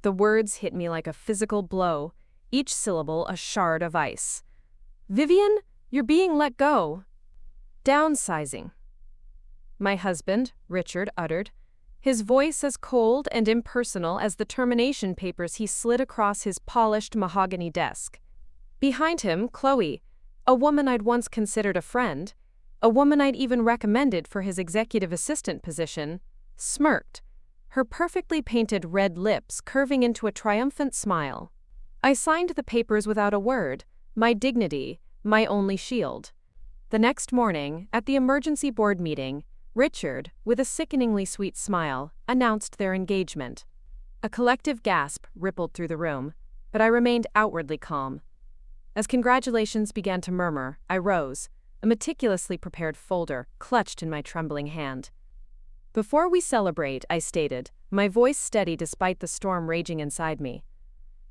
The words hit me like a physical blow, each syllable a shard of ice. "Vivian, you're being let go." "Downsizing," my husband, Richard, uttered, his voice as cold and impersonal as the termination papers he slid across his polished mahogany desk. Behind him, Chloe, a woman I'd once considered a friend, a woman I'd even recommended for his executive assistant position, smirked, her perfectly painted red lips curving into a triumphant smile. I signed the papers without a word, my dignity, my only shield. The next morning, at the emergency board meeting, Richard, with a sickeningly sweet smile, announced their engagement. A collective gasp rippled through the room, but I remained outwardly calm. As congratulations began to murmur, I rose, a meticulously prepared folder clutched in my trembling hand. "Before we celebrate," I stated, my voice steady despite the storm raging inside me,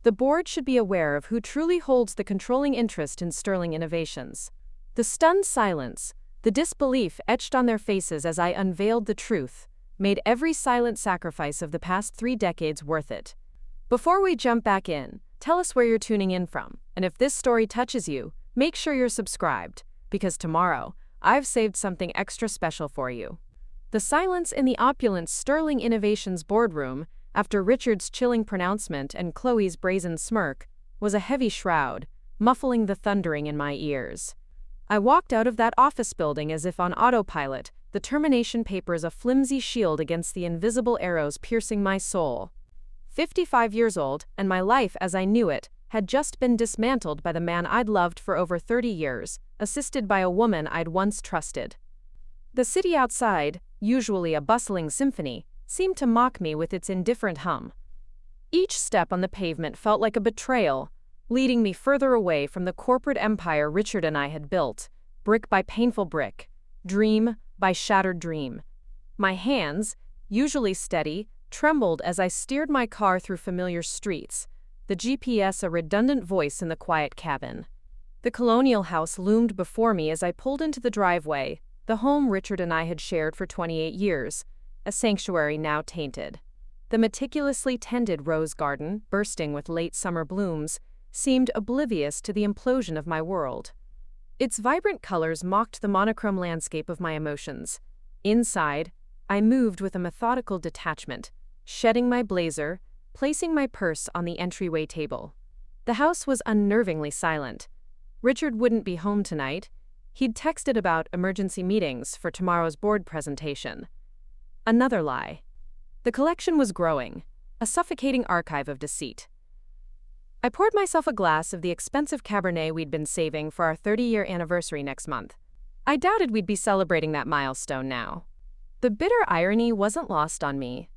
"the board should be aware of who truly holds the controlling interest in Sterling Innovations." The stunned silence, the disbelief etched on their faces as I unveiled the truth, made every silent sacrifice of the past 3 decades worth it. Before we jump back in, tell us where you're tuning in from, and if this story touches you, make sure you're subscribed, because tomorrow, I've saved something extra special for you. The silence in the opulent Sterling Innovations boardroom, after Richard's chilling pronouncement and Chloe's brazen smirk, was a heavy shroud, muffling the thundering in my ears. I walked out of that office building as if on autopilot, the termination papers a flimsy shield against the invisible arrows piercing my soul. 55 years old, and my life as I knew it had just been dismantled by the man I'd loved for over 30 years, assisted by a woman I'd once trusted. The city outside, usually a bustling symphony, seemed to mock me with its indifferent hum. Each step on the pavement felt like a betrayal, leading me further away from the corporate empire Richard and I had built, brick by painful brick, dream by shattered dream. My hands, usually steady, trembled as I steered my car through familiar streets, the GPS a redundant voice in the quiet cabin. The colonial house loomed before me as I pulled into the driveway, the home Richard and I had shared for 28 years, a sanctuary now tainted. The meticulously tended rose garden, bursting with late summer blooms, seemed oblivious to the implosion of my world. Its vibrant colors mocked the monochrome landscape of my emotions. Inside, I moved with a methodical detachment, shedding my blazer, placing my purse on the entryway table. The house was unnervingly silent. Richard wouldn't be home tonight. He'd texted about emergency meetings for tomorrow's board presentation. Another lie. The collection was growing, a suffocating archive of deceit. I poured myself a glass of the expensive Cabernet we'd been saving for our 30-year anniversary next month. I doubted we'd be celebrating that milestone now. The bitter irony wasn't lost on me.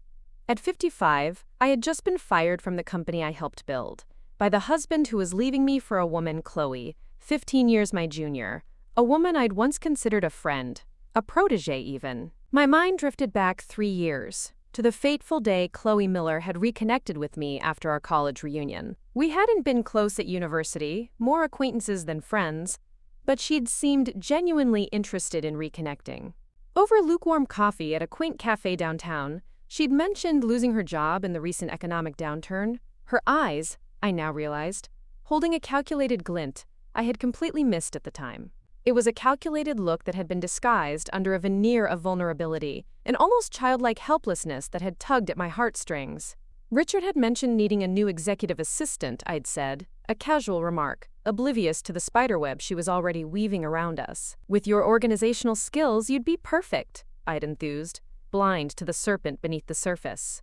At 55, I had just been fired from the company I helped build, by the husband who was leaving me for a woman, Chloe, 15 years my junior, a woman I'd once considered a friend, a protégé even. My mind drifted back 3 years, to the fateful day Chloe Miller had reconnected with me after our college reunion. We hadn't been close at university, more acquaintances than friends, but she'd seemed genuinely interested in reconnecting. Over lukewarm coffee at a quaint cafe downtown, she'd mentioned losing her job in the recent economic downturn, her eyes, I now realized, holding a calculated glint I had completely missed at the time. It was a calculated look that had been disguised under a veneer of vulnerability, an almost childlike helplessness that had tugged at my heartstrings. Richard had mentioned needing a new executive assistant, I'd said, a casual remark, oblivious to the spiderweb she was already weaving around us. "With your organizational skills, you'd be perfect," I'd enthused, blind to the serpent beneath the surface.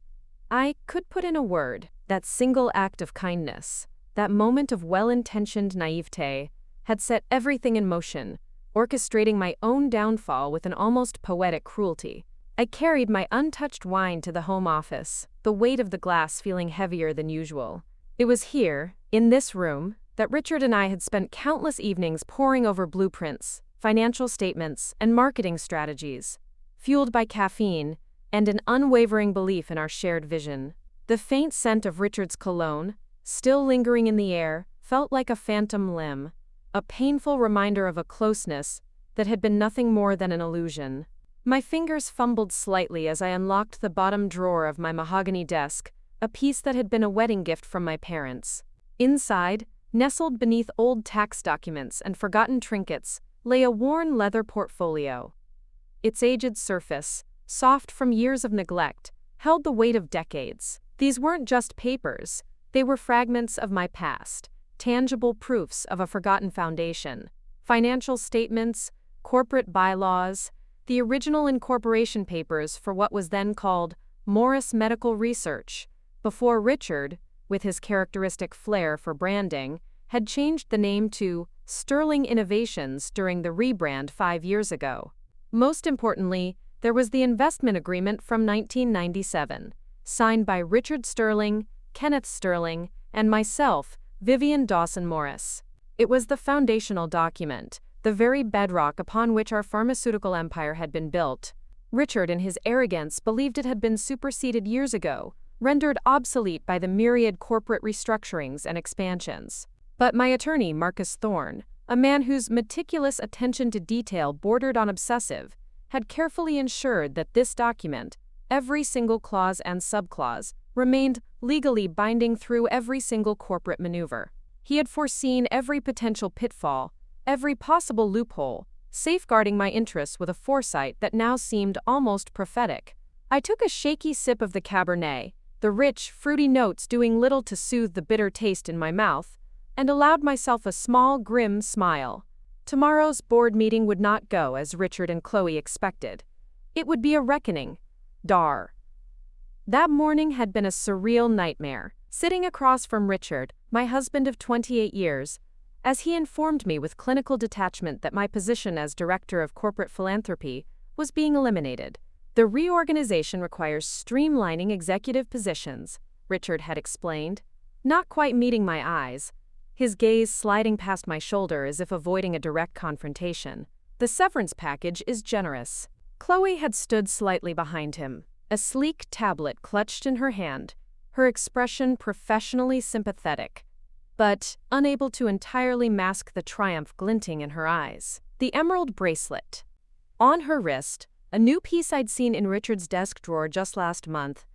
I could put in a word, that single act of kindness, that moment of well-intentioned naivete, had set everything in motion, orchestrating my own downfall with an almost poetic cruelty. I carried my untouched wine to the home office, the weight of the glass feeling heavier than usual. It was here, in this room, that Richard and I had spent countless evenings poring over blueprints, financial statements, and marketing strategies, fueled by caffeine and an unwavering belief in our shared vision. The faint scent of Richard's cologne, still lingering in the air, felt like a phantom limb, a painful reminder of a closeness that had been nothing more than an illusion. My fingers fumbled slightly as I unlocked the bottom drawer of my mahogany desk, a piece that had been a wedding gift from my parents. Inside, nestled beneath old tax documents and forgotten trinkets, lay a worn leather portfolio. Its aged surface, soft from years of neglect, held the weight of decades. These weren't just papers, they were fragments of my past, tangible proofs of a forgotten foundation. Financial statements, corporate bylaws, the original incorporation papers for what was then called Morris Medical Research, before Richard, with his characteristic flair for branding, had changed the name to Sterling Innovations during the rebrand 5 years ago. Most importantly, there was the investment agreement from 1997, signed by Richard Sterling, Kenneth Sterling, and myself, Vivian Dawson Morris. It was the foundational document, the very bedrock upon which our pharmaceutical empire had been built. Richard, in his arrogance, believed it had been superseded years ago, rendered obsolete by the myriad corporate restructurings and expansions. But my attorney, Marcus Thorne, a man whose meticulous attention to detail bordered on obsessive, had carefully ensured that this document, every single clause and subclause, remained legally binding through every single corporate maneuver. He had foreseen every potential pitfall, every possible loophole, safeguarding my interests with a foresight that now seemed almost prophetic. I took a shaky sip of the Cabernet, the rich, fruity notes doing little to soothe the bitter taste in my mouth, and allowed myself a small, grim smile. Tomorrow's board meeting would not go as Richard and Chloe expected. It would be a reckoning. Dar. That morning had been a surreal nightmare. Sitting across from Richard, my husband of 28 years, as he informed me with clinical detachment that my position as Director of Corporate Philanthropy was being eliminated. The reorganization requires streamlining executive positions, Richard had explained, not quite meeting my eyes, his gaze sliding past my shoulder as if avoiding a direct confrontation. The severance package is generous. Chloe had stood slightly behind him, a sleek tablet clutched in her hand, her expression professionally sympathetic, but unable to entirely mask the triumph glinting in her eyes. The emerald bracelet. On her wrist, a new piece I'd seen in Richard's desk drawer just last month,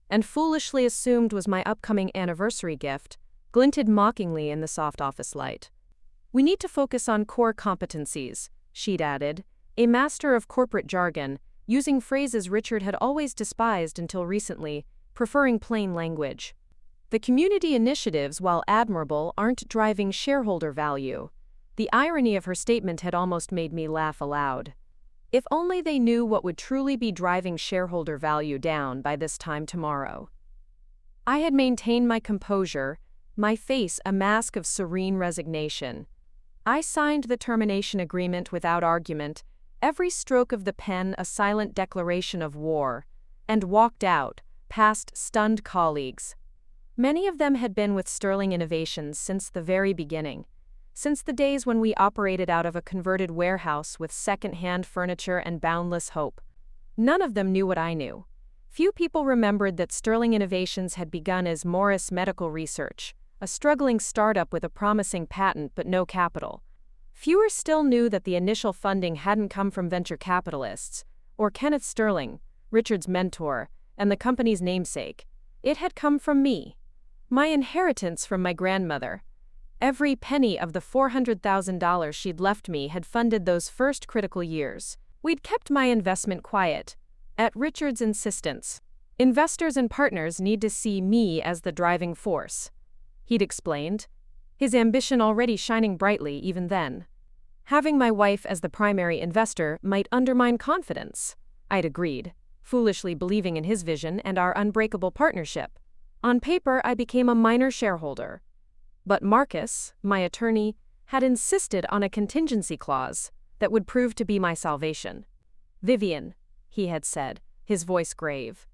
and foolishly assumed was my upcoming anniversary gift, glinted mockingly in the soft office light. "We need to focus on core competencies," she'd added, a master of corporate jargon, using phrases Richard had always despised until recently, preferring plain language. "The community initiatives, while admirable, aren't driving shareholder value." The irony of her statement had almost made me laugh aloud. If only they knew what would truly be driving shareholder value down by this time tomorrow. I had maintained my composure, my face a mask of serene resignation. I signed the termination agreement without argument, every stroke of the pen a silent declaration of war, and walked out, past stunned colleagues. Many of them had been with Sterling Innovations since the very beginning, since the days when we operated out of a converted warehouse with second-hand furniture and boundless hope. None of them knew what I knew. Few people remembered that Sterling Innovations had begun as Morris Medical Research, a struggling startup with a promising patent but no capital. Fewer still knew that the initial funding hadn't come from venture capitalists, or Kenneth Sterling, Richard's mentor, and the company's namesake. It had come from me. My inheritance from my grandmother. Every penny of the $400,000 she'd left me had funded those first critical years. We'd kept my investment quiet, at Richard's insistence. Investors and partners need to see me as the driving force, he'd explained, his ambition already shining brightly even then. Having my wife as the primary investor might undermine confidence, I'd agreed, foolishly believing in his vision and our unbreakable partnership. On paper, I became a minor shareholder. But Marcus, my attorney, had insisted on a contingency clause that would prove to be my salvation. "Vivian," he had said, his voice grave,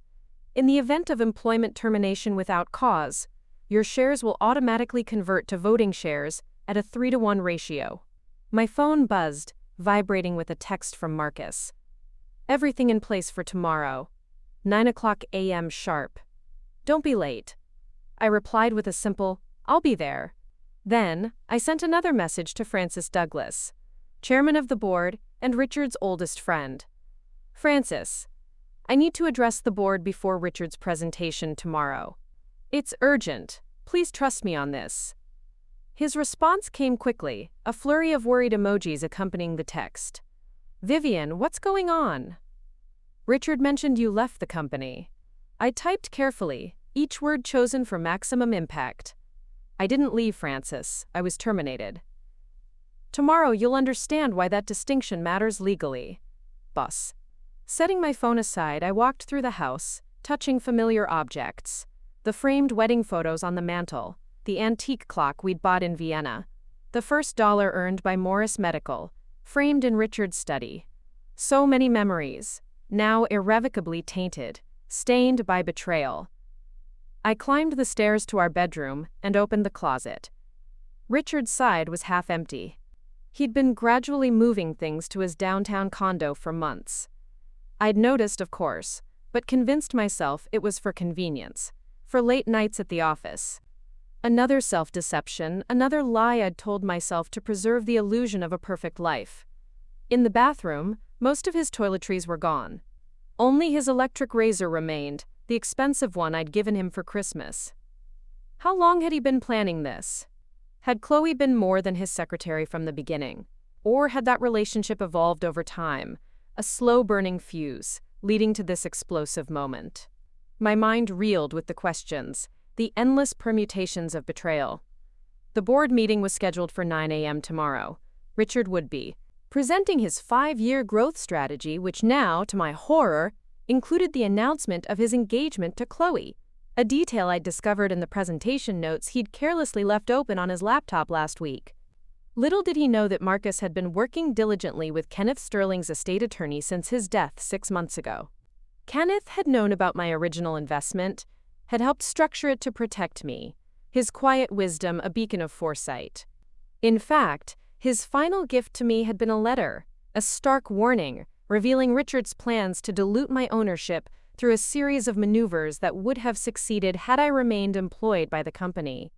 "in the event of employment termination without cause, your shares will automatically convert to voting shares at a 3-to-1 ratio." My phone buzzed, vibrating with a text from Marcus. "Everything in place for tomorrow. 9 a.m. sharp. Don't be late." I replied with a simple, "I'll be there." Then, I sent another message to Francis Douglas, chairman of the board and Richard's oldest friend. "Francis, I need to address the board before Richard's presentation tomorrow. It's urgent. Please trust me on this. His response came quickly, a flurry of worried emojis accompanying the text. Vivian, what's going on? Richard mentioned you left the company. I typed carefully, each word chosen for maximum impact. I didn't leave, Francis. I was terminated. Tomorrow you'll understand why that distinction matters legally. Boss. Setting my phone aside, I walked through the house, touching familiar objects. The framed wedding photos on the mantel, the antique clock we'd bought in Vienna, the first dollar earned by Morris Medical, framed in Richard's study. So many memories, now irrevocably tainted, stained by betrayal. I climbed the stairs to our bedroom and opened the closet. Richard's side was half empty. He'd been gradually moving things to his downtown condo for months. I'd noticed, of course, but convinced myself it was for convenience, for late nights at the office. Another self-deception, another lie I'd told myself to preserve the illusion of a perfect life. In the bathroom, most of his toiletries were gone. Only his electric razor remained, the expensive one I'd given him for Christmas. How long had he been planning this? Had Chloe been more than his secretary from the beginning? Or had that relationship evolved over time, a slow-burning fuse, leading to this explosive moment? My mind reeled with the questions, the endless permutations of betrayal. The board meeting was scheduled for 9 a.m. tomorrow. Richard would be presenting his 5-year growth strategy, which now, to my horror, included the announcement of his engagement to Chloe, a detail I'd discovered in the presentation notes he'd carelessly left open on his laptop last week. Little did he know that Marcus had been working diligently with Kenneth Sterling's estate attorney since his death 6 months ago. Kenneth had known about my original investment, had helped structure it to protect me, his quiet wisdom a beacon of foresight. In fact, his final gift to me had been a letter, a stark warning, revealing Richard's plans to dilute my ownership through a series of maneuvers that would have succeeded had I remained employed by the company.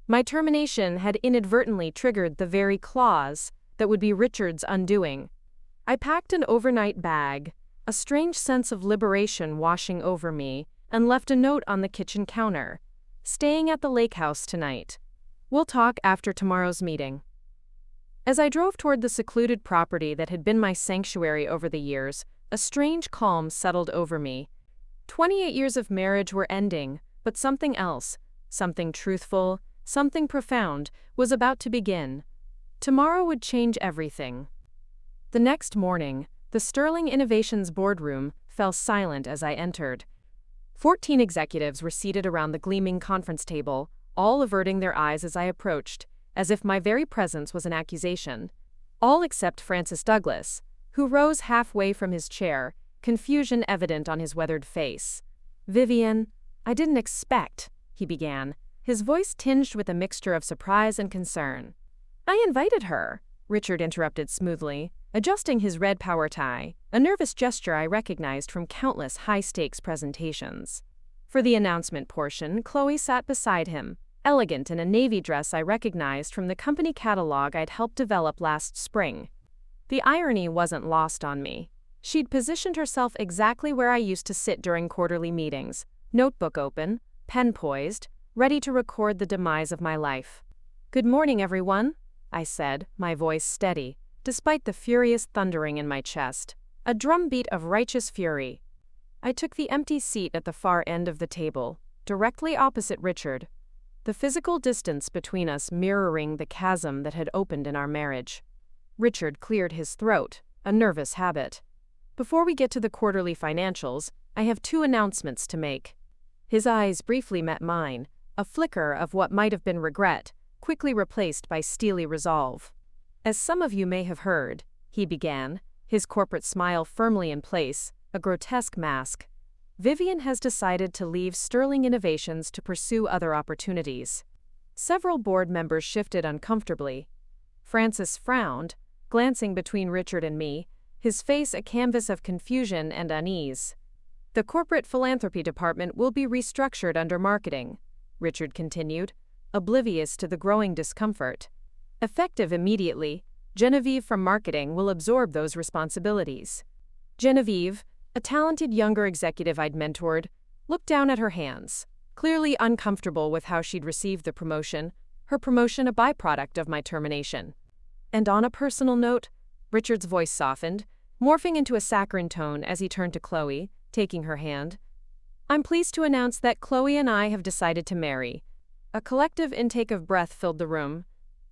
My termination had inadvertently triggered the very clause that would be Richard's undoing. I packed an overnight bag, a strange sense of liberation washing over me, and left a note on the kitchen counter. Staying at the lake house tonight. We'll talk after tomorrow's meeting. As I drove toward the secluded property that had been my sanctuary over the years, a strange calm settled over me. 28 years of marriage were ending, but something else, something truthful, something profound, was about to begin. Tomorrow would change everything. The next morning, the Sterling Innovations boardroom fell silent as I entered. 14 executives were seated around the gleaming conference table, all averting their eyes as I approached, as if my very presence was an accusation. All except Francis Douglas, who rose halfway from his chair, confusion evident on his weathered face. "Vivian, I didn't expect," he began, his voice tinged with a mixture of surprise and concern. "I invited her," Richard interrupted smoothly, adjusting his red power tie, a nervous gesture I recognized from countless high-stakes presentations. For the announcement portion, Chloe sat beside him, elegant in a navy dress I recognized from the company catalog I'd helped develop last spring. The irony wasn't lost on me. She'd positioned herself exactly where I used to sit during quarterly meetings, notebook open, pen poised, ready to record the demise of my life. "Good morning, everyone," I said, my voice steady, despite the furious thundering in my chest, a drumbeat of righteous fury. I took the empty seat at the far end of the table, directly opposite Richard, the physical distance between us mirroring the chasm that had opened in our marriage. Richard cleared his throat, a nervous habit. "Before we get to the quarterly financials, I have 2 announcements to make." His eyes briefly met mine, a flicker of what might have been regret, quickly replaced by steely resolve. "As some of you may have heard," he began, his corporate smile firmly in place, a grotesque mask, "Vivian has decided to leave Sterling Innovations to pursue other opportunities." Several board members shifted uncomfortably. Francis frowned, glancing between Richard and me, his face a canvas of confusion and unease. "The corporate philanthropy department will be restructured under marketing," Richard continued, oblivious to the growing discomfort. "Effective immediately, Genevieve from marketing will absorb those responsibilities." Genevieve, a talented younger executive I'd mentored, looked down at her hands, clearly uncomfortable with how she'd received the promotion, her promotion a byproduct of my termination. And on a personal note, Richard's voice softened, morphing into a saccharine tone as he turned to Chloe, taking her hand. I'm pleased to announce that Chloe and I have decided to marry. A collective intake of breath filled the room.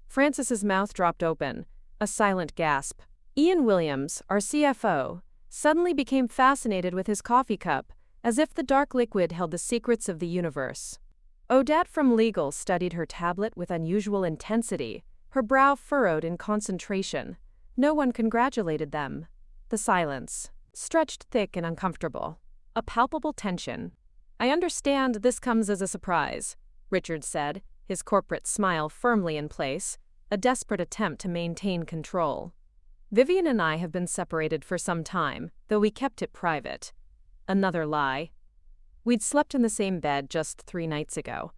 Francis's mouth dropped open, a silent gasp. Ian Williams, our CFO, suddenly became fascinated with his coffee cup, as if the dark liquid held the secrets of the universe. Odette from legal studied her tablet with unusual intensity, her brow furrowed in concentration. No one congratulated them. The silence, stretched thick and uncomfortable. A palpable tension. I understand this comes as a surprise, Richard said, his corporate smile firmly in place, a desperate attempt to maintain control. Vivian and I have been separated for some time, though we kept it private. Another lie. We'd slept in the same bed just 3 nights ago.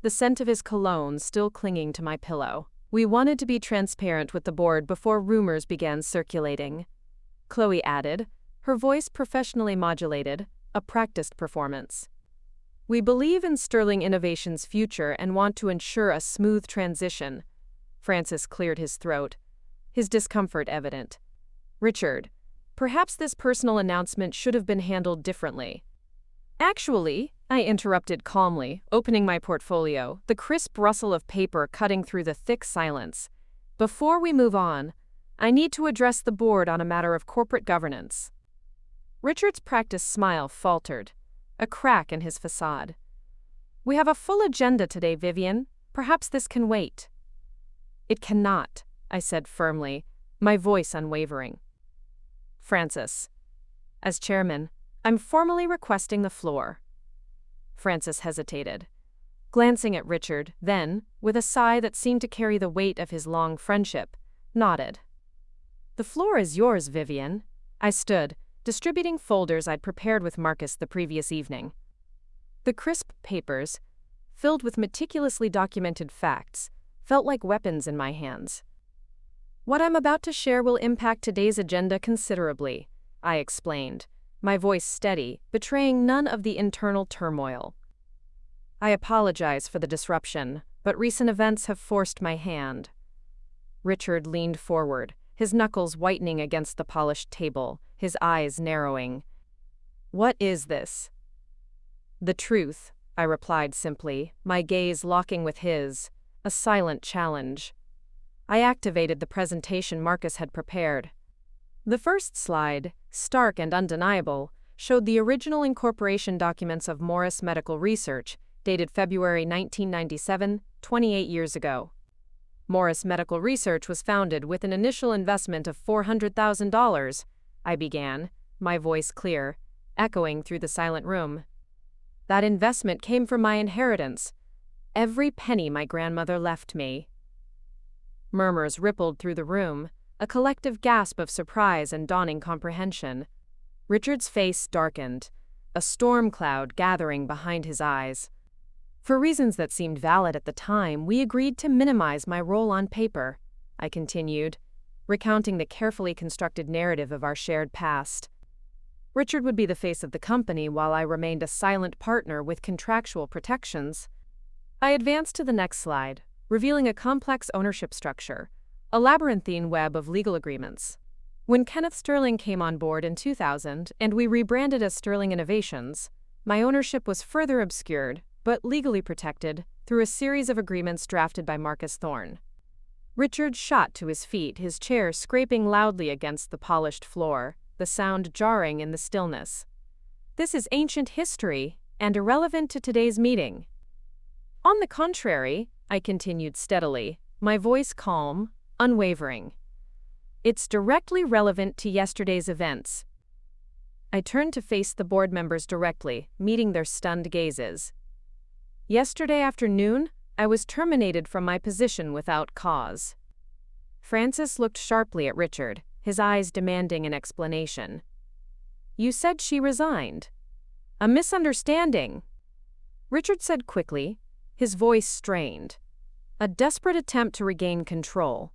The scent of his cologne still clinging to my pillow. We wanted to be transparent with the board before rumors began circulating. Chloe added, her voice professionally modulated, a practiced performance. We believe in Sterling Innovation's future and want to ensure a smooth transition. Francis cleared his throat, his discomfort evident. Richard, perhaps this personal announcement should have been handled differently. Actually, I interrupted calmly, opening my portfolio, the crisp rustle of paper cutting through the thick silence. Before we move on, I need to address the board on a matter of corporate governance. Richard's practiced smile faltered, a crack in his facade. We have a full agenda today, Vivian. Perhaps this can wait. It cannot, I said firmly, my voice unwavering. Francis. As chairman, I'm formally requesting the floor. Francis hesitated, glancing at Richard, then, with a sigh that seemed to carry the weight of his long friendship, nodded. The floor is yours, Vivian. I stood, distributing folders I'd prepared with Marcus the previous evening. The crisp papers, filled with meticulously documented facts, felt like weapons in my hands. What I'm about to share will impact today's agenda considerably, I explained, my voice steady, betraying none of the internal turmoil. I apologize for the disruption, but recent events have forced my hand. Richard leaned forward, his knuckles whitening against the polished table, his eyes narrowing. What is this? The truth, I replied simply, my gaze locking with his, a silent challenge. I activated the presentation Marcus had prepared. The first slide, stark and undeniable, showed the original incorporation documents of Morris Medical Research, dated February 1997, 28 years ago. Morris Medical Research was founded with an initial investment of $400,000, I began, my voice clear, echoing through the silent room. That investment came from my inheritance, every penny my grandmother left me. Murmurs rippled through the room, a collective gasp of surprise and dawning comprehension. Richard's face darkened, a storm cloud gathering behind his eyes. For reasons that seemed valid at the time, we agreed to minimize my role on paper, I continued, recounting the carefully constructed narrative of our shared past. Richard would be the face of the company while I remained a silent partner with contractual protections. I advanced to the next slide, revealing a complex ownership structure, a labyrinthine web of legal agreements. When Kenneth Sterling came on board in 2000 and we rebranded as Sterling Innovations, my ownership was further obscured, but legally protected, through a series of agreements drafted by Marcus Thorne. Richard shot to his feet, his chair scraping loudly against the polished floor, the sound jarring in the stillness. This is ancient history, and irrelevant to today's meeting. On the contrary, I continued steadily, my voice calm, unwavering. It's directly relevant to yesterday's events. I turned to face the board members directly, meeting their stunned gazes. Yesterday afternoon, I was terminated from my position without cause. Francis looked sharply at Richard, his eyes demanding an explanation. You said she resigned. A misunderstanding. Richard said quickly, his voice strained. A desperate attempt to regain control.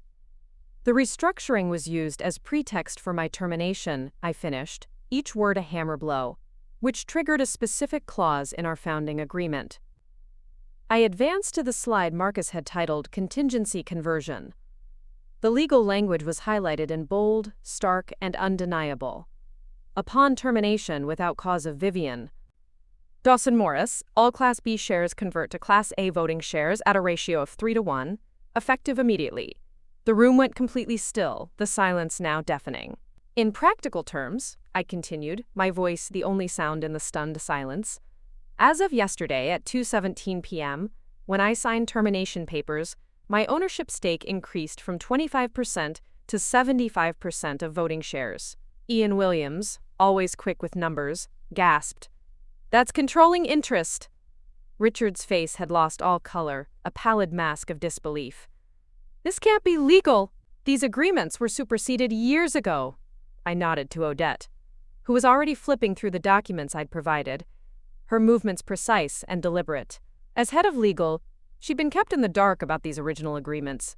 The restructuring was used as pretext for my termination, I finished, each word a hammer blow, which triggered a specific clause in our founding agreement. I advanced to the slide Marcus had titled Contingency Conversion. The legal language was highlighted in bold, stark, and undeniable. Upon termination without cause of Vivian, Dawson Morris, all Class B shares convert to Class A voting shares at a ratio of 3-1, effective immediately. The room went completely still, the silence now deafening. In practical terms, I continued, my voice the only sound in the stunned silence, as of yesterday at 2:17 p.m., when I signed termination papers, my ownership stake increased from 25% to 75% of voting shares. Ian Williams, always quick with numbers, gasped, "That's controlling interest." Richard's face had lost all color, a pallid mask of disbelief. "This can't be legal. These agreements were superseded years ago." I nodded to Odette, who was already flipping through the documents I'd provided, her movements precise and deliberate. As head of legal, she'd been kept in the dark about these original agreements.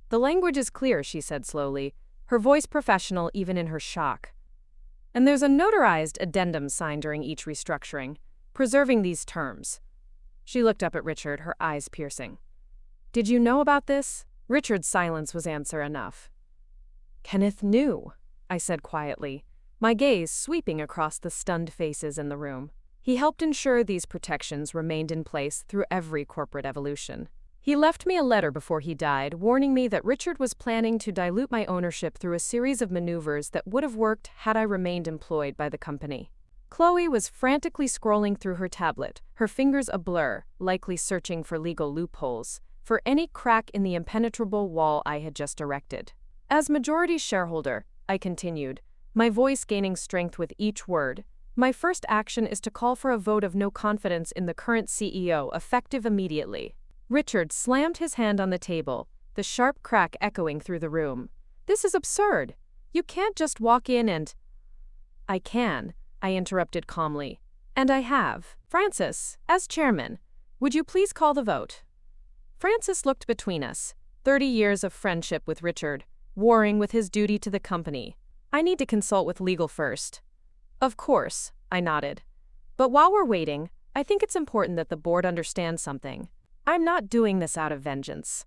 "The language is clear," she said slowly, her voice professional even in her shock. "And there's a notarized addendum signed during each restructuring, preserving these terms." She looked up at Richard, her eyes piercing. "Did you know about this?" Richard's silence was answer enough. "Kenneth knew," I said quietly, my gaze sweeping across the stunned faces in the room. He helped ensure these protections remained in place through every corporate evolution. He left me a letter before he died, warning me that Richard was planning to dilute my ownership through a series of maneuvers that would have worked had I remained employed by the company. Chloe was frantically scrolling through her tablet, her fingers a blur, likely searching for legal loopholes, for any crack in the impenetrable wall I had just erected. As majority shareholder, I continued, my voice gaining strength with each word, my first action is to call for a vote of no confidence in the current CEO, effective immediately. Richard slammed his hand on the table, the sharp crack echoing through the room. "This is absurd. You can't just walk in and—" "I can," I interrupted calmly. "And I have. Francis, as chairman, would you please call the vote?" Francis looked between us, 30 years of friendship with Richard, warring with his duty to the company. "I need to consult with legal first." "Of course," I nodded. "But while we're waiting, I think it's important that the board understands something. I'm not doing this out of vengeance."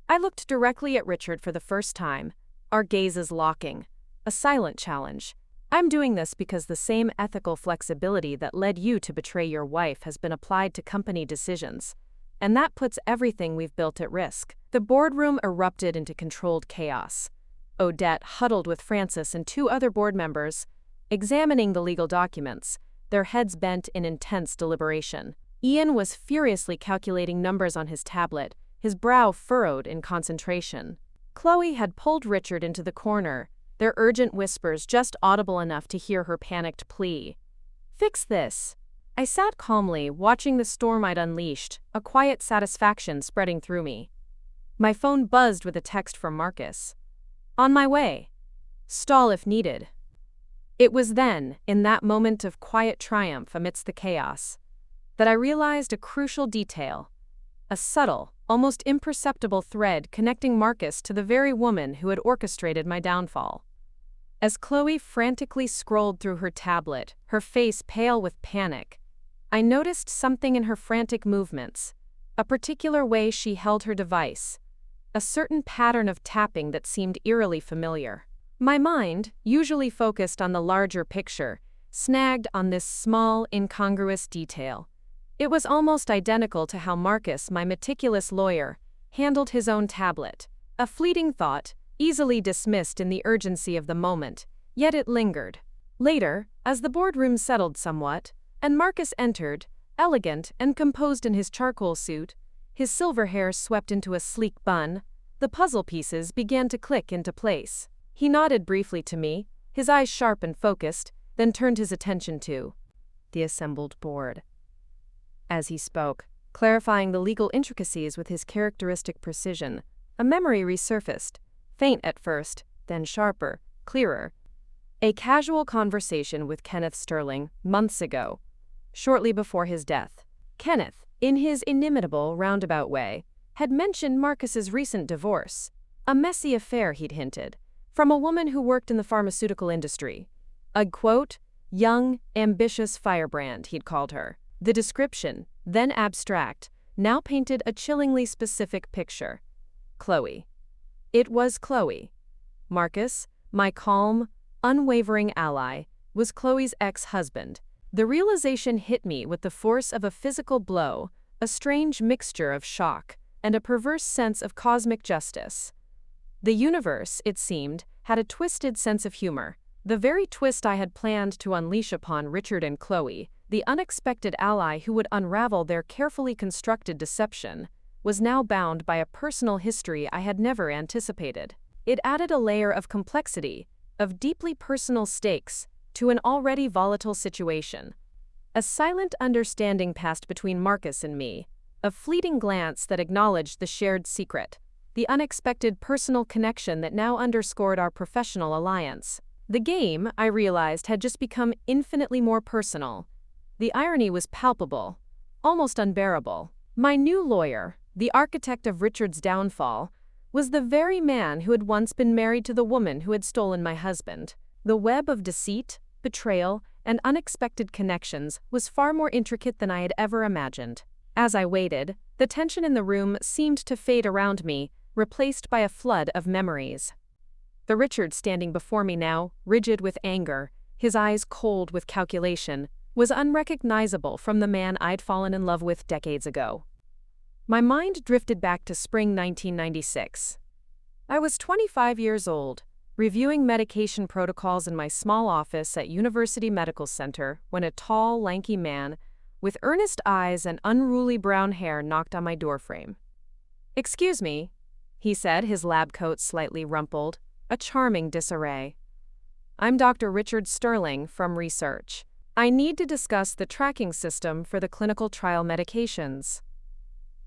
I looked directly at Richard for the first time, our gazes locking, a silent challenge. "I'm doing this because the same ethical flexibility that led you to betray your wife has been applied to company decisions, and that puts everything we've built at risk." The boardroom erupted into controlled chaos. Odette huddled with Francis and 2 other board members, examining the legal documents, their heads bent in intense deliberation. Ian was furiously calculating numbers on his tablet, his brow furrowed in concentration. Chloe had pulled Richard into the corner, their urgent whispers just audible enough to hear her panicked plea. "Fix this." I sat calmly, watching the storm I'd unleashed, a quiet satisfaction spreading through me. My phone buzzed with a text from Marcus. "On my way. Stall if needed." It was then, in that moment of quiet triumph amidst the chaos, that I realized a crucial detail, a subtle, almost imperceptible thread connecting Marcus to the very woman who had orchestrated my downfall. As Chloe frantically scrolled through her tablet, her face pale with panic, I noticed something in her frantic movements, a particular way she held her device, a certain pattern of tapping that seemed eerily familiar. My mind, usually focused on the larger picture, snagged on this small, incongruous detail. It was almost identical to how Marcus, my meticulous lawyer, handled his own tablet. A fleeting thought, easily dismissed in the urgency of the moment, yet it lingered. Later, as the boardroom settled somewhat, and Marcus entered, elegant and composed in his charcoal suit, his silver hair swept into a sleek bun, the puzzle pieces began to click into place. He nodded briefly to me, his eyes sharp and focused, then turned his attention to the assembled board. As he spoke, clarifying the legal intricacies with his characteristic precision, a memory resurfaced, faint at first, then sharper, clearer. A casual conversation with Kenneth Sterling, months ago, shortly before his death. Kenneth, in his inimitable, roundabout way, had mentioned Marcus's recent divorce, a messy affair, he'd hinted, from a woman who worked in the pharmaceutical industry. A, quote, young, ambitious firebrand, he'd called her. The description, then abstract, now painted a chillingly specific picture. Chloe. It was Chloe. Marcus, my calm, unwavering ally, was Chloe's ex-husband. The realization hit me with the force of a physical blow, a strange mixture of shock, and a perverse sense of cosmic justice. The universe, it seemed, had a twisted sense of humor. The very twist I had planned to unleash upon Richard and Chloe, the unexpected ally who would unravel their carefully constructed deception, was now bound by a personal history I had never anticipated. It added a layer of complexity, of deeply personal stakes, to an already volatile situation. A silent understanding passed between Marcus and me, a fleeting glance that acknowledged the shared secret, the unexpected personal connection that now underscored our professional alliance. The game, I realized, had just become infinitely more personal. The irony was palpable, almost unbearable. My new lawyer, the architect of Richard's downfall, was the very man who had once been married to the woman who had stolen my husband. The web of deceit, betrayal, and unexpected connections was far more intricate than I had ever imagined. As I waited, the tension in the room seemed to fade around me, replaced by a flood of memories. The Richard standing before me now, rigid with anger, his eyes cold with calculation, was unrecognizable from the man I'd fallen in love with decades ago. My mind drifted back to spring 1996. I was 25 years old, reviewing medication protocols in my small office at University Medical Center when a tall, lanky man with earnest eyes and unruly brown hair knocked on my doorframe. "Excuse me," he said, his lab coat slightly rumpled, a charming disarray. "I'm Dr. Richard Sterling from Research. I need to discuss the tracking system for the clinical trial medications."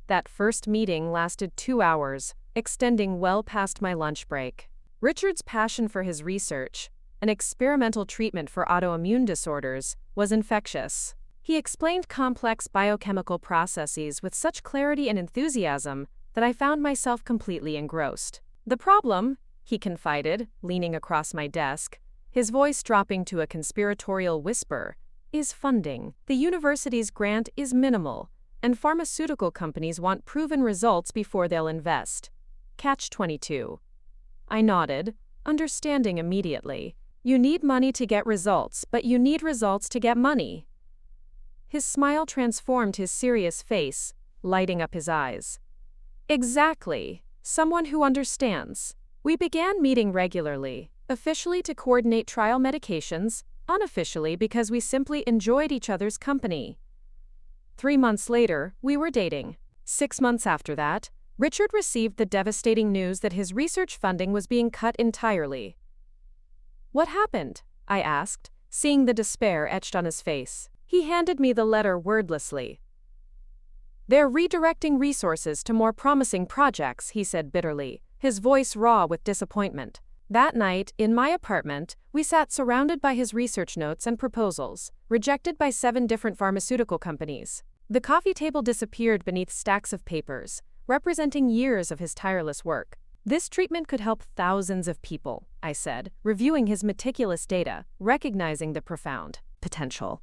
That first meeting lasted 2 hours, extending well past my lunch break. Richard's passion for his research, an experimental treatment for autoimmune disorders, was infectious. He explained complex biochemical processes with such clarity and enthusiasm that I found myself completely engrossed. "The problem," he confided, leaning across my desk, his voice dropping to a conspiratorial whisper, "is funding. The university's grant is minimal, and pharmaceutical companies want proven results before they'll invest. Catch-22. I nodded, understanding immediately. You need money to get results, but you need results to get money. His smile transformed his serious face, lighting up his eyes. Exactly. Someone who understands. We began meeting regularly, officially to coordinate trial medications, unofficially because we simply enjoyed each other's company. 3 months later, we were dating. 6 months after that, Richard received the devastating news that his research funding was being cut entirely. "What happened?" I asked, seeing the despair etched on his face. He handed me the letter wordlessly. "They're redirecting resources to more promising projects," he said bitterly, his voice raw with disappointment. That night, in my apartment, we sat surrounded by his research notes and proposals, rejected by 7 different pharmaceutical companies. The coffee table disappeared beneath stacks of papers, representing years of his tireless work. "This treatment could help thousands of people," I said, reviewing his meticulous data, recognizing the profound potential.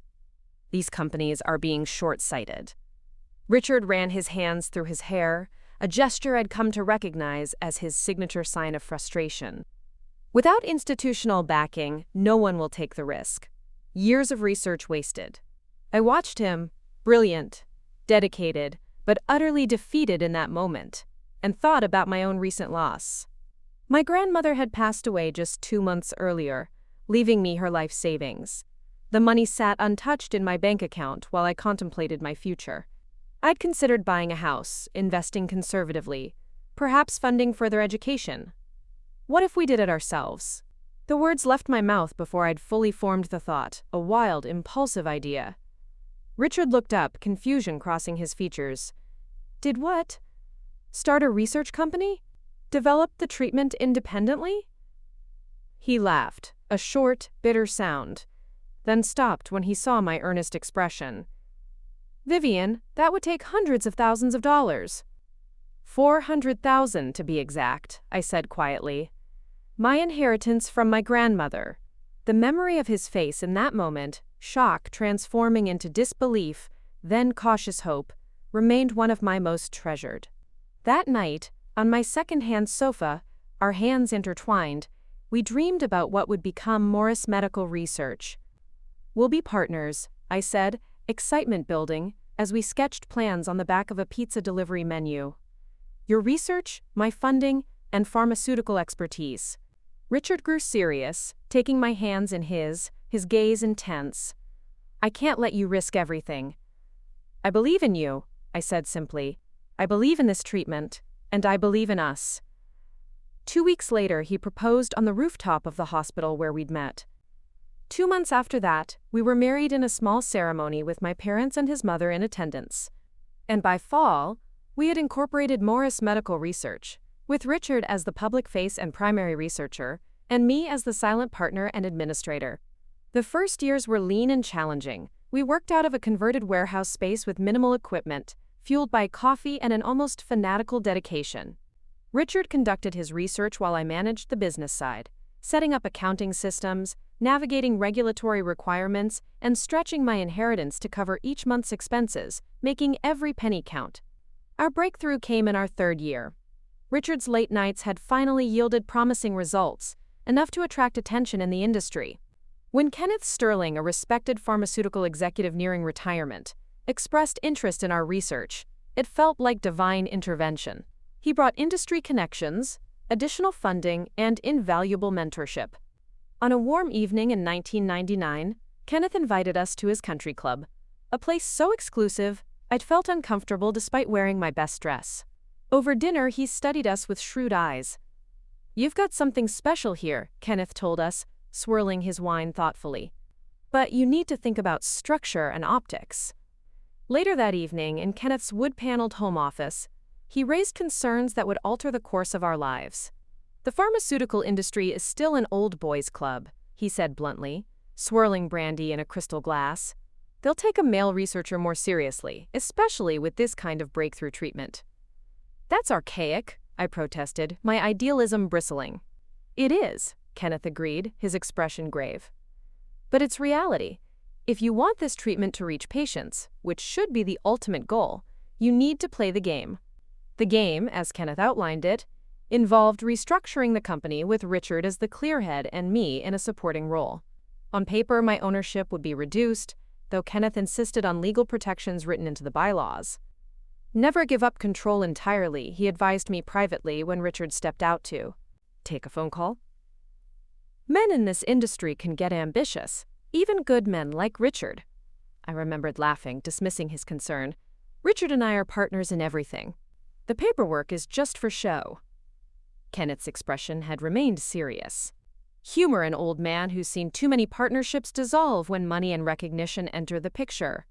"These companies are being short-sighted." Richard ran his hands through his hair, a gesture I'd come to recognize as his signature sign of frustration. "Without institutional backing, no one will take the risk. Years of research wasted." I watched him, brilliant, dedicated, but utterly defeated in that moment, and thought about my own recent loss. My grandmother had passed away just 2 months earlier, leaving me her life savings. The money sat untouched in my bank account while I contemplated my future. I'd considered buying a house, investing conservatively, perhaps funding further education. What if we did it ourselves? The words left my mouth before I'd fully formed the thought, a wild, impulsive idea. Richard looked up, confusion crossing his features. "Did what? Start a research company? Develop the treatment independently?" He laughed, a short, bitter sound, then stopped when he saw my earnest expression. "Vivian, that would take hundreds of thousands of dollars." 400,000 to be exact, I said quietly. My inheritance from my grandmother. The memory of his face in that moment, shock transforming into disbelief, then cautious hope, remained one of my most treasured. That night, on my second-hand sofa, our hands intertwined, we dreamed about what would become Morris Medical Research. "We'll be partners," I said, excitement building, as we sketched plans on the back of a pizza delivery menu. "Your research, my funding, and pharmaceutical expertise." Richard grew serious, taking my hands in his gaze intense. "I can't let you risk everything." "I believe in you," I said simply. "I believe in this treatment, and I believe in us." 2 weeks later, he proposed on the rooftop of the hospital where we'd met. 2 months after that, we were married in a small ceremony with my parents and his mother in attendance. And by fall, we had incorporated Morris Medical Research, with Richard as the public face and primary researcher, and me as the silent partner and administrator. The first years were lean and challenging. We worked out of a converted warehouse space with minimal equipment, fueled by coffee and an almost fanatical dedication. Richard conducted his research while I managed the business side, setting up accounting systems, navigating regulatory requirements, and stretching my inheritance to cover each month's expenses, making every penny count. Our breakthrough came in our 3rd year. Richard's late nights had finally yielded promising results, enough to attract attention in the industry. When Kenneth Sterling, a respected pharmaceutical executive nearing retirement, expressed interest in our research, it felt like divine intervention. He brought industry connections, additional funding, and invaluable mentorship. On a warm evening in 1999, Kenneth invited us to his country club, a place so exclusive I'd felt uncomfortable despite wearing my best dress. Over dinner, he studied us with shrewd eyes. "You've got something special here," Kenneth told us, swirling his wine thoughtfully. "But you need to think about structure and optics." Later that evening, in Kenneth's wood-paneled home office, he raised concerns that would alter the course of our lives. "The pharmaceutical industry is still an old boys' club," he said bluntly, swirling brandy in a crystal glass. "They'll take a male researcher more seriously, especially with this kind of breakthrough treatment." "That's archaic," I protested, my idealism bristling. "It is," Kenneth agreed, his expression grave. "But it's reality. If you want this treatment to reach patients, which should be the ultimate goal, you need to play the game." The game, as Kenneth outlined it, involved restructuring the company with Richard as the clear head and me in a supporting role. On paper, my ownership would be reduced, though Kenneth insisted on legal protections written into the bylaws. "Never give up control entirely," he advised me privately when Richard stepped out to take a phone call. "Men in this industry can get ambitious, even good men like Richard." I remembered laughing, dismissing his concern. "Richard and I are partners in everything. The paperwork is just for show." Kenneth's expression had remained serious. Humor an old man who's seen too many partnerships dissolve when money and recognition enter the picture.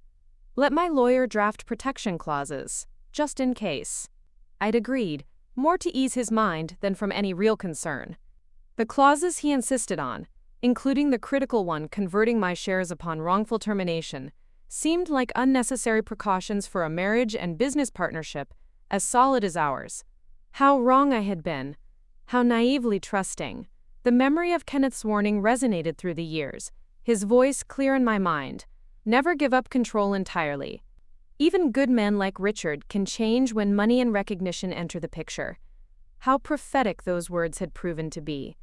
"Let my lawyer draft protection clauses, just in case." I'd agreed, more to ease his mind than from any real concern. The clauses he insisted on, including the critical one converting my shares upon wrongful termination, seemed like unnecessary precautions for a marriage and business partnership as solid as ours. How wrong I had been, how naively trusting. The memory of Kenneth's warning resonated through the years, his voice clear in my mind. Never give up control entirely. Even good men like Richard can change when money and recognition enter the picture. How prophetic those words had proven to be.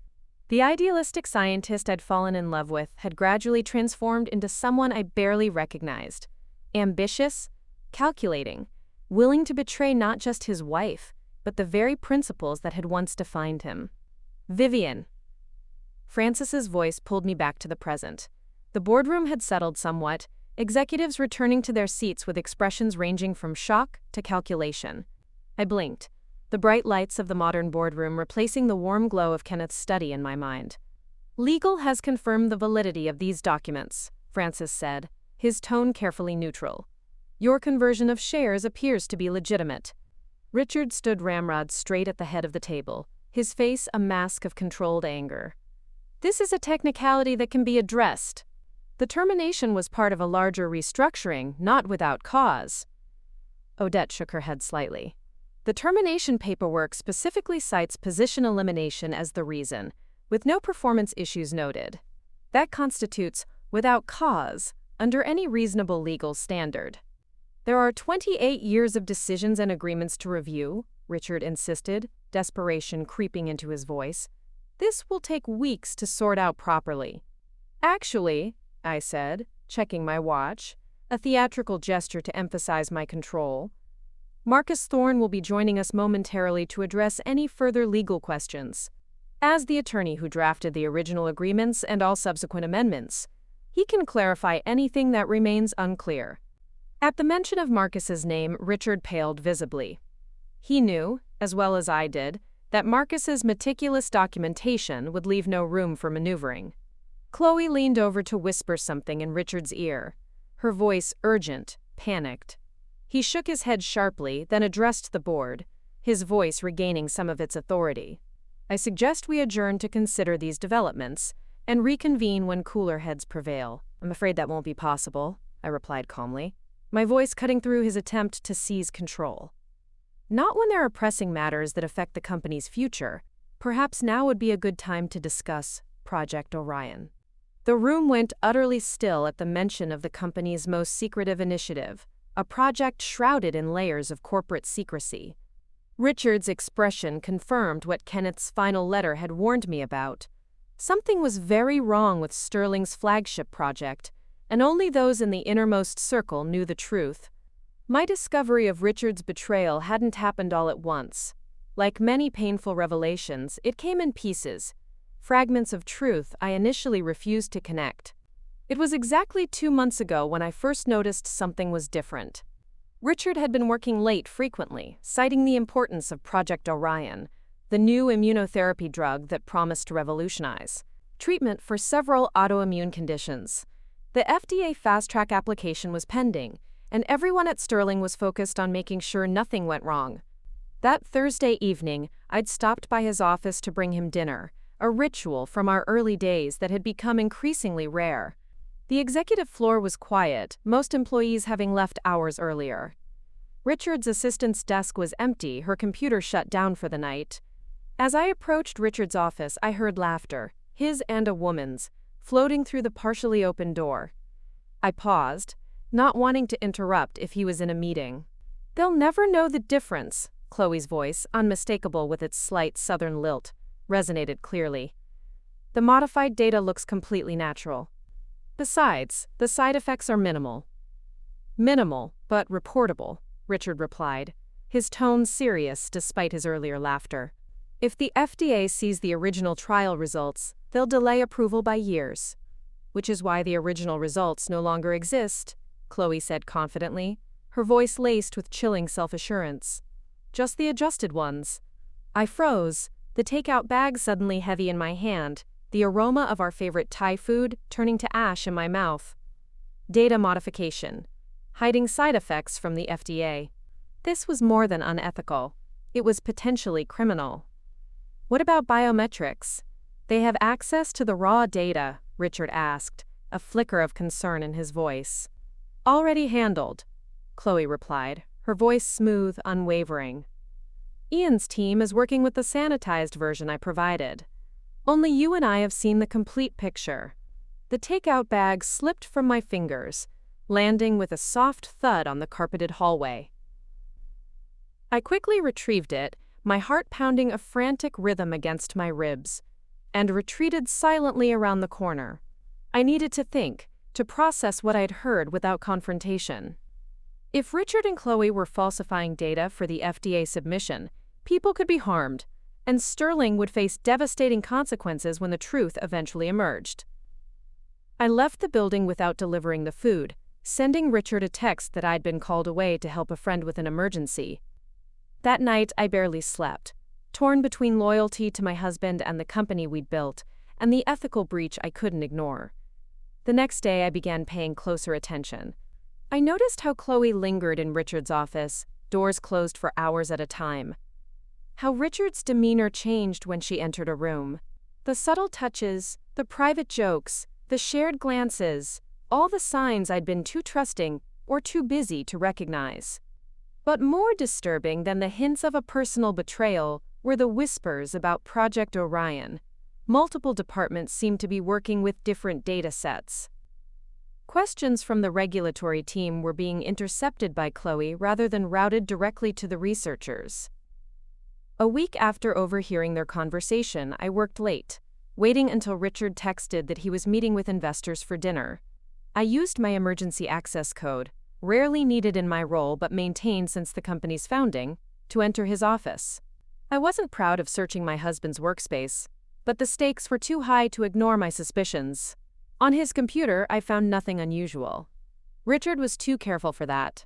The idealistic scientist I'd fallen in love with had gradually transformed into someone I barely recognized. Ambitious, calculating, willing to betray not just his wife, but the very principles that had once defined him. "Vivian." Francis's voice pulled me back to the present. The boardroom had settled somewhat, executives returning to their seats with expressions ranging from shock to calculation. I blinked, the bright lights of the modern boardroom replacing the warm glow of Kenneth's study in my mind. "Legal has confirmed the validity of these documents," Francis said, his tone carefully neutral. "Your conversion of shares appears to be legitimate." Richard stood ramrod straight at the head of the table, his face a mask of controlled anger. "This is a technicality that can be addressed. The termination was part of a larger restructuring, not without cause." Odette shook her head slightly. "The termination paperwork specifically cites position elimination as the reason, with no performance issues noted. That constitutes without cause under any reasonable legal standard." There are 28 years of decisions and agreements to review, Richard insisted, desperation creeping into his voice. This will take weeks to sort out properly. Actually, I said, checking my watch, a theatrical gesture to emphasize my control. Marcus Thorne will be joining us momentarily to address any further legal questions. As the attorney who drafted the original agreements and all subsequent amendments, he can clarify anything that remains unclear. At the mention of Marcus's name, Richard paled visibly. He knew, as well as I did, that Marcus's meticulous documentation would leave no room for maneuvering. Chloe leaned over to whisper something in Richard's ear, her voice urgent, panicked. He shook his head sharply, then addressed the board, his voice regaining some of its authority. I suggest we adjourn to consider these developments and reconvene when cooler heads prevail. I'm afraid that won't be possible, I replied calmly, my voice cutting through his attempt to seize control. Not when there are pressing matters that affect the company's future. Perhaps now would be a good time to discuss Project Orion. The room went utterly still at the mention of the company's most secretive initiative, a project shrouded in layers of corporate secrecy. Richard's expression confirmed what Kenneth's final letter had warned me about. Something was very wrong with Sterling's flagship project, and only those in the innermost circle knew the truth. My discovery of Richard's betrayal hadn't happened all at once. Like many painful revelations, it came in pieces, fragments of truth I initially refused to connect. It was exactly 2 months ago when I first noticed something was different. Richard had been working late frequently, citing the importance of Project Orion, the new immunotherapy drug that promised to revolutionize treatment for several autoimmune conditions. The FDA fast-track application was pending, and everyone at Sterling was focused on making sure nothing went wrong. That Thursday evening, I'd stopped by his office to bring him dinner, a ritual from our early days that had become increasingly rare. The executive floor was quiet, most employees having left hours earlier. Richard's assistant's desk was empty, her computer shut down for the night. As I approached Richard's office, I heard laughter, his and a woman's, floating through the partially open door. I paused, not wanting to interrupt if he was in a meeting. They'll never know the difference, Chloe's voice, unmistakable with its slight southern lilt, resonated clearly. The modified data looks completely natural. Besides, the side effects are minimal. Minimal, but reportable, Richard replied, his tone serious despite his earlier laughter. If the FDA sees the original trial results, they'll delay approval by years. Which is why the original results no longer exist, Chloe said confidently, her voice laced with chilling self-assurance. Just the adjusted ones. I froze, the takeout bag suddenly heavy in my hand, the aroma of our favorite Thai food turning to ash in my mouth. Data modification. Hiding side effects from the FDA. This was more than unethical. It was potentially criminal. What about biometrics? They have access to the raw data, Richard asked, a flicker of concern in his voice. Already handled, Chloe replied, her voice smooth, unwavering. Ian's team is working with the sanitized version I provided. Only you and I have seen the complete picture. The takeout bag slipped from my fingers, landing with a soft thud on the carpeted hallway. I quickly retrieved it, my heart pounding a frantic rhythm against my ribs, and retreated silently around the corner. I needed to think, to process what I'd heard without confrontation. If Richard and Chloe were falsifying data for the FDA submission, people could be harmed, and Sterling would face devastating consequences when the truth eventually emerged. I left the building without delivering the food, sending Richard a text that I'd been called away to help a friend with an emergency. That night, I barely slept, torn between loyalty to my husband and the company we'd built, and the ethical breach I couldn't ignore. The next day, I began paying closer attention. I noticed how Chloe lingered in Richard's office, doors closed for hours at a time. How Richard's demeanor changed when she entered a room. The subtle touches, the private jokes, the shared glances, all the signs I'd been too trusting or too busy to recognize. But more disturbing than the hints of a personal betrayal were the whispers about Project Orion. Multiple departments seemed to be working with different data sets. Questions from the regulatory team were being intercepted by Chloe rather than routed directly to the researchers. A week after overhearing their conversation, I worked late, waiting until Richard texted that he was meeting with investors for dinner. I used my emergency access code, rarely needed in my role but maintained since the company's founding, to enter his office. I wasn't proud of searching my husband's workspace, but the stakes were too high to ignore my suspicions. On his computer, I found nothing unusual. Richard was too careful for that.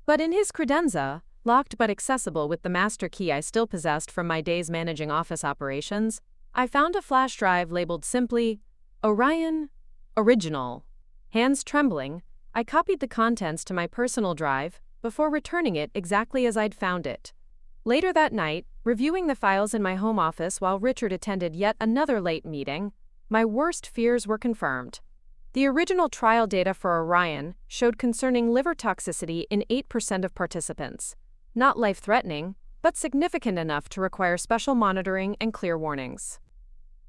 But in his credenza, locked but accessible with the master key I still possessed from my days managing office operations, I found a flash drive labeled simply, Orion, Original. Hands trembling, I copied the contents to my personal drive before returning it exactly as I'd found it. Later that night, reviewing the files in my home office while Richard attended yet another late meeting, my worst fears were confirmed. The original trial data for Orion showed concerning liver toxicity in 8% of participants. Not life-threatening, but significant enough to require special monitoring and clear warnings.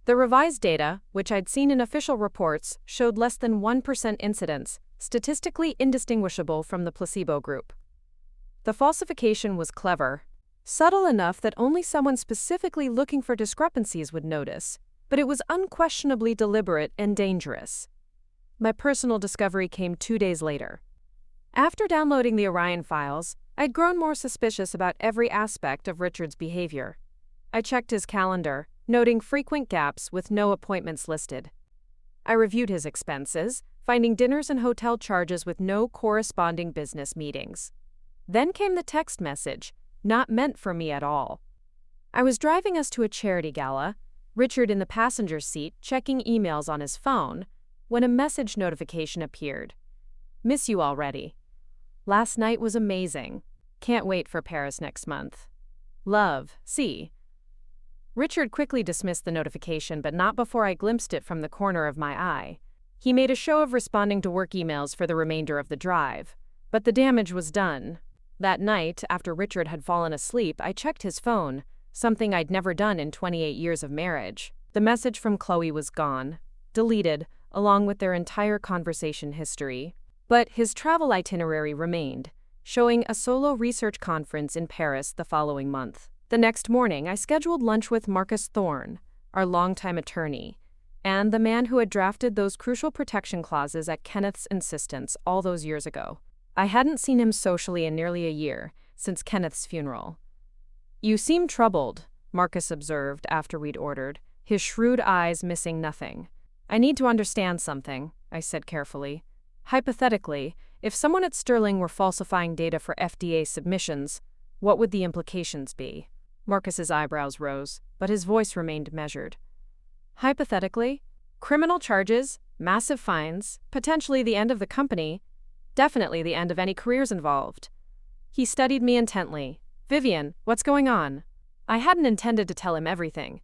The revised data, which I'd seen in official reports, showed less than 1% incidence, statistically indistinguishable from the placebo group. The falsification was clever, subtle enough that only someone specifically looking for discrepancies would notice, but it was unquestionably deliberate and dangerous. My personal discovery came 2 days later. After downloading the Orion files, I'd grown more suspicious about every aspect of Richard's behavior. I checked his calendar, noting frequent gaps with no appointments listed. I reviewed his expenses, finding dinners and hotel charges with no corresponding business meetings. Then came the text message, not meant for me at all. I was driving us to a charity gala, Richard in the passenger seat checking emails on his phone, when a message notification appeared. Miss you already. Last night was amazing. Can't wait for Paris next month. Love, C. Richard quickly dismissed the notification, but not before I glimpsed it from the corner of my eye. He made a show of responding to work emails for the remainder of the drive, but the damage was done. That night, after Richard had fallen asleep, I checked his phone, something I'd never done in 28 years of marriage. The message from Chloe was gone, deleted, along with their entire conversation history. But his travel itinerary remained, showing a solo research conference in Paris the following month. The next morning, I scheduled lunch with Marcus Thorne, our longtime attorney, and the man who had drafted those crucial protection clauses at Kenneth's insistence all those years ago. I hadn't seen him socially in nearly a year, since Kenneth's funeral. "You seem troubled," Marcus observed after we'd ordered, his shrewd eyes missing nothing. "I need to understand something," I said carefully. "Hypothetically, if someone at Sterling were falsifying data for FDA submissions, what would the implications be?" Marcus's eyebrows rose, but his voice remained measured. "Hypothetically, criminal charges, massive fines, potentially the end of the company, definitely the end of any careers involved." He studied me intently. "Vivian, what's going on?" I hadn't intended to tell him everything.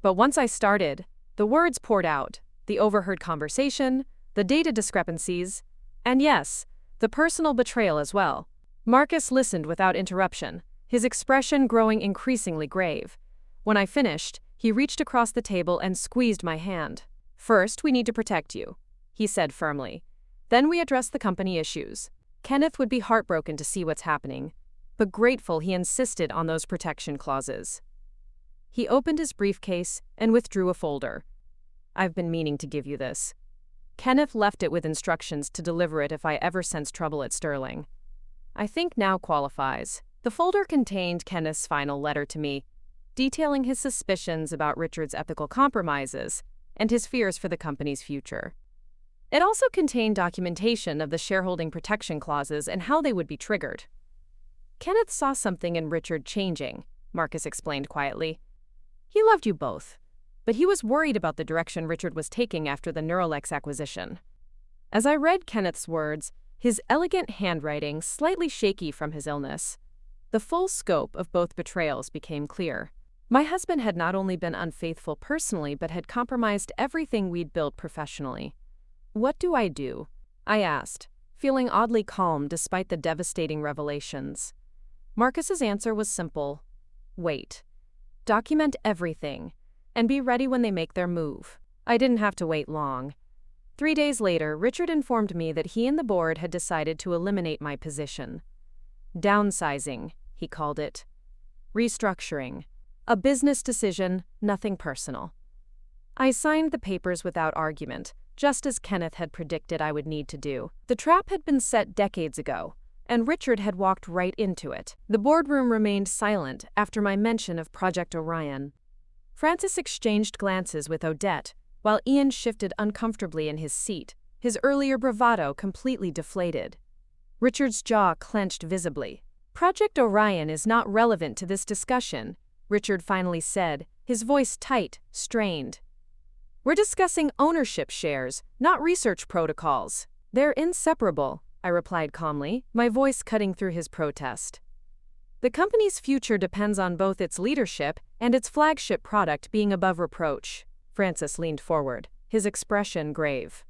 But once I started, the words poured out, the overheard conversation, the data discrepancies, and yes, the personal betrayal as well. Marcus listened without interruption, his expression growing increasingly grave. When I finished, he reached across the table and squeezed my hand. "First, we need to protect you," he said firmly. "Then we address the company issues." Kenneth would be heartbroken to see what's happening, but grateful he insisted on those protection clauses. He opened his briefcase and withdrew a folder. "I've been meaning to give you this." Kenneth left it with instructions to deliver it if I ever sensed trouble at Sterling. I think now qualifies. The folder contained Kenneth's final letter to me, detailing his suspicions about Richard's ethical compromises and his fears for the company's future. It also contained documentation of the shareholding protection clauses and how they would be triggered. "Kenneth saw something in Richard changing," Marcus explained quietly. "He loved you both, but he was worried about the direction Richard was taking after the Neuralex acquisition." As I read Kenneth's words, his elegant handwriting slightly shaky from his illness, the full scope of both betrayals became clear. My husband had not only been unfaithful personally but had compromised everything we'd built professionally. "What do I do?" I asked, feeling oddly calm despite the devastating revelations. Marcus's answer was simple. "Wait. Document everything, and be ready when they make their move." I didn't have to wait long. 3 days later, Richard informed me that he and the board had decided to eliminate my position. Downsizing, he called it. Restructuring. A business decision, nothing personal. I signed the papers without argument, just as Kenneth had predicted I would need to do. The trap had been set decades ago, and Richard had walked right into it. The boardroom remained silent after my mention of Project Orion. Francis exchanged glances with Odette, while Ian shifted uncomfortably in his seat, his earlier bravado completely deflated. Richard's jaw clenched visibly. "Project Orion is not relevant to this discussion," Richard finally said, his voice tight, strained. "We're discussing ownership shares, not research protocols." "They're inseparable," I replied calmly, my voice cutting through his protest. "The company's future depends on both its leadership and its flagship product being above reproach." Francis leaned forward, his expression grave.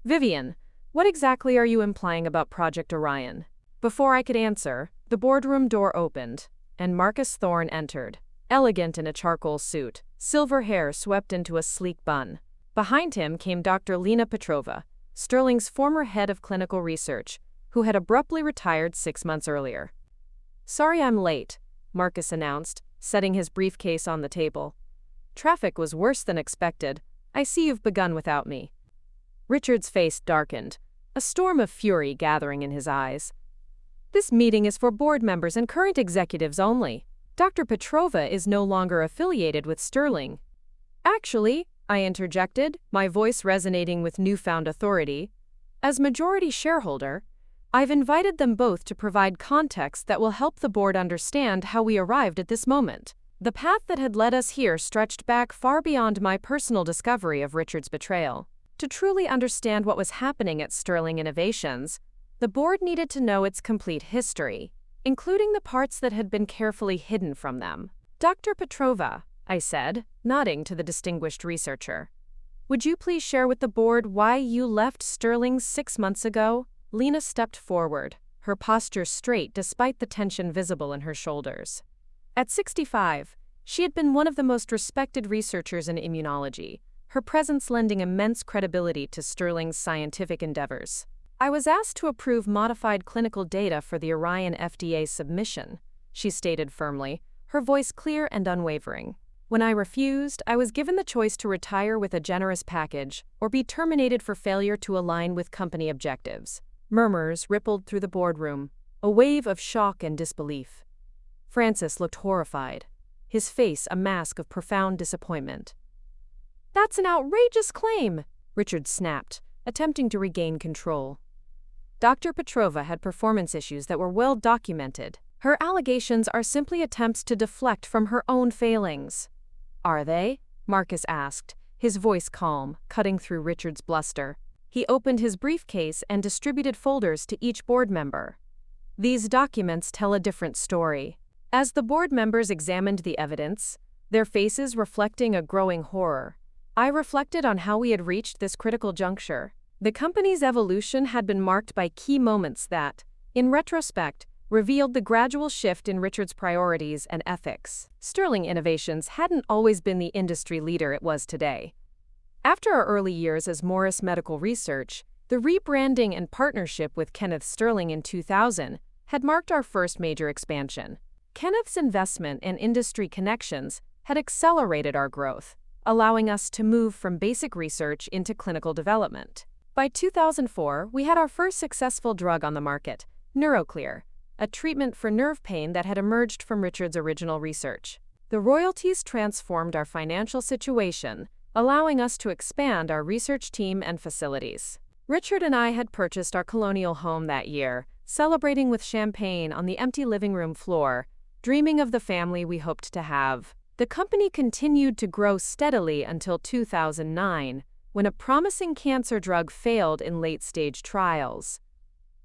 "Vivian, what exactly are you implying about Project Orion?" Before I could answer, the boardroom door opened, and Marcus Thorne entered, elegant in a charcoal suit, silver hair swept into a sleek bun. Behind him came Dr. Lena Petrova, Sterling's former head of clinical research, who had abruptly retired 6 months earlier. "Sorry I'm late," Marcus announced, setting his briefcase on the table. "Traffic was worse than expected. I see you've begun without me." Richard's face darkened, a storm of fury gathering in his eyes. "This meeting is for board members and current executives only. Dr. Petrova is no longer affiliated with Sterling." "Actually," I interjected, my voice resonating with newfound authority, "as majority shareholder, I've invited them both to provide context that will help the board understand how we arrived at this moment." The path that had led us here stretched back far beyond my personal discovery of Richard's betrayal. To truly understand what was happening at Sterling Innovations, the board needed to know its complete history, including the parts that had been carefully hidden from them. "Dr. Petrova," I said, nodding to the distinguished researcher, "would you please share with the board why you left Sterling 6 months ago?" Lena stepped forward, her posture straight despite the tension visible in her shoulders. At 65, she had been one of the most respected researchers in immunology, her presence lending immense credibility to Sterling's scientific endeavors. "I was asked to approve modified clinical data for the Orion FDA submission," she stated firmly, her voice clear and unwavering. "When I refused, I was given the choice to retire with a generous package or be terminated for failure to align with company objectives." Murmurs rippled through the boardroom, a wave of shock and disbelief. Francis looked horrified, his face a mask of profound disappointment. "That's an outrageous claim," Richard snapped, attempting to regain control. Dr. Petrova had performance issues that were well documented. Her allegations are simply attempts to deflect from her own failings. "Are they?" Marcus asked, his voice calm, cutting through Richard's bluster. He opened his briefcase and distributed folders to each board member. "These documents tell a different story." As the board members examined the evidence, their faces reflecting a growing horror, I reflected on how we had reached this critical juncture. The company's evolution had been marked by key moments that, in retrospect, revealed the gradual shift in Richard's priorities and ethics. Sterling Innovations hadn't always been the industry leader it was today. After our early years as Morris Medical Research, the rebranding and partnership with Kenneth Sterling in 2000 had marked our first major expansion. Kenneth's investment and industry connections had accelerated our growth, allowing us to move from basic research into clinical development. By 2004, we had our first successful drug on the market, NeuroClear, a treatment for nerve pain that had emerged from Richard's original research. The royalties transformed our financial situation, allowing us to expand our research team and facilities. Richard and I had purchased our colonial home that year, celebrating with champagne on the empty living room floor, dreaming of the family we hoped to have. The company continued to grow steadily until 2009, when a promising cancer drug failed in late-stage trials.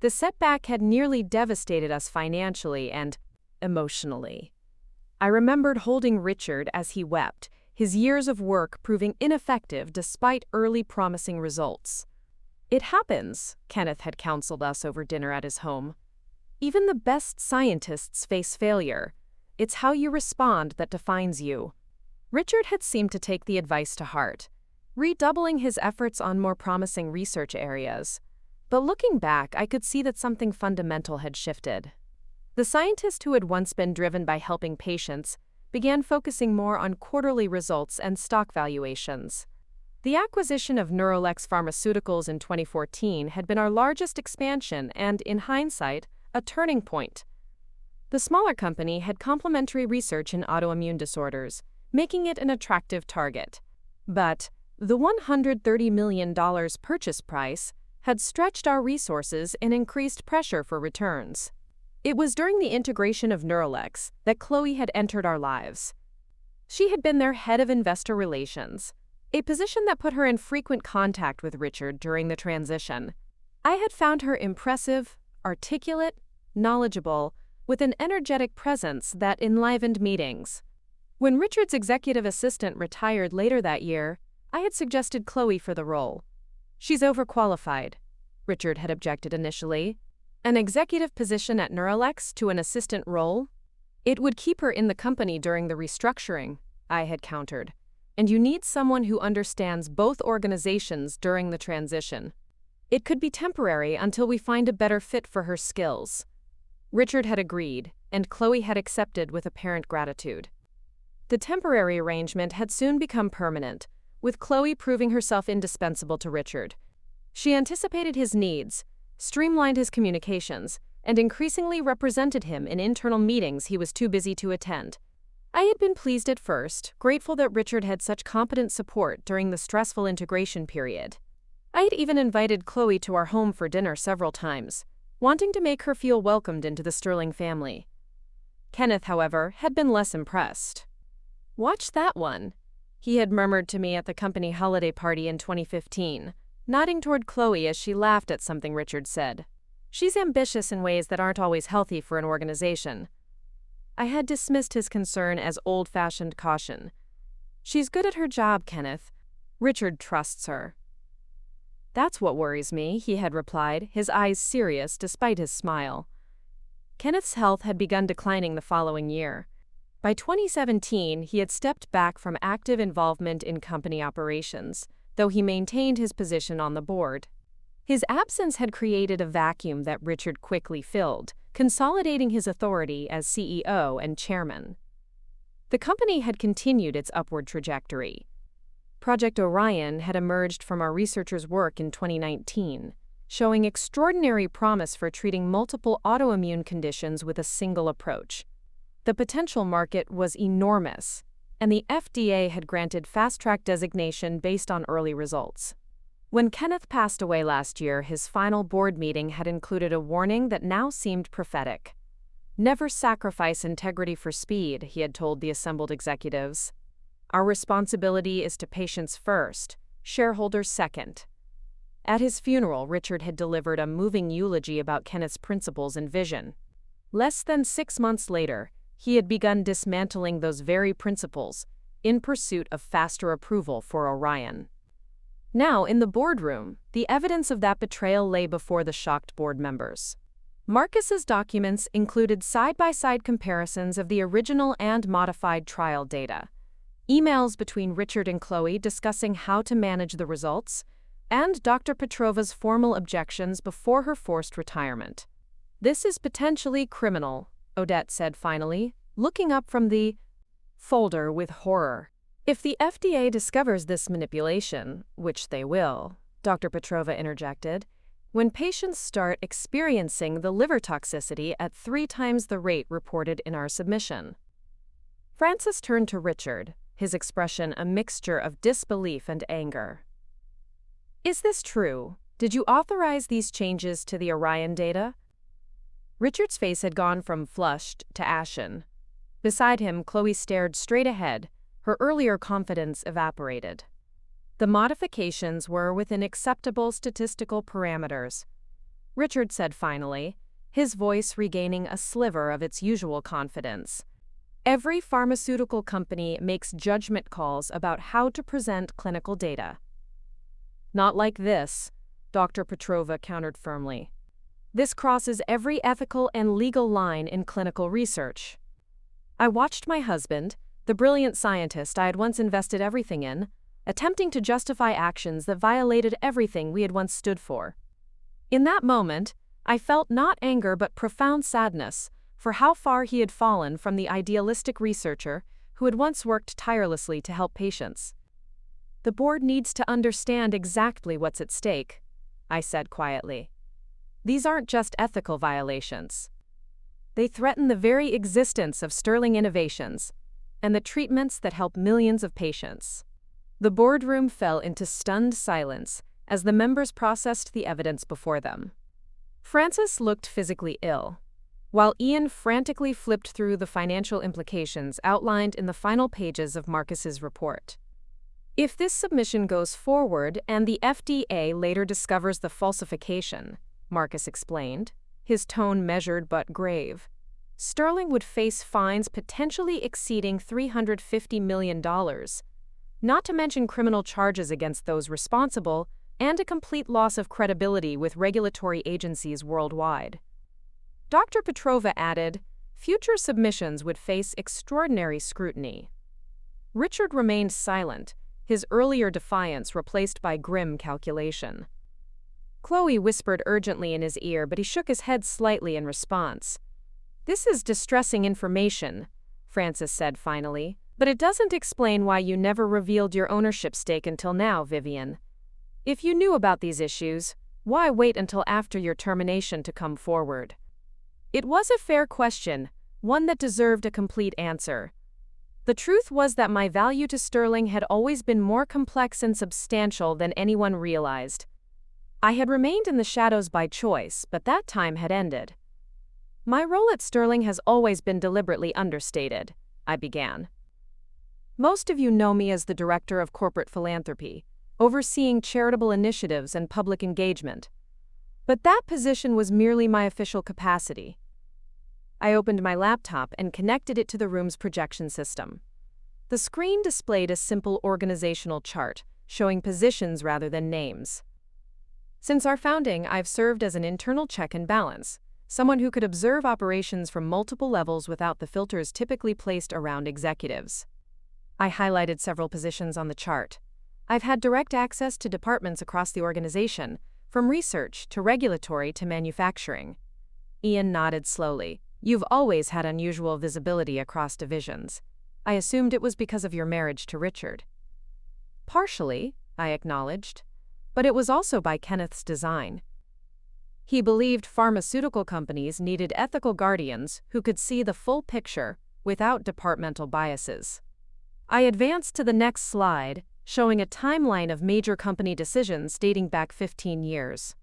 The setback had nearly devastated us financially and emotionally. I remembered holding Richard as he wept, his years of work proving ineffective despite early promising results. "It happens," Kenneth had counseled us over dinner at his home. "Even the best scientists face failure. It's how you respond that defines you." Richard had seemed to take the advice to heart. redoubling his efforts on more promising research areas. But looking back, I could see that something fundamental had shifted. The scientist who had once been driven by helping patients began focusing more on quarterly results and stock valuations. The acquisition of Neurolex Pharmaceuticals in 2014 had been our largest expansion and, in hindsight, a turning point. The smaller company had complementary research in autoimmune disorders, making it an attractive target. But the $130 million purchase price had stretched our resources and increased pressure for returns. It was during the integration of Neurolex that Chloe had entered our lives. She had been their head of investor relations, a position that put her in frequent contact with Richard during the transition. I had found her impressive, articulate, knowledgeable, with an energetic presence that enlivened meetings. When Richard's executive assistant retired later that year, I had suggested Chloe for the role. "She's overqualified," Richard had objected initially. "An executive position at Neurolex to an assistant role? It would keep her in the company during the restructuring," I had countered. "And you need someone who understands both organizations during the transition. It could be temporary until we find a better fit for her skills." Richard had agreed, and Chloe had accepted with apparent gratitude. The temporary arrangement had soon become permanent, with Chloe proving herself indispensable to Richard. She anticipated his needs, streamlined his communications, and increasingly represented him in internal meetings he was too busy to attend. I had been pleased at first, grateful that Richard had such competent support during the stressful integration period. I had even invited Chloe to our home for dinner several times, wanting to make her feel welcomed into the Sterling family. Kenneth, however, had been less impressed. "Watch that one," he had murmured to me at the company holiday party in 2015, nodding toward Chloe as she laughed at something Richard said. "She's ambitious in ways that aren't always healthy for an organization." I had dismissed his concern as old-fashioned caution. "She's good at her job, Kenneth. Richard trusts her." "That's what worries me," he had replied, his eyes serious despite his smile. Kenneth's health had begun declining the following year. By 2017, he had stepped back from active involvement in company operations, though he maintained his position on the board. His absence had created a vacuum that Richard quickly filled, consolidating his authority as CEO and chairman. The company had continued its upward trajectory. Project Orion had emerged from our researchers' work in 2019, showing extraordinary promise for treating multiple autoimmune conditions with a single approach. The potential market was enormous, and the FDA had granted fast-track designation based on early results. When Kenneth passed away last year, his final board meeting had included a warning that now seemed prophetic. "Never sacrifice integrity for speed," he had told the assembled executives. "Our responsibility is to patients first, shareholders second." At his funeral, Richard had delivered a moving eulogy about Kenneth's principles and vision. Less than 6 months later, he had begun dismantling those very principles in pursuit of faster approval for Orion. Now, in the boardroom, the evidence of that betrayal lay before the shocked board members. Marcus's documents included side-by-side comparisons of the original and modified trial data, emails between Richard and Chloe discussing how to manage the results, and Dr. Petrova's formal objections before her forced retirement. "This is potentially criminal," Odette said finally, looking up from the folder with horror. "If the FDA discovers this manipulation, which they will," Dr. Petrova interjected, "when patients start experiencing the liver toxicity at 3 times the rate reported in our submission." Francis turned to Richard, his expression a mixture of disbelief and anger. "Is this true? Did you authorize these changes to the Orion data?" Richard's face had gone from flushed to ashen. Beside him, Chloe stared straight ahead, her earlier confidence evaporated. "The modifications were within acceptable statistical parameters," Richard said finally, his voice regaining a sliver of its usual confidence. "Every pharmaceutical company makes judgment calls about how to present clinical data." "Not like this," Dr. Petrova countered firmly. "This crosses every ethical and legal line in clinical research." I watched my husband, the brilliant scientist I had once invested everything in, attempting to justify actions that violated everything we had once stood for. In that moment, I felt not anger but profound sadness for how far he had fallen from the idealistic researcher who had once worked tirelessly to help patients. "The board needs to understand exactly what's at stake," I said quietly. "These aren't just ethical violations. They threaten the very existence of sterling innovations and the treatments that help millions of patients." The boardroom fell into stunned silence as the members processed the evidence before them. Francis looked physically ill, while Ian frantically flipped through the financial implications outlined in the final pages of Marcus's report. "If this submission goes forward and the FDA later discovers the falsification," Marcus explained, his tone measured but grave, "Sterling would face fines potentially exceeding $350 million, not to mention criminal charges against those responsible and a complete loss of credibility with regulatory agencies worldwide." Dr. Petrova added, "Future submissions would face extraordinary scrutiny." Richard remained silent, his earlier defiance replaced by grim calculation. Chloe whispered urgently in his ear, but he shook his head slightly in response. "This is distressing information," Francis said finally, "but it doesn't explain why you never revealed your ownership stake until now, Vivian. If you knew about these issues, why wait until after your termination to come forward?" It was a fair question, one that deserved a complete answer. The truth was that my value to Sterling had always been more complex and substantial than anyone realized. I had remained in the shadows by choice, but that time had ended. "My role at Sterling has always been deliberately understated," I began. "Most of you know me as the Director of Corporate Philanthropy, overseeing charitable initiatives and public engagement. But that position was merely my official capacity." I opened my laptop and connected it to the room's projection system. The screen displayed a simple organizational chart, showing positions rather than names. Since our founding, I've served as an internal check and balance, someone who could observe operations from multiple levels without the filters typically placed around executives. I highlighted several positions on the chart. I've had direct access to departments across the organization, from research to regulatory to manufacturing. Ian nodded slowly. "You've always had unusual visibility across divisions. I assumed it was because of your marriage to Richard." "Partially," I acknowledged, "but it was also by Kenneth's design. He believed pharmaceutical companies needed ethical guardians who could see the full picture without departmental biases." I advanced to the next slide, showing a timeline of major company decisions dating back 15 years.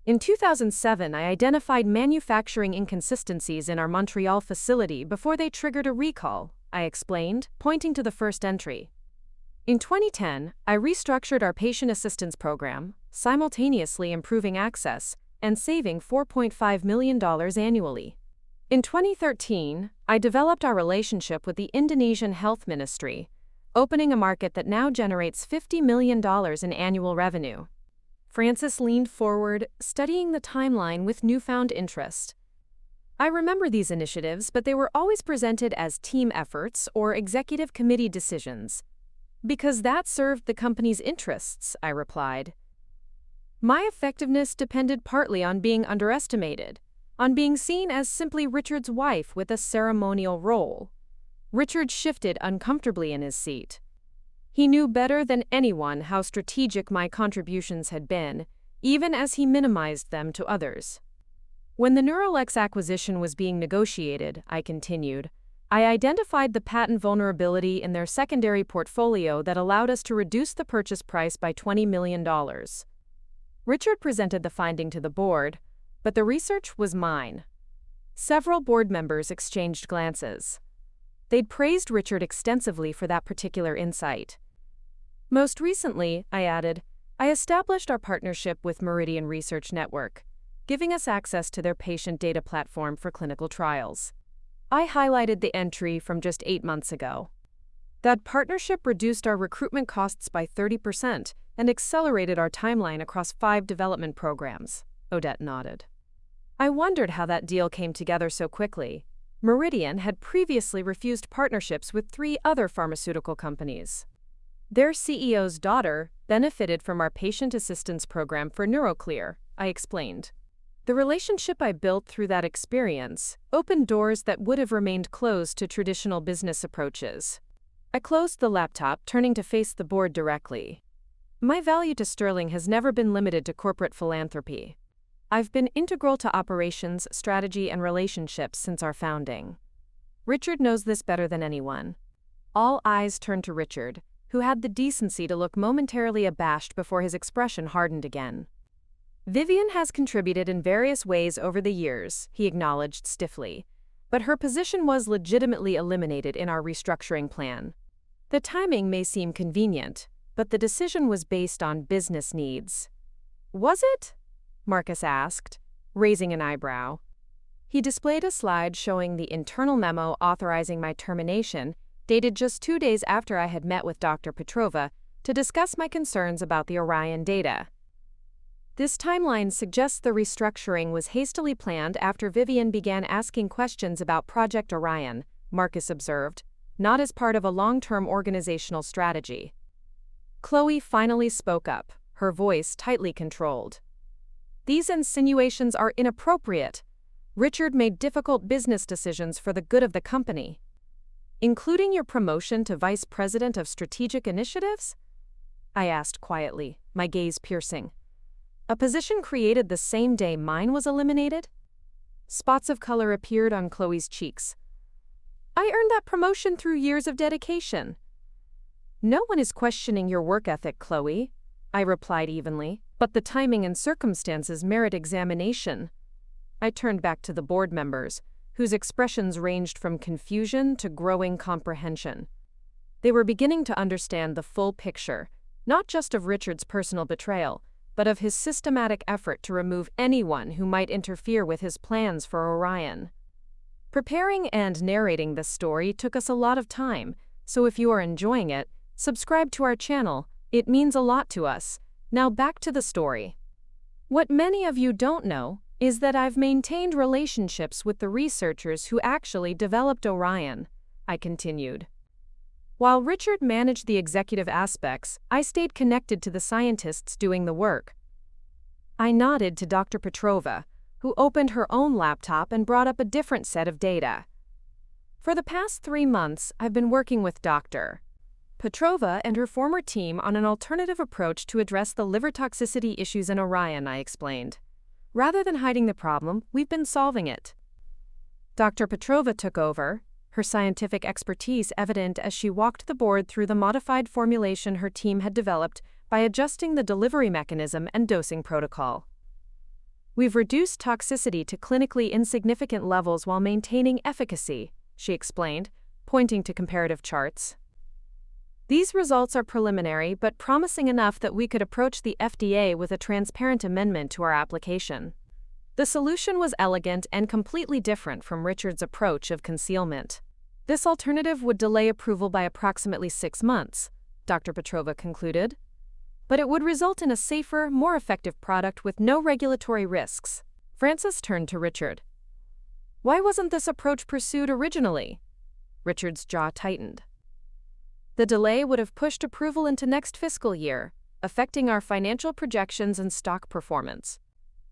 In 2007, I identified manufacturing inconsistencies in our Montreal facility before they triggered a recall, I explained, pointing to the first entry. In 2010, I restructured our patient assistance program, simultaneously improving access and saving $4.5 million annually. In 2013, I developed our relationship with the Indonesian Health Ministry, opening a market that now generates $50 million in annual revenue. Francis leaned forward, studying the timeline with newfound interest. "I remember these initiatives, but they were always presented as team efforts or executive committee decisions. Because that served the company's interests," I replied. "My effectiveness depended partly on being underestimated, on being seen as simply Richard's wife with a ceremonial role." Richard shifted uncomfortably in his seat. He knew better than anyone how strategic my contributions had been, even as he minimized them to others. "When the Neuralex acquisition was being negotiated," I continued, "I identified the patent vulnerability in their secondary portfolio that allowed us to reduce the purchase price by $20 million. Richard presented the finding to the board, but the research was mine." Several board members exchanged glances. They'd praised Richard extensively for that particular insight. "Most recently," I added, "I established our partnership with Meridian Research Network, giving us access to their patient data platform for clinical trials." I highlighted the entry from just 8 months ago. "That partnership reduced our recruitment costs by 30% and accelerated our timeline across 5 development programs," Odette nodded. I wondered how that deal came together so quickly. Meridian had previously refused partnerships with 3 other pharmaceutical companies. Their CEO's daughter benefited from our patient assistance program for NeuroClear, I explained. The relationship I built through that experience opened doors that would have remained closed to traditional business approaches. I closed the laptop, turning to face the board directly. My value to Sterling has never been limited to corporate philanthropy. I've been integral to operations, strategy, and relationships since our founding. Richard knows this better than anyone. All eyes turned to Richard, who had the decency to look momentarily abashed before his expression hardened again. Vivian has contributed in various ways over the years, he acknowledged stiffly, but her position was legitimately eliminated in our restructuring plan. The timing may seem convenient, but the decision was based on business needs. Was it? Marcus asked, raising an eyebrow. He displayed a slide showing the internal memo authorizing my termination, dated just 2 days after I had met with Dr. Petrova to discuss my concerns about the Orion data. This timeline suggests the restructuring was hastily planned after Vivian began asking questions about Project Orion, Marcus observed, not as part of a long-term organizational strategy. Chloe finally spoke up, her voice tightly controlled. These insinuations are inappropriate. Richard made difficult business decisions for the good of the company. Including your promotion to Vice President of Strategic Initiatives? I asked quietly, my gaze piercing. A position created the same day mine was eliminated? Spots of color appeared on Chloe's cheeks. I earned that promotion through years of dedication. No one is questioning your work ethic, Chloe, I replied evenly, but the timing and circumstances merit examination. I turned back to the board members, whose expressions ranged from confusion to growing comprehension. They were beginning to understand the full picture, not just of Richard's personal betrayal, but of his systematic effort to remove anyone who might interfere with his plans for Orion. Preparing and narrating this story took us a lot of time, so if you are enjoying it, subscribe to our channel. It means a lot to us. Now back to the story. What many of you don't know is that I've maintained relationships with the researchers who actually developed Orion, I continued. While Richard managed the executive aspects, I stayed connected to the scientists doing the work. I nodded to Dr. Petrova, who opened her own laptop and brought up a different set of data. For the past 3 months, I've been working with Dr. Petrova and her former team on an alternative approach to address the liver toxicity issues in Orion, I explained. Rather than hiding the problem, we've been solving it. Dr. Petrova took over, her scientific expertise evident as she walked the board through the modified formulation her team had developed by adjusting the delivery mechanism and dosing protocol. We've reduced toxicity to clinically insignificant levels while maintaining efficacy, she explained, pointing to comparative charts. These results are preliminary but promising enough that we could approach the FDA with a transparent amendment to our application. The solution was elegant and completely different from Richard's approach of concealment. This alternative would delay approval by approximately 6 months, Dr. Petrova concluded. But it would result in a safer, more effective product with no regulatory risks. Francis turned to Richard. Why wasn't this approach pursued originally? Richard's jaw tightened. The delay would have pushed approval into next fiscal year, affecting our financial projections and stock performance.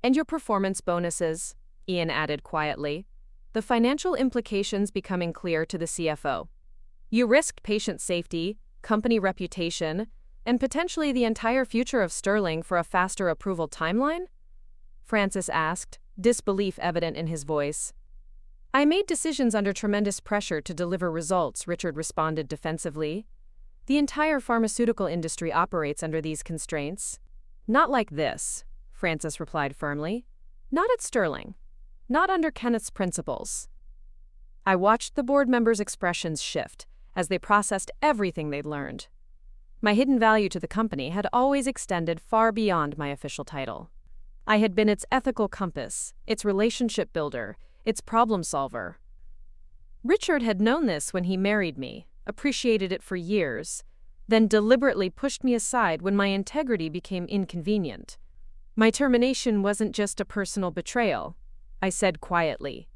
And your performance bonuses, Ian added quietly, the financial implications becoming clear to the CFO. You risked patient safety, company reputation, and potentially the entire future of Sterling for a faster approval timeline? Francis asked, disbelief evident in his voice. I made decisions under tremendous pressure to deliver results, Richard responded defensively. The entire pharmaceutical industry operates under these constraints. Not like this, Francis replied firmly. Not at Sterling. Not under Kenneth's principles. I watched the board members' expressions shift as they processed everything they'd learned. My hidden value to the company had always extended far beyond my official title. I had been its ethical compass, its relationship builder, its problem solver. Richard had known this when he married me, appreciated it for years, then deliberately pushed me aside when my integrity became inconvenient. My termination wasn't just a personal betrayal, I said quietly.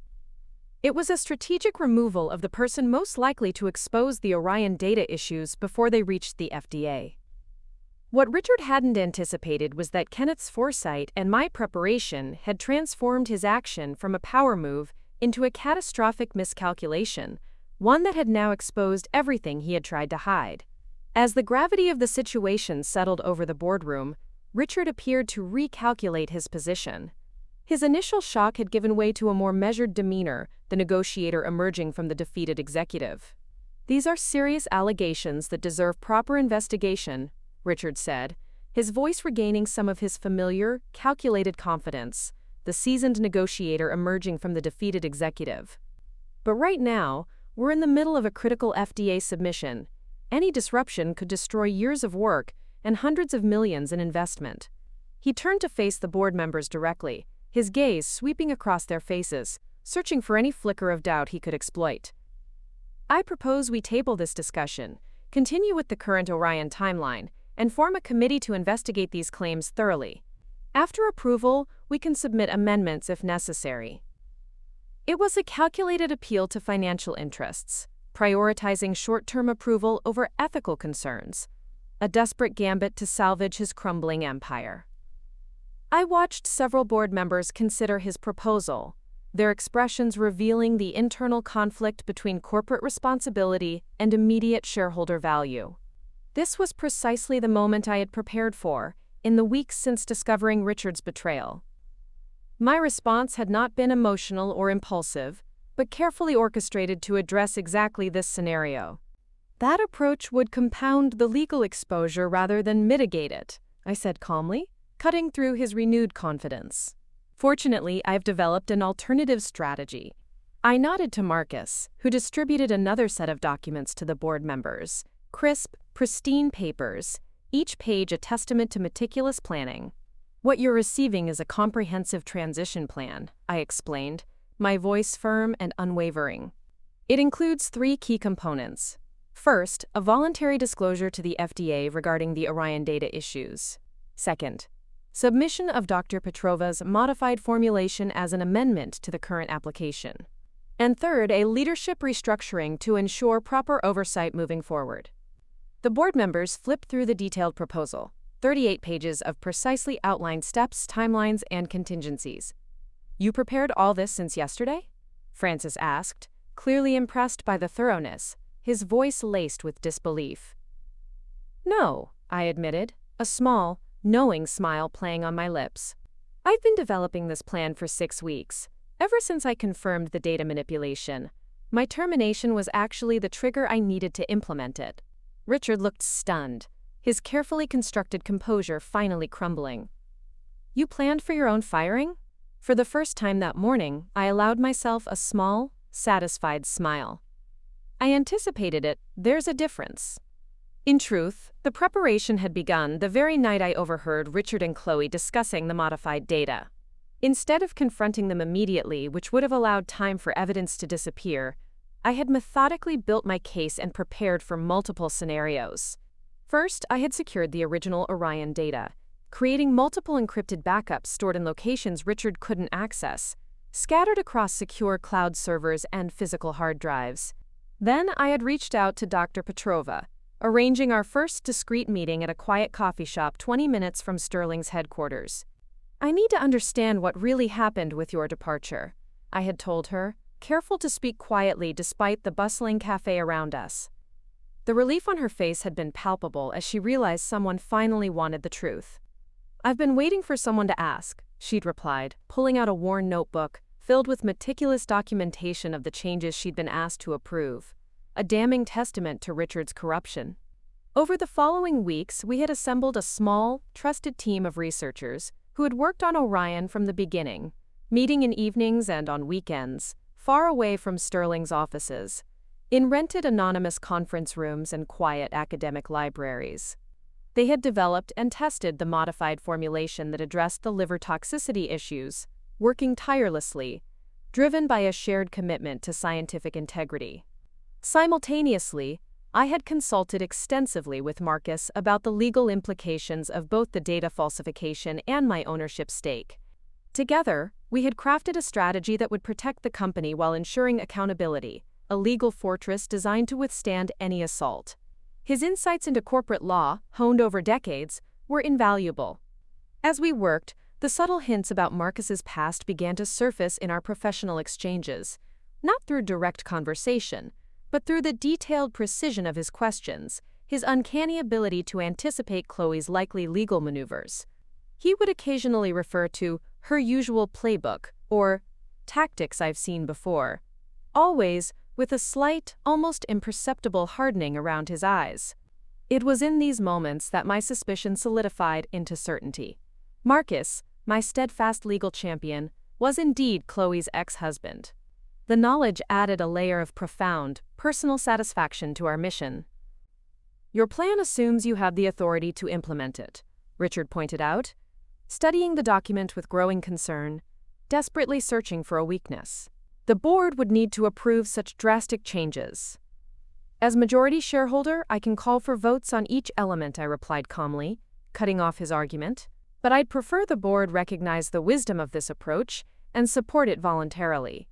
It was a strategic removal of the person most likely to expose the Orion data issues before they reached the FDA. What Richard hadn't anticipated was that Kenneth's foresight and my preparation had transformed his action from a power move into a catastrophic miscalculation, one that had now exposed everything he had tried to hide. As the gravity of the situation settled over the boardroom, Richard appeared to recalculate his position. His initial shock had given way to a more measured demeanor, the negotiator emerging from the defeated executive. "These are serious allegations that deserve proper investigation," Richard said, his voice regaining some of his familiar, calculated confidence, the seasoned negotiator emerging from the defeated executive. "But right now, we're in the middle of a critical FDA submission. Any disruption could destroy years of work and hundreds of millions in investment." He turned to face the board members directly, his gaze sweeping across their faces, searching for any flicker of doubt he could exploit. "I propose we table this discussion, continue with the current Orion timeline, and form a committee to investigate these claims thoroughly. After approval, we can submit amendments if necessary." It was a calculated appeal to financial interests, prioritizing short-term approval over ethical concerns, a desperate gambit to salvage his crumbling empire. I watched several board members consider his proposal, their expressions revealing the internal conflict between corporate responsibility and immediate shareholder value. This was precisely the moment I had prepared for, in the weeks since discovering Richard's betrayal. My response had not been emotional or impulsive, but carefully orchestrated to address exactly this scenario. "That approach would compound the legal exposure rather than mitigate it," I said calmly, cutting through his renewed confidence. "Fortunately, I've developed an alternative strategy." I nodded to Marcus, who distributed another set of documents to the board members. Crisp, pristine papers, each page a testament to meticulous planning. "What you're receiving is a comprehensive transition plan," I explained, my voice firm and unwavering. "It includes 3 key components. First, a voluntary disclosure to the FDA regarding the Orion data issues. Second, submission of Dr. Petrova's modified formulation as an amendment to the current application. And third, a leadership restructuring to ensure proper oversight moving forward." The board members flipped through the detailed proposal, 38 pages of precisely outlined steps, timelines, and contingencies. "You prepared all this since yesterday?" Francis asked, clearly impressed by the thoroughness, his voice laced with disbelief. "No," I admitted, a small, knowing smile playing on my lips. "I've been developing this plan for 6 weeks, ever since I confirmed the data manipulation. My termination was actually the trigger I needed to implement it." Richard looked stunned, his carefully constructed composure finally crumbling. "You planned for your own firing?" For the first time that morning, I allowed myself a small, satisfied smile. "I anticipated it. There's a difference." In truth, the preparation had begun the very night I overheard Richard and Chloe discussing the modified data. Instead of confronting them immediately, which would have allowed time for evidence to disappear, I had methodically built my case and prepared for multiple scenarios. First, I had secured the original Orion data, creating multiple encrypted backups stored in locations Richard couldn't access, scattered across secure cloud servers and physical hard drives. Then I had reached out to Dr. Petrova, arranging our first discreet meeting at a quiet coffee shop 20 minutes from Sterling's headquarters. "I need to understand what really happened with your departure," I had told her, careful to speak quietly despite the bustling cafe around us. The relief on her face had been palpable as she realized someone finally wanted the truth. "I've been waiting for someone to ask," she'd replied, pulling out a worn notebook filled with meticulous documentation of the changes she'd been asked to approve, a damning testament to Richard's corruption. Over the following weeks, we had assembled a small, trusted team of researchers who had worked on Orion from the beginning, meeting in evenings and on weekends, far away from Sterling's offices, in rented anonymous conference rooms and quiet academic libraries. They had developed and tested the modified formulation that addressed the liver toxicity issues, working tirelessly, driven by a shared commitment to scientific integrity. Simultaneously, I had consulted extensively with Marcus about the legal implications of both the data falsification and my ownership stake. Together, We had crafted a strategy that would protect the company while ensuring accountability, a legal fortress designed to withstand any assault. His insights into corporate law, honed over decades, were invaluable. As we worked, the subtle hints about Marcus's past began to surface in our professional exchanges, not through direct conversation, but through the detailed precision of his questions, his uncanny ability to anticipate Chloe's likely legal maneuvers. He would occasionally refer to her usual playbook or tactics I've seen before, always with a slight, almost imperceptible hardening around his eyes. It was in these moments that my suspicion solidified into certainty. Marcus, my steadfast legal champion, was indeed Chloe's ex-husband. The knowledge added a layer of profound, personal satisfaction to our mission. "Your plan assumes you have the authority to implement it," Richard pointed out, studying the document with growing concern, desperately searching for a weakness. "The board would need to approve such drastic changes." "As majority shareholder, I can call for votes on each element," I replied calmly, cutting off his argument. "But I'd prefer the board recognize the wisdom of this approach and support it voluntarily."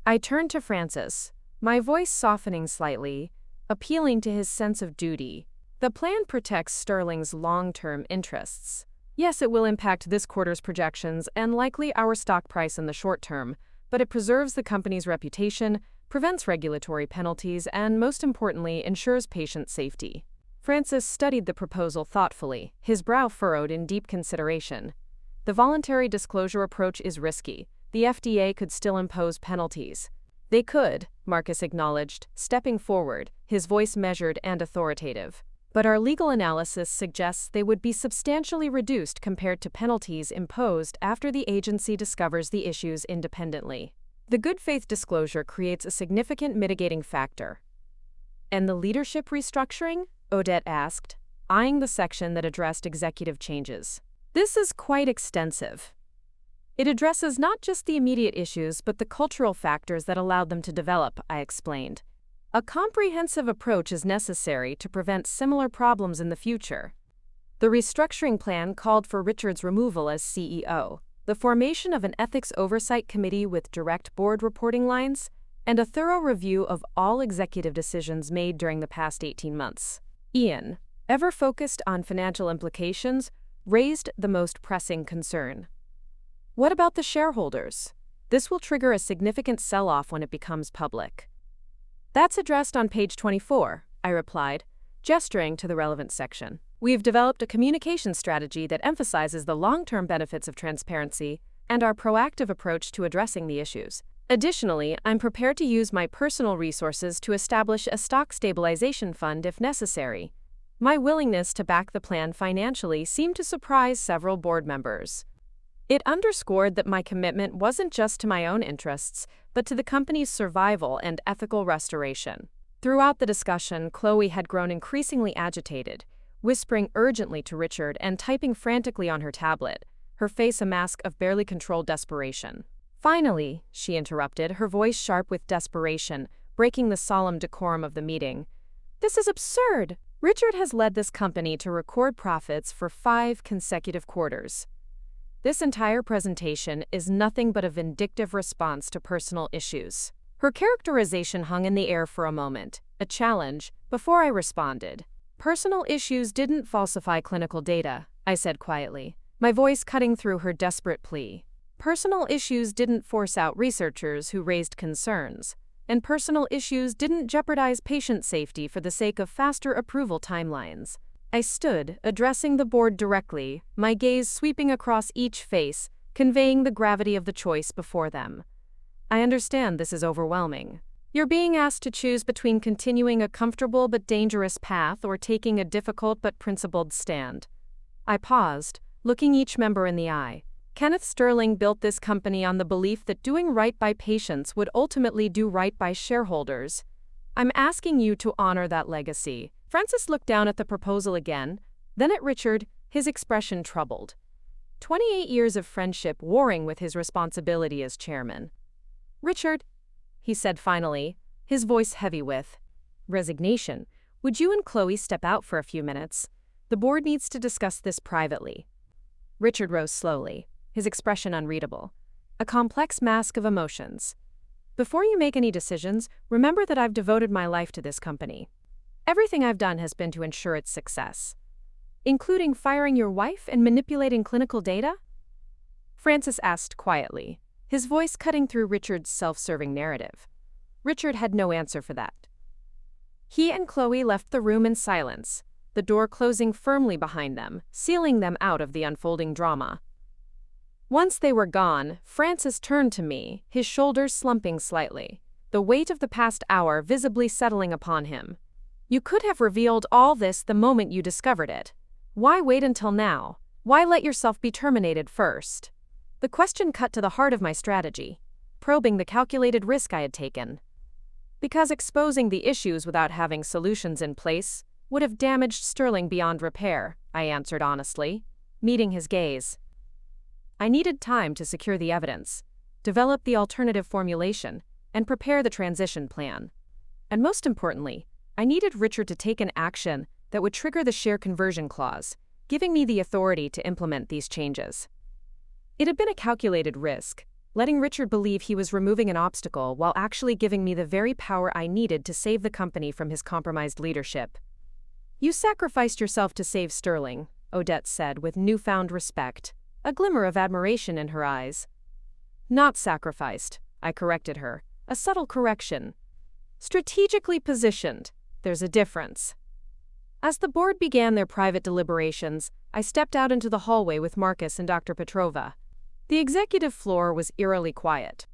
I turned to Francis, my voice softening slightly, appealing to his sense of duty. "The plan protects Sterling's long-term interests. Yes, it will impact this quarter's projections and likely our stock price in the short term, but it preserves the company's reputation, prevents regulatory penalties, and most importantly, ensures patient safety." Francis studied the proposal thoughtfully, his brow furrowed in deep consideration. "The voluntary disclosure approach is risky. The FDA could still impose penalties." "They could," Marcus acknowledged, stepping forward, his voice measured and authoritative. "But our legal analysis suggests they would be substantially reduced compared to penalties imposed after the agency discovers the issues independently. The good faith disclosure creates a significant mitigating factor." "And the leadership restructuring?" Odette asked, eyeing the section that addressed executive changes. "This is quite extensive. It addresses not just the immediate issues but the cultural factors that allowed them to develop," I explained. "A comprehensive approach is necessary to prevent similar problems in the future." The restructuring plan called for Richard's removal as CEO, the formation of an ethics oversight committee with direct board reporting lines, and a thorough review of all executive decisions made during the past 18 months. Ian, ever focused on financial implications, raised the most pressing concern. "What about the shareholders? This will trigger a significant sell-off when it becomes public." "That's addressed on page 24, I replied, gesturing to the relevant section. "We've developed a communication strategy that emphasizes the long-term benefits of transparency and our proactive approach to addressing the issues. Additionally, I'm prepared to use my personal resources to establish a stock stabilization fund if necessary." My willingness to back the plan financially seemed to surprise several board members. It underscored that my commitment wasn't just to my own interests, but to the company's survival and ethical restoration. Throughout the discussion, Chloe had grown increasingly agitated, whispering urgently to Richard and typing frantically on her tablet, her face a mask of barely controlled desperation. "Finally," she interrupted, her voice sharp with desperation, breaking the solemn decorum of the meeting. "This is absurd! Richard has led this company to record profits for 5 consecutive quarters. This entire presentation is nothing but a vindictive response to personal issues." Her characterization hung in the air for a moment, a challenge, before I responded. "Personal issues didn't falsify clinical data," I said quietly, my voice cutting through her desperate plea. "Personal issues didn't force out researchers who raised concerns, and personal issues didn't jeopardize patient safety for the sake of faster approval timelines." I stood, addressing the board directly, my gaze sweeping across each face, conveying the gravity of the choice before them. "I understand this is overwhelming. You're being asked to choose between continuing a comfortable but dangerous path or taking a difficult but principled stand." I paused, looking each member in the eye. Kenneth Sterling built this company on the belief that doing right by patients would ultimately do right by shareholders. I'm asking you to honor that legacy. Francis looked down at the proposal again, then at Richard, his expression troubled. 28 years of friendship warring with his responsibility as chairman. "Richard," he said finally, his voice heavy with resignation, "would you and Chloe step out for a few minutes? The board needs to discuss this privately." Richard rose slowly, his expression unreadable. a complex mask of emotions. Before you make any decisions, remember that I've devoted my life to this company. Everything I've done has been to ensure its success. Including firing your wife and manipulating clinical data? Francis asked quietly, his voice cutting through Richard's self-serving narrative. Richard had no answer for that. He and Chloe left the room in silence, the door closing firmly behind them, sealing them out of the unfolding drama. Once they were gone, Francis turned to me, his shoulders slumping slightly, the weight of the past hour visibly settling upon him. You could have revealed all this the moment you discovered it. Why wait until now? Why let yourself be terminated first? The question cut to the heart of my strategy, probing the calculated risk I had taken. Because exposing the issues without having solutions in place would have damaged Sterling beyond repair, I answered honestly, meeting his gaze. I needed time to secure the evidence, develop the alternative formulation, and prepare the transition plan. And most importantly, I needed Richard to take an action that would trigger the share conversion clause, giving me the authority to implement these changes. It had been a calculated risk, letting Richard believe he was removing an obstacle while actually giving me the very power I needed to save the company from his compromised leadership. You sacrificed yourself to save Sterling, Odette said with newfound respect, a glimmer of admiration in her eyes. Not sacrificed, I corrected her, a subtle correction. Strategically positioned, there's a difference. As the board began their private deliberations, I stepped out into the hallway with Marcus and Dr. Petrova. The executive floor was eerily quiet.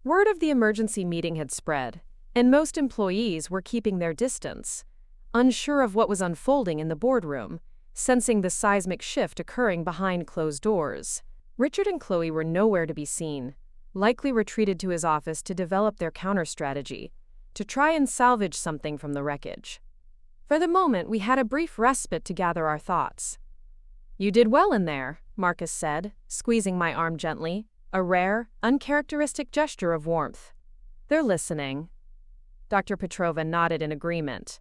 Word of the emergency meeting had spread, and most employees were keeping their distance, unsure of what was unfolding in the boardroom, sensing the seismic shift occurring behind closed doors. Richard and Chloe were nowhere to be seen, likely retreated to his office to develop their counter-strategy, to try and salvage something from the wreckage. For the moment, we had a brief respite to gather our thoughts. You did well in there, Marcus said, squeezing my arm gently, a rare, uncharacteristic gesture of warmth. They're listening. Dr. Petrova nodded in agreement.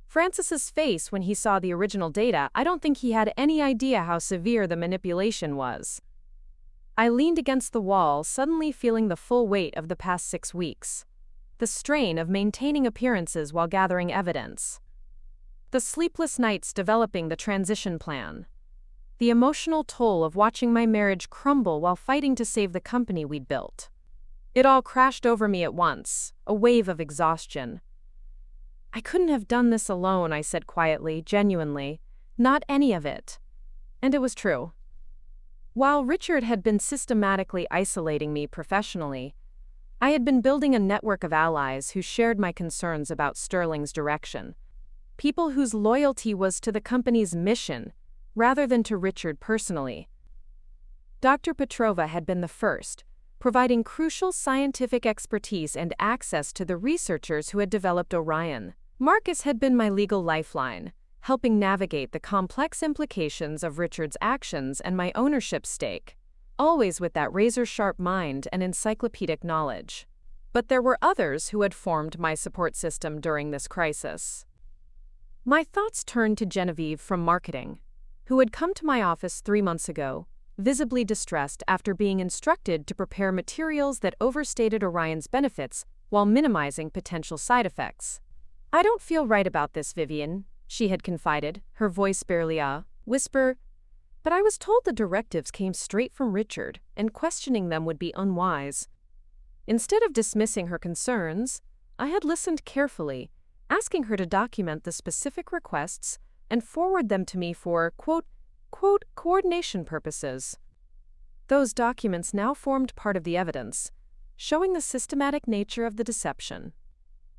Francis's face when he saw the original data, I don't think he had any idea how severe the manipulation was. I leaned against the wall, suddenly feeling the full weight of the past 6 weeks. The strain of maintaining appearances while gathering evidence. The sleepless nights developing the transition plan. The emotional toll of watching my marriage crumble while fighting to save the company we'd built. It all crashed over me at once, a wave of exhaustion. I couldn't have done this alone, I said quietly, genuinely. Not any of it. And it was true. While Richard had been systematically isolating me professionally, I had been building a network of allies who shared my concerns about Sterling's direction. People whose loyalty was to the company's mission, rather than to Richard personally. Dr. Petrova had been the first, providing crucial scientific expertise and access to the researchers who had developed Orion. Marcus had been my legal lifeline, helping navigate the complex implications of Richard's actions and my ownership stake, always with that razor-sharp mind and encyclopedic knowledge. But there were others who had formed my support system during this crisis. My thoughts turned to Genevieve from marketing, who had come to my office 3 months ago, visibly distressed after being instructed to prepare materials that overstated Orion's benefits while minimizing potential side effects. I don't feel right about this, Vivian, she had confided, her voice barely a whisper, but I was told the directives came straight from Richard, and questioning them would be unwise. Instead of dismissing her concerns, I had listened carefully, asking her to document the specific requests and forward them to me for, quote, coordination purposes. Those documents now formed part of the evidence, showing the systematic nature of the deception.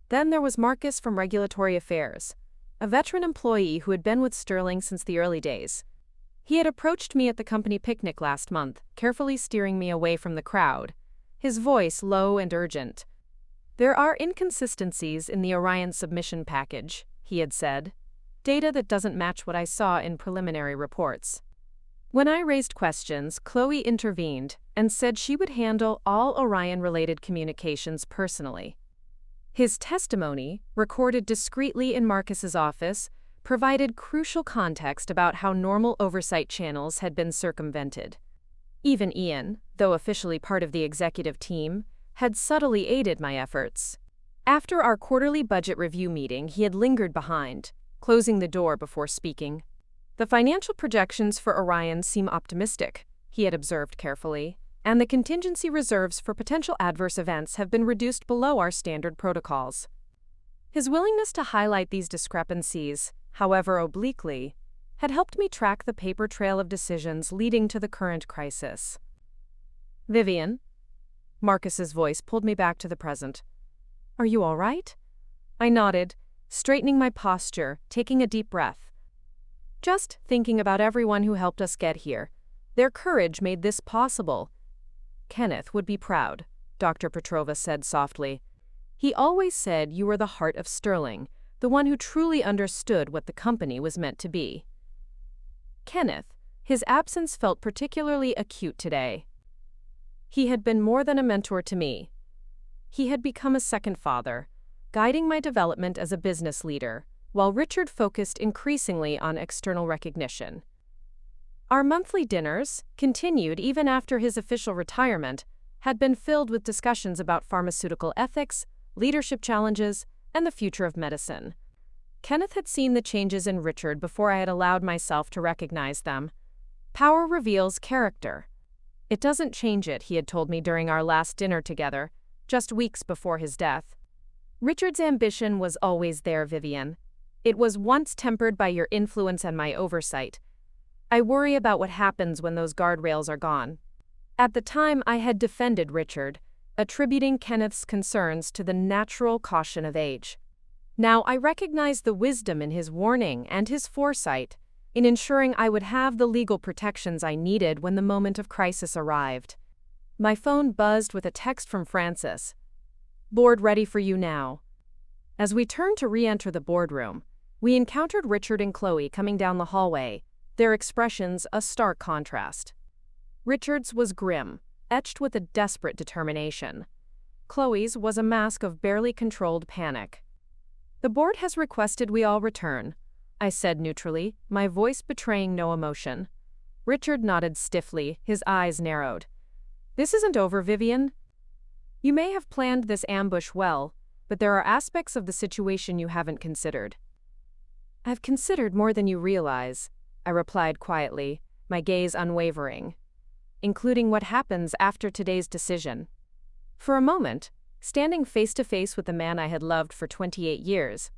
Then there was Marcus from Regulatory Affairs, a veteran employee who had been with Sterling since the early days. He had approached me at the company picnic last month, carefully steering me away from the crowd, his voice low and urgent. There are inconsistencies in the Orion submission package, he had said, data that doesn't match what I saw in preliminary reports. When I raised questions, Chloe intervened and said she would handle all Orion-related communications personally. His testimony, recorded discreetly in Marcus's office, provided crucial context about how normal oversight channels had been circumvented. Even Ian, though officially part of the executive team, had subtly aided my efforts. After our quarterly budget review meeting, he had lingered behind, closing the door before speaking. "The financial projections for Orion seem optimistic," he had observed carefully, "and the contingency reserves for potential adverse events have been reduced below our standard protocols." His willingness to highlight these discrepancies, however obliquely, had helped me track the paper trail of decisions leading to the current crisis. "Vivian," Marcus's voice pulled me back to the present. "Are you all right?" I nodded, straightening my posture, taking a deep breath. "Just thinking about everyone who helped us get here. Their courage made this possible." "Kenneth would be proud," Dr. Petrova said softly. "He always said you were the heart of Sterling, the one who truly understood what the company was meant to be." Kenneth, his absence felt particularly acute today. He had been more than a mentor to me. He had become a second father, guiding my development as a business leader, while Richard focused increasingly on external recognition. Our monthly dinners, continued even after his official retirement, had been filled with discussions about pharmaceutical ethics, leadership challenges, and the future of medicine. Kenneth had seen the changes in Richard before I had allowed myself to recognize them. "Power reveals character. It doesn't change it," he had told me during our last dinner together, just weeks before his death. "Richard's ambition was always there, Vivian. It was once tempered by your influence and my oversight. I worry about what happens when those guardrails are gone." At the time, I had defended Richard, attributing Kenneth's concerns to the natural caution of age. Now I recognized the wisdom in his warning and his foresight in ensuring I would have the legal protections I needed when the moment of crisis arrived. My phone buzzed with a text from Francis. "Board ready for you now." As we turned to re-enter the boardroom, we encountered Richard and Chloe coming down the hallway, their expressions a stark contrast. Richard's was grim, etched with a desperate determination. Chloe's was a mask of barely controlled panic. "The board has requested we all return," I said neutrally, my voice betraying no emotion. Richard nodded stiffly, his eyes narrowed. "This isn't over, Vivian. You may have planned this ambush well, but there are aspects of the situation you haven't considered." "I've considered more than you realize," I replied quietly, my gaze unwavering, "including what happens after today's decision." For a moment, standing face to face with the man I had loved for 28 years,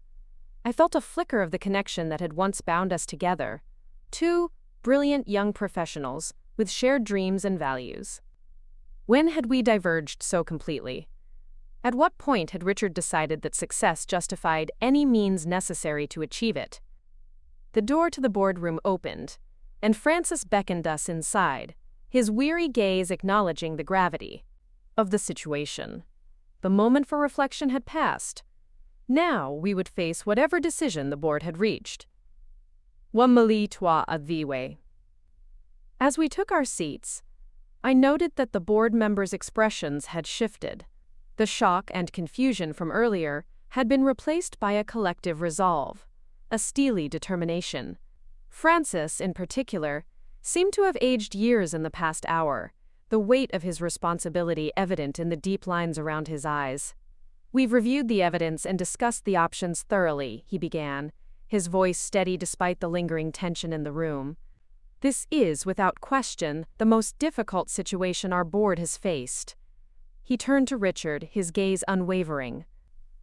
I felt a flicker of the connection that had once bound us together. Two brilliant young professionals with shared dreams and values. When had we diverged so completely? At what point had Richard decided that success justified any means necessary to achieve it? The door to the boardroom opened, and Francis beckoned us inside, his weary gaze acknowledging the gravity of the situation. The moment for reflection had passed. Now we would face whatever decision the board had reached. "Wamali toi adviwe." As we took our seats, I noted that the board members' expressions had shifted. The shock and confusion from earlier had been replaced by a collective resolve, a steely determination. Francis, in particular, seemed to have aged years in the past hour, the weight of his responsibility evident in the deep lines around his eyes. "We've reviewed the evidence and discussed the options thoroughly," he began, his voice steady despite the lingering tension in the room. "This is, without question, the most difficult situation our board has faced." He turned to Richard, his gaze unwavering.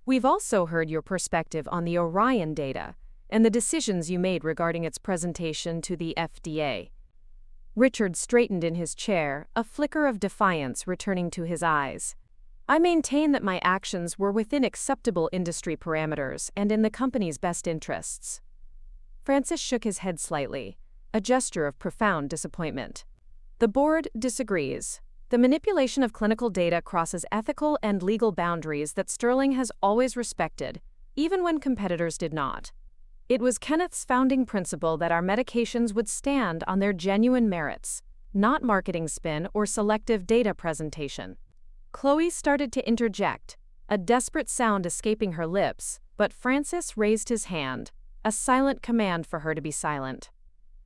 "We've also heard your perspective on the Orion data and the decisions you made regarding its presentation to the FDA." Richard straightened in his chair, a flicker of defiance returning to his eyes. "I maintain that my actions were within acceptable industry parameters and in the company's best interests." Francis shook his head slightly, a gesture of profound disappointment. "The board disagrees. The manipulation of clinical data crosses ethical and legal boundaries that Sterling has always respected, even when competitors did not. It was Kenneth's founding principle that our medications would stand on their genuine merits, not marketing spin or selective data presentation." Chloe started to interject, a desperate sound escaping her lips, but Francis raised his hand, a silent command for her to be silent.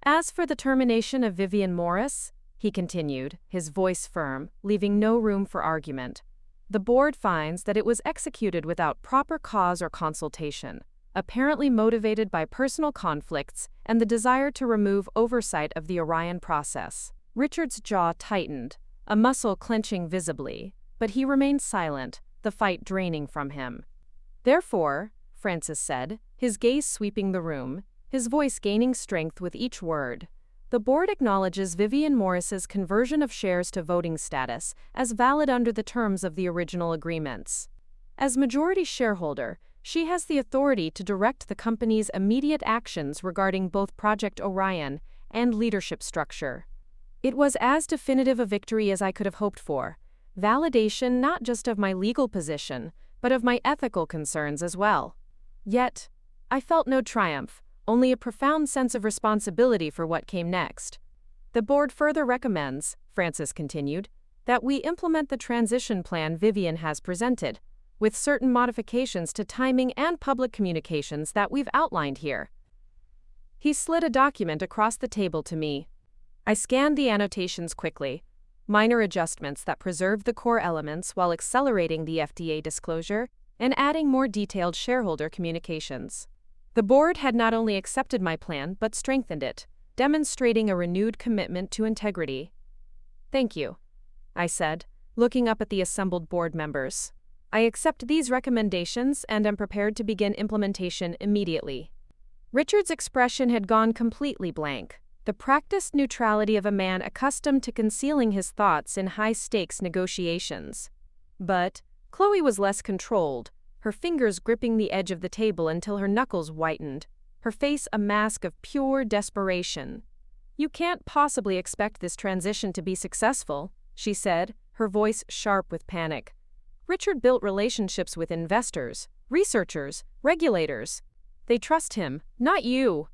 "As for the termination of Vivian Morris," he continued, his voice firm, leaving no room for argument. The board finds that it was executed without proper cause or consultation, apparently motivated by personal conflicts and the desire to remove oversight of the Orion process. Richard's jaw tightened, a muscle clenching visibly, but he remained silent, the fight draining from him. Therefore, Francis said, his gaze sweeping the room, his voice gaining strength with each word, the board acknowledges Vivian Morris's conversion of shares to voting status as valid under the terms of the original agreements. As majority shareholder, she has the authority to direct the company's immediate actions regarding both Project Orion and leadership structure. It was as definitive a victory as I could have hoped for, validation not just of my legal position, but of my ethical concerns as well. Yet, I felt no triumph, only a profound sense of responsibility for what came next. The board further recommends, Francis continued, that we implement the transition plan Vivian has presented, with certain modifications to timing and public communications that we've outlined here. He slid a document across the table to me. I scanned the annotations quickly, minor adjustments that preserved the core elements while accelerating the FDA disclosure and adding more detailed shareholder communications. The board had not only accepted my plan but strengthened it, demonstrating a renewed commitment to integrity. "Thank you," I said, looking up at the assembled board members. "I accept these recommendations and am prepared to begin implementation immediately." Richard's expression had gone completely blank, the practiced neutrality of a man accustomed to concealing his thoughts in high-stakes negotiations. But Chloe was less controlled, her fingers gripping the edge of the table until her knuckles whitened, her face a mask of pure desperation. "You can't possibly expect this transition to be successful," she said, her voice sharp with panic. "Richard built relationships with investors, researchers, regulators. They trust him, not you."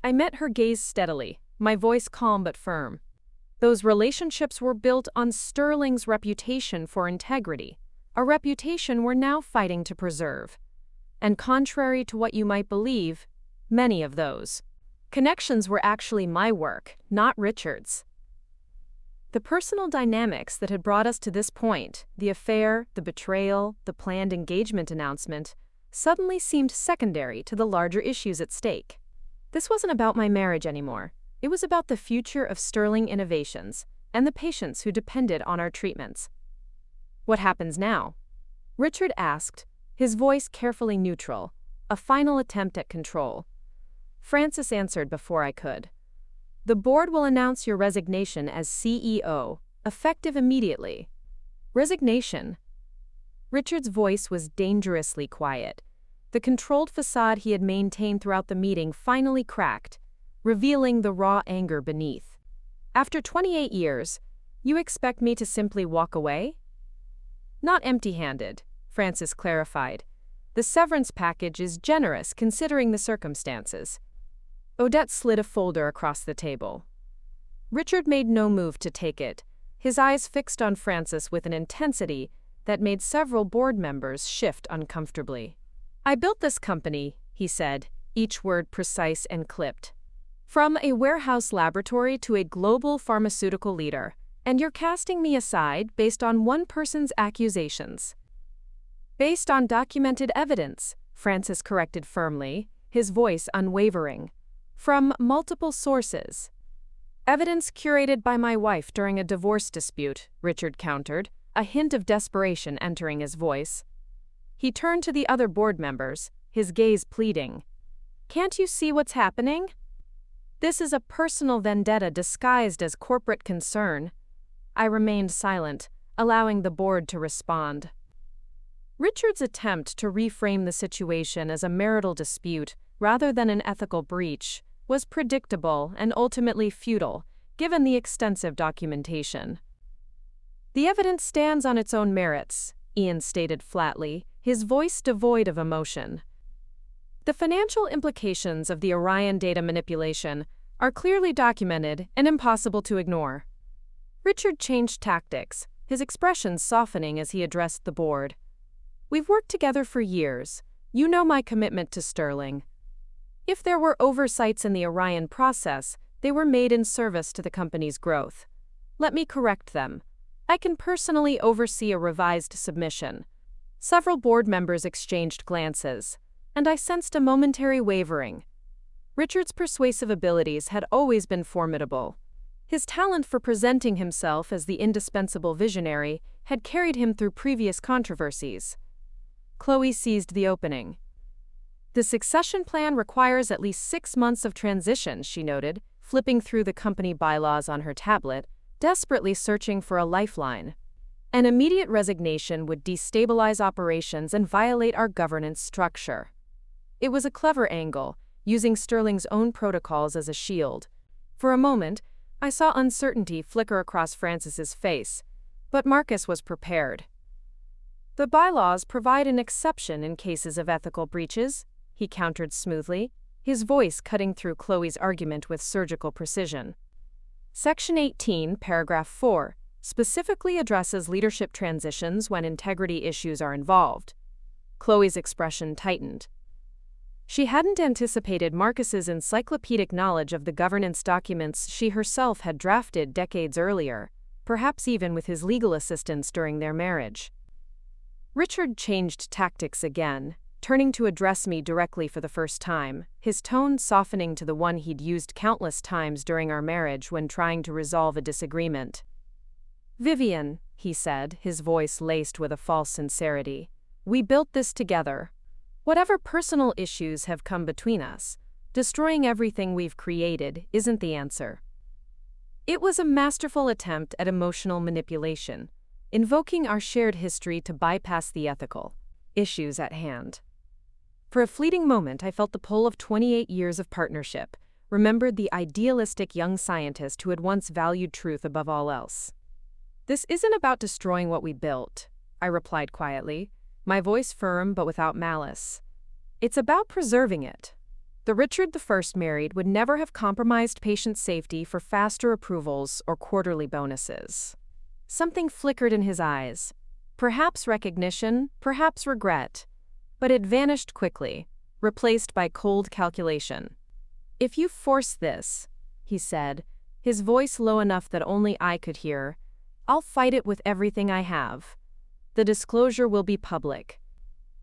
I met her gaze steadily, my voice calm but firm. Those relationships were built on Sterling's reputation for integrity, a reputation we're now fighting to preserve. And contrary to what you might believe, many of those connections were actually my work, not Richard's. The personal dynamics that had brought us to this point, the affair, the betrayal, the planned engagement announcement, suddenly seemed secondary to the larger issues at stake. This wasn't about my marriage anymore. It was about the future of Sterling Innovations and the patients who depended on our treatments. "What happens now?" Richard asked, his voice carefully neutral, a final attempt at control. Francis answered before I could. "The board will announce your resignation as CEO, effective immediately." Resignation? Richard's voice was dangerously quiet. The controlled facade he had maintained throughout the meeting finally cracked, revealing the raw anger beneath. "After 28 years, you expect me to simply walk away?" "Not empty-handed," Francis clarified. "The severance package is generous considering the circumstances." Odette slid a folder across the table. Richard made no move to take it, his eyes fixed on Francis with an intensity that made several board members shift uncomfortably. "I built this company," he said, each word precise and clipped, "from a warehouse laboratory to a global pharmaceutical leader, and you're casting me aside based on one person's accusations." "Based on documented evidence," Francis corrected firmly, his voice unwavering. "From multiple sources." "Evidence curated by my wife during a divorce dispute," Richard countered, a hint of desperation entering his voice. He turned to the other board members, his gaze pleading. "Can't you see what's happening? This is a personal vendetta disguised as corporate concern." I remained silent, allowing the board to respond. Richard's attempt to reframe the situation as a marital dispute rather than an ethical breach was predictable and ultimately futile, given the extensive documentation. "The evidence stands on its own merits," Ian stated flatly, his voice devoid of emotion. "The financial implications of the Orion data manipulation are clearly documented and impossible to ignore." Richard changed tactics, his expression softening as he addressed the board. "We've worked together for years. You know my commitment to Sterling. If there were oversights in the Orion process, they were made in service to the company's growth. Let me correct them. I can personally oversee a revised submission. Several board members exchanged glances, and I sensed a momentary wavering. Richard's persuasive abilities had always been formidable. His talent for presenting himself as the indispensable visionary had carried him through previous controversies. Chloe seized the opening. The succession plan requires at least 6 months of transition, she noted, flipping through the company bylaws on her tablet, desperately searching for a lifeline. An immediate resignation would destabilize operations and violate our governance structure. It was a clever angle, using Sterling's own protocols as a shield. For a moment, I saw uncertainty flicker across Francis's face, but Marcus was prepared. The bylaws provide an exception in cases of ethical breaches, he countered smoothly, his voice cutting through Chloe's argument with surgical precision. Section 18, paragraph 4, specifically addresses leadership transitions when integrity issues are involved. Chloe's expression tightened. She hadn't anticipated Marcus's encyclopedic knowledge of the governance documents she herself had drafted decades earlier, perhaps even with his legal assistance during their marriage. Richard changed tactics again, turning to address me directly for the first time, his tone softening to the one he'd used countless times during our marriage when trying to resolve a disagreement. "Vivian," he said, his voice laced with a false sincerity, "we built this together. Whatever personal issues have come between us, destroying everything we've created isn't the answer." It was a masterful attempt at emotional manipulation, invoking our shared history to bypass the ethical issues at hand. For a fleeting moment, I felt the pull of 28 years of partnership, remembered the idealistic young scientist who had once valued truth above all else. "This isn't about destroying what we built," I replied quietly, my voice firm but without malice. "It's about preserving it. The Richard I married would never have compromised patient safety for faster approvals or quarterly bonuses." Something flickered in his eyes. Perhaps recognition, perhaps regret. But it vanished quickly, replaced by cold calculation. "If you force this," he said, his voice low enough that only I could hear, "I'll fight it with everything I have. The disclosure will be public.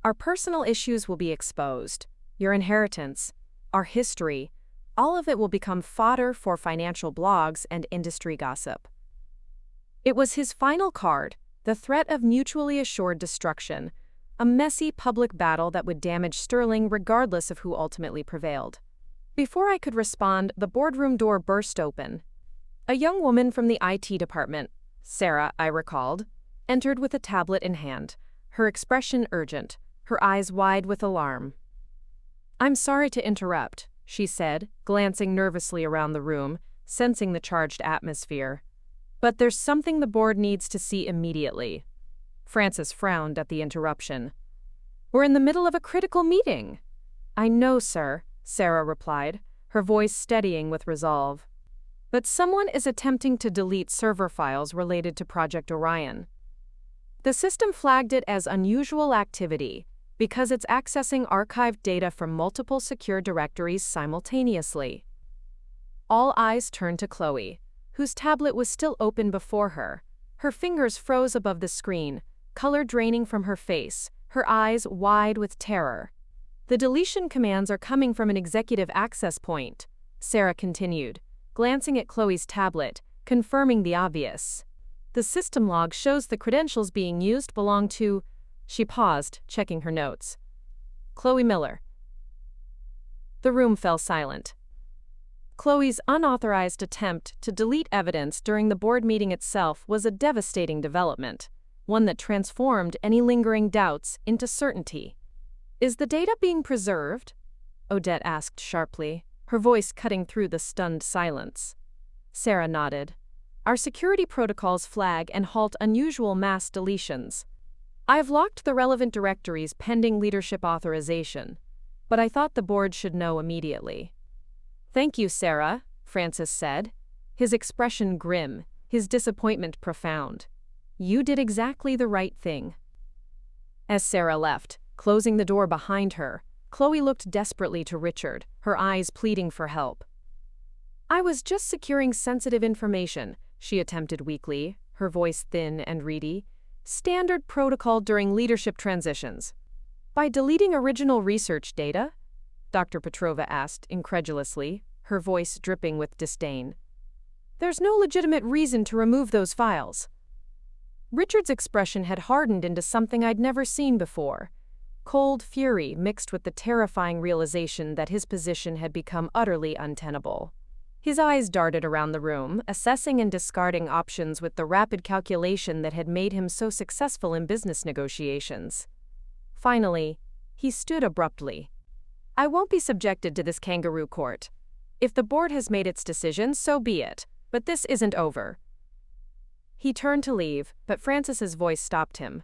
Our personal issues will be exposed. Your inheritance, our history, all of it will become fodder for financial blogs and industry gossip." It was his final card, the threat of mutually assured destruction, a messy public battle that would damage Sterling regardless of who ultimately prevailed. Before I could respond, the boardroom door burst open. A young woman from the IT department, Sarah, I recalled, entered with a tablet in hand, her expression urgent, her eyes wide with alarm. "I'm sorry to interrupt," she said, glancing nervously around the room, sensing the charged atmosphere. "But there's something the board needs to see immediately." Francis frowned at the interruption. "We're in the middle of a critical meeting." "I know, sir," Sarah replied, her voice steadying with resolve. "But someone is attempting to delete server files related to Project Orion. The system flagged it as unusual activity because it's accessing archived data from multiple secure directories simultaneously." All eyes turned to Chloe, whose tablet was still open before her. Her fingers froze above the screen, color draining from her face, her eyes wide with terror. "The deletion commands are coming from an executive access point," Sarah continued, glancing at Chloe's tablet, confirming the obvious. "The system log shows the credentials being used belong to—" She paused, checking her notes. "Chloe Miller." The room fell silent. Chloe's unauthorized attempt to delete evidence during the board meeting itself was a devastating development, one that transformed any lingering doubts into certainty. "Is the data being preserved?" Odette asked sharply, her voice cutting through the stunned silence. Sarah nodded. "Our security protocols flag and halt unusual mass deletions. I've locked the relevant directories pending leadership authorization, but I thought the board should know immediately." "Thank you, Sarah," Francis said, his expression grim, his disappointment profound. "You did exactly the right thing." As Sarah left, closing the door behind her, Chloe looked desperately to Richard, her eyes pleading for help. "I was just securing sensitive information," she attempted weakly, her voice thin and reedy. Standard protocol during leadership transitions. By deleting original research data? Dr. Petrova asked incredulously, her voice dripping with disdain. There's no legitimate reason to remove those files. Richard's expression had hardened into something I'd never seen before. Cold fury mixed with the terrifying realization that his position had become utterly untenable. His eyes darted around the room, assessing and discarding options with the rapid calculation that had made him so successful in business negotiations. Finally, he stood abruptly. I won't be subjected to this kangaroo court. If the board has made its decision, so be it, but this isn't over. He turned to leave, but Francis's voice stopped him.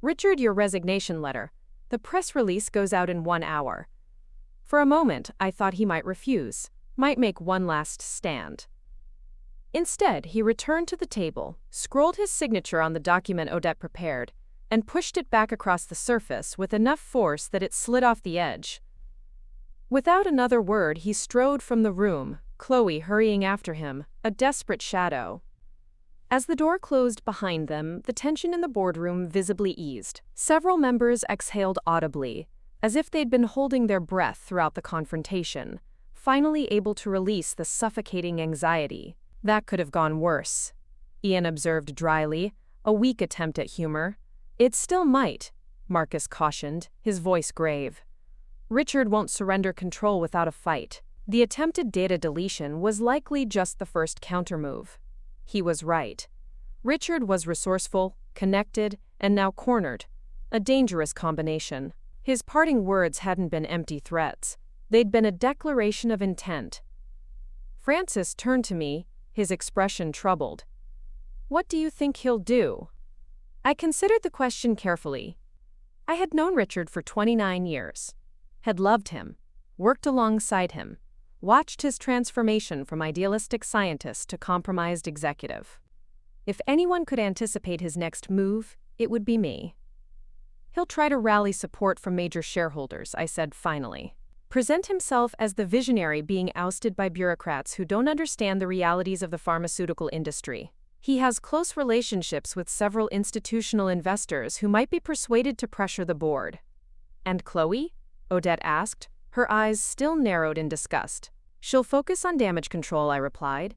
Richard, your resignation letter. The press release goes out in 1 hour. For a moment, I thought he might refuse. Might make one last stand. Instead, he returned to the table, scrolled his signature on the document Odette prepared, and pushed it back across the surface with enough force that it slid off the edge. Without another word, he strode from the room, Chloe hurrying after him, a desperate shadow. As the door closed behind them, the tension in the boardroom visibly eased. Several members exhaled audibly, as if they'd been holding their breath throughout the confrontation, finally able to release the suffocating anxiety. That could have gone worse, Ian observed dryly, a weak attempt at humor. It still might, Marcus cautioned, his voice grave. Richard won't surrender control without a fight. The attempted data deletion was likely just the first countermove. He was right. Richard was resourceful, connected, and now cornered. A dangerous combination. His parting words hadn't been empty threats. They'd been a declaration of intent. Francis turned to me, his expression troubled. What do you think he'll do? I considered the question carefully. I had known Richard for 29 years. Had loved him, worked alongside him, watched his transformation from idealistic scientist to compromised executive. If anyone could anticipate his next move, it would be me. He'll try to rally support from major shareholders, I said finally. Present himself as the visionary being ousted by bureaucrats who don't understand the realities of the pharmaceutical industry. He has close relationships with several institutional investors who might be persuaded to pressure the board. And Chloe? Odette asked, her eyes still narrowed in disgust. She'll focus on damage control, I replied,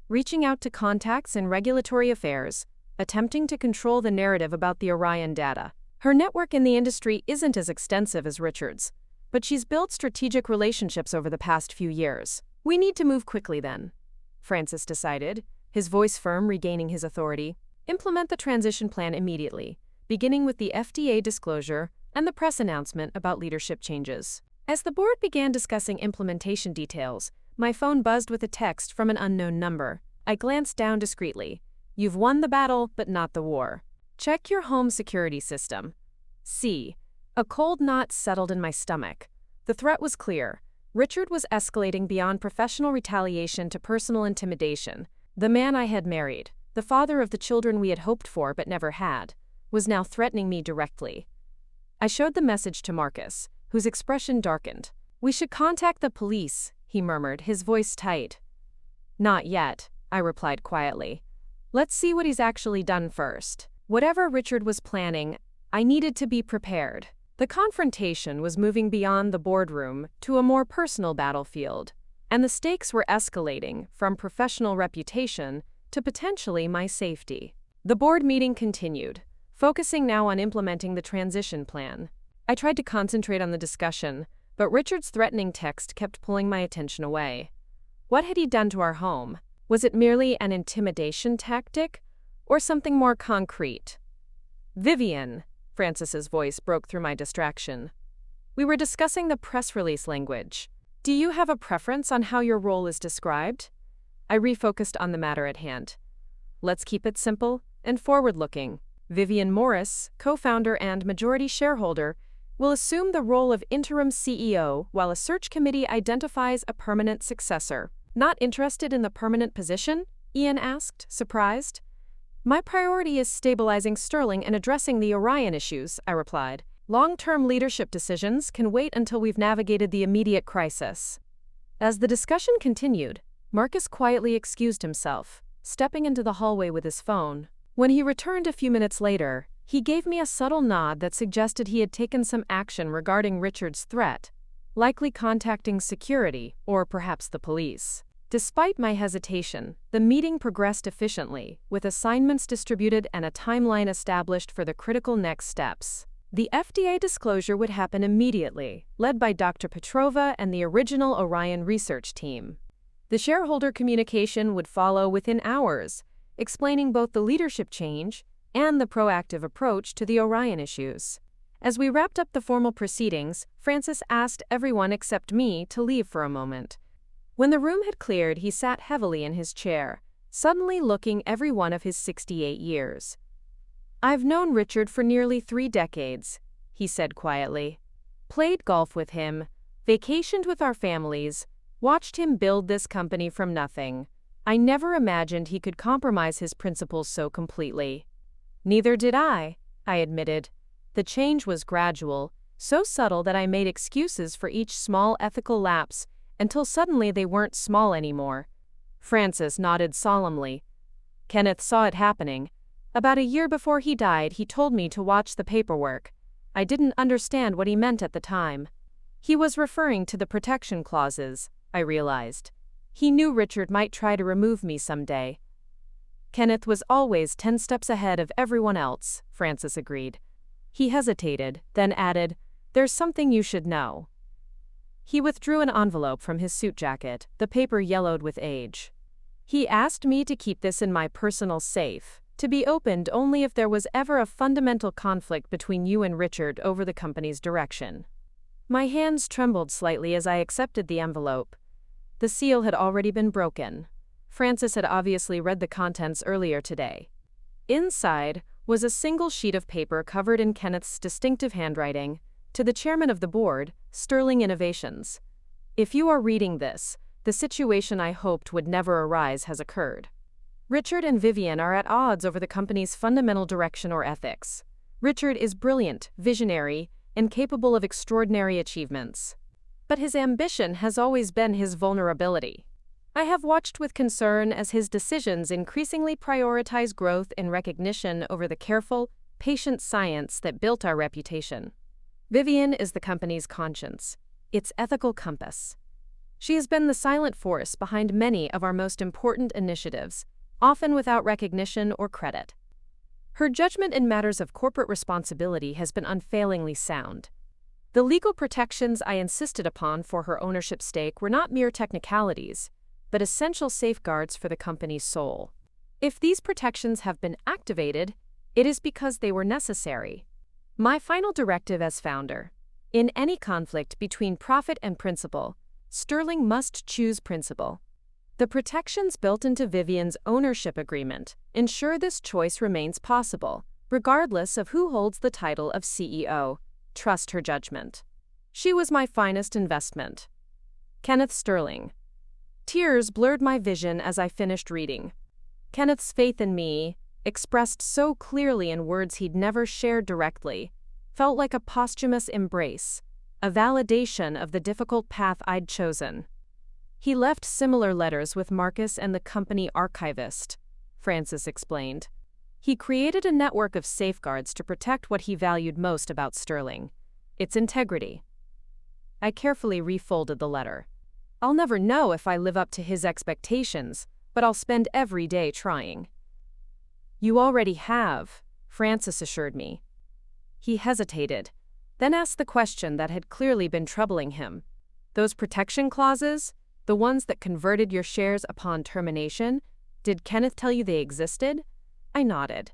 reaching out to contacts in regulatory affairs, attempting to control the narrative about the Orion data. Her network in the industry isn't as extensive as Richard's, but she's built strategic relationships over the past few years. We need to move quickly then, Francis decided, his voice firm, regaining his authority. Implement the transition plan immediately, beginning with the FDA disclosure and the press announcement about leadership changes. As the board began discussing implementation details, my phone buzzed with a text from an unknown number. I glanced down discreetly. You've won the battle, but not the war. Check your home security system. C. A cold knot settled in my stomach. The threat was clear. Richard was escalating beyond professional retaliation to personal intimidation. The man I had married, the father of the children we had hoped for but never had, was now threatening me directly. I showed the message to Marcus, whose expression darkened. We should contact the police, he murmured, his voice tight. Not yet, I replied quietly. Let's see what he's actually done first. Whatever Richard was planning, I needed to be prepared. The confrontation was moving beyond the boardroom to a more personal battlefield, and the stakes were escalating from professional reputation to potentially my safety. The board meeting continued, focusing now on implementing the transition plan. I tried to concentrate on the discussion, but Richard's threatening text kept pulling my attention away. What had he done to our home? Was it merely an intimidation tactic, or something more concrete? Vivian, Francis's voice broke through my distraction. We were discussing the press release language. Do you have a preference on how your role is described? I refocused on the matter at hand. Let's keep it simple and forward-looking. Vivian Morris, co-founder and majority shareholder, will assume the role of interim CEO while a search committee identifies a permanent successor. Not interested in the permanent position? Ian asked, surprised. My priority is stabilizing Sterling and addressing the Orion issues, I replied. Long-term leadership decisions can wait until we've navigated the immediate crisis. As the discussion continued, Marcus quietly excused himself. stepping into the hallway with his phone. When he returned a few minutes later, he gave me a subtle nod that suggested he had taken some action regarding Richard's threat, likely contacting security or perhaps the police. Despite my hesitation, the meeting progressed efficiently, with assignments distributed and a timeline established for the critical next steps. The FDA disclosure would happen immediately, led by Dr. Petrova and the original Orion research team. The shareholder communication would follow within hours, explaining both the leadership change and the proactive approach to the Orion issues. As we wrapped up the formal proceedings, Francis asked everyone except me to leave for a moment. When the room had cleared, he sat heavily in his chair, suddenly looking every one of his 68 years. "I've known Richard for nearly 3 decades, he said quietly. Played golf with him, vacationed with our families, watched him build this company from nothing. I never imagined he could compromise his principles so completely." "Neither did I admitted. The change was gradual, so subtle that I made excuses for each small ethical lapse until suddenly they weren't small anymore." Francis nodded solemnly. "Kenneth saw it happening. About a year before he died, he told me to watch the paperwork. I didn't understand what he meant at the time. He was referring to the protection clauses, I realized. He knew Richard might try to remove me someday." "Kenneth was always 10 steps ahead of everyone else," Francis agreed. He hesitated, then added, "There's something you should know." He withdrew an envelope from his suit jacket, the paper yellowed with age. "He asked me to keep this in my personal safe, to be opened only if there was ever a fundamental conflict between you and Richard over the company's direction." My hands trembled slightly as I accepted the envelope. The seal had already been broken. Francis had obviously read the contents earlier today. Inside was a single sheet of paper covered in Kenneth's distinctive handwriting, "To the chairman of the board, Sterling Innovations. If you are reading this, the situation I hoped would never arise has occurred. Richard and Vivian are at odds over the company's fundamental direction or ethics. Richard is brilliant, visionary, and capable of extraordinary achievements. But his ambition has always been his vulnerability. I have watched with concern as his decisions increasingly prioritize growth and recognition over the careful, patient science that built our reputation. Vivian is the company's conscience, its ethical compass. She has been the silent force behind many of our most important initiatives, often without recognition or credit. Her judgment in matters of corporate responsibility has been unfailingly sound. The legal protections I insisted upon for her ownership stake were not mere technicalities, but essential safeguards for the company's soul. If these protections have been activated, it is because they were necessary. My final directive as founder: in any conflict between profit and principle, Sterling must choose principle. The protections built into Vivian's ownership agreement ensure this choice remains possible, regardless of who holds the title of CEO. Trust her judgment. She was my finest investment. Kenneth Sterling. Tears blurred my vision as I finished reading. Kenneth's faith in me, expressed so clearly in words he'd never shared directly, felt like a posthumous embrace, a validation of the difficult path I'd chosen. He left similar letters with Marcus and the company archivist, Francis explained. He created a network of safeguards to protect what he valued most about Sterling: its integrity. I carefully refolded the letter. I'll never know if I live up to his expectations, but I'll spend every day trying. You already have, Francis assured me. He hesitated, then asked the question that had clearly been troubling him. Those protection clauses, the ones that converted your shares upon termination, did Kenneth tell you they existed? I nodded.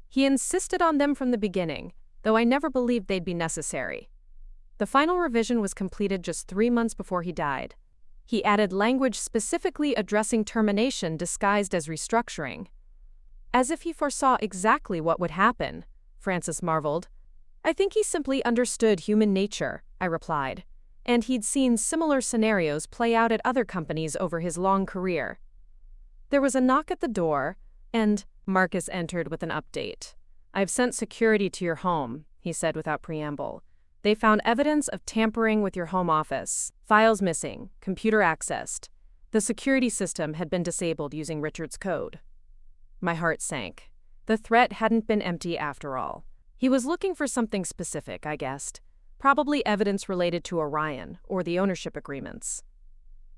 He insisted on them from the beginning, though I never believed they'd be necessary. The final revision was completed just 3 months before he died. He added language specifically addressing termination disguised as restructuring. As if he foresaw exactly what would happen, Francis marveled. I think he simply understood human nature, I replied, and he'd seen similar scenarios play out at other companies over his long career. There was a knock at the door, and Marcus entered with an update. I've sent security to your home, he said without preamble. They found evidence of tampering with your home office, files missing, computer accessed. The security system had been disabled using Richard's code. My heart sank. The threat hadn't been empty after all. He was looking for something specific, I guessed. Probably evidence related to Orion or the ownership agreements.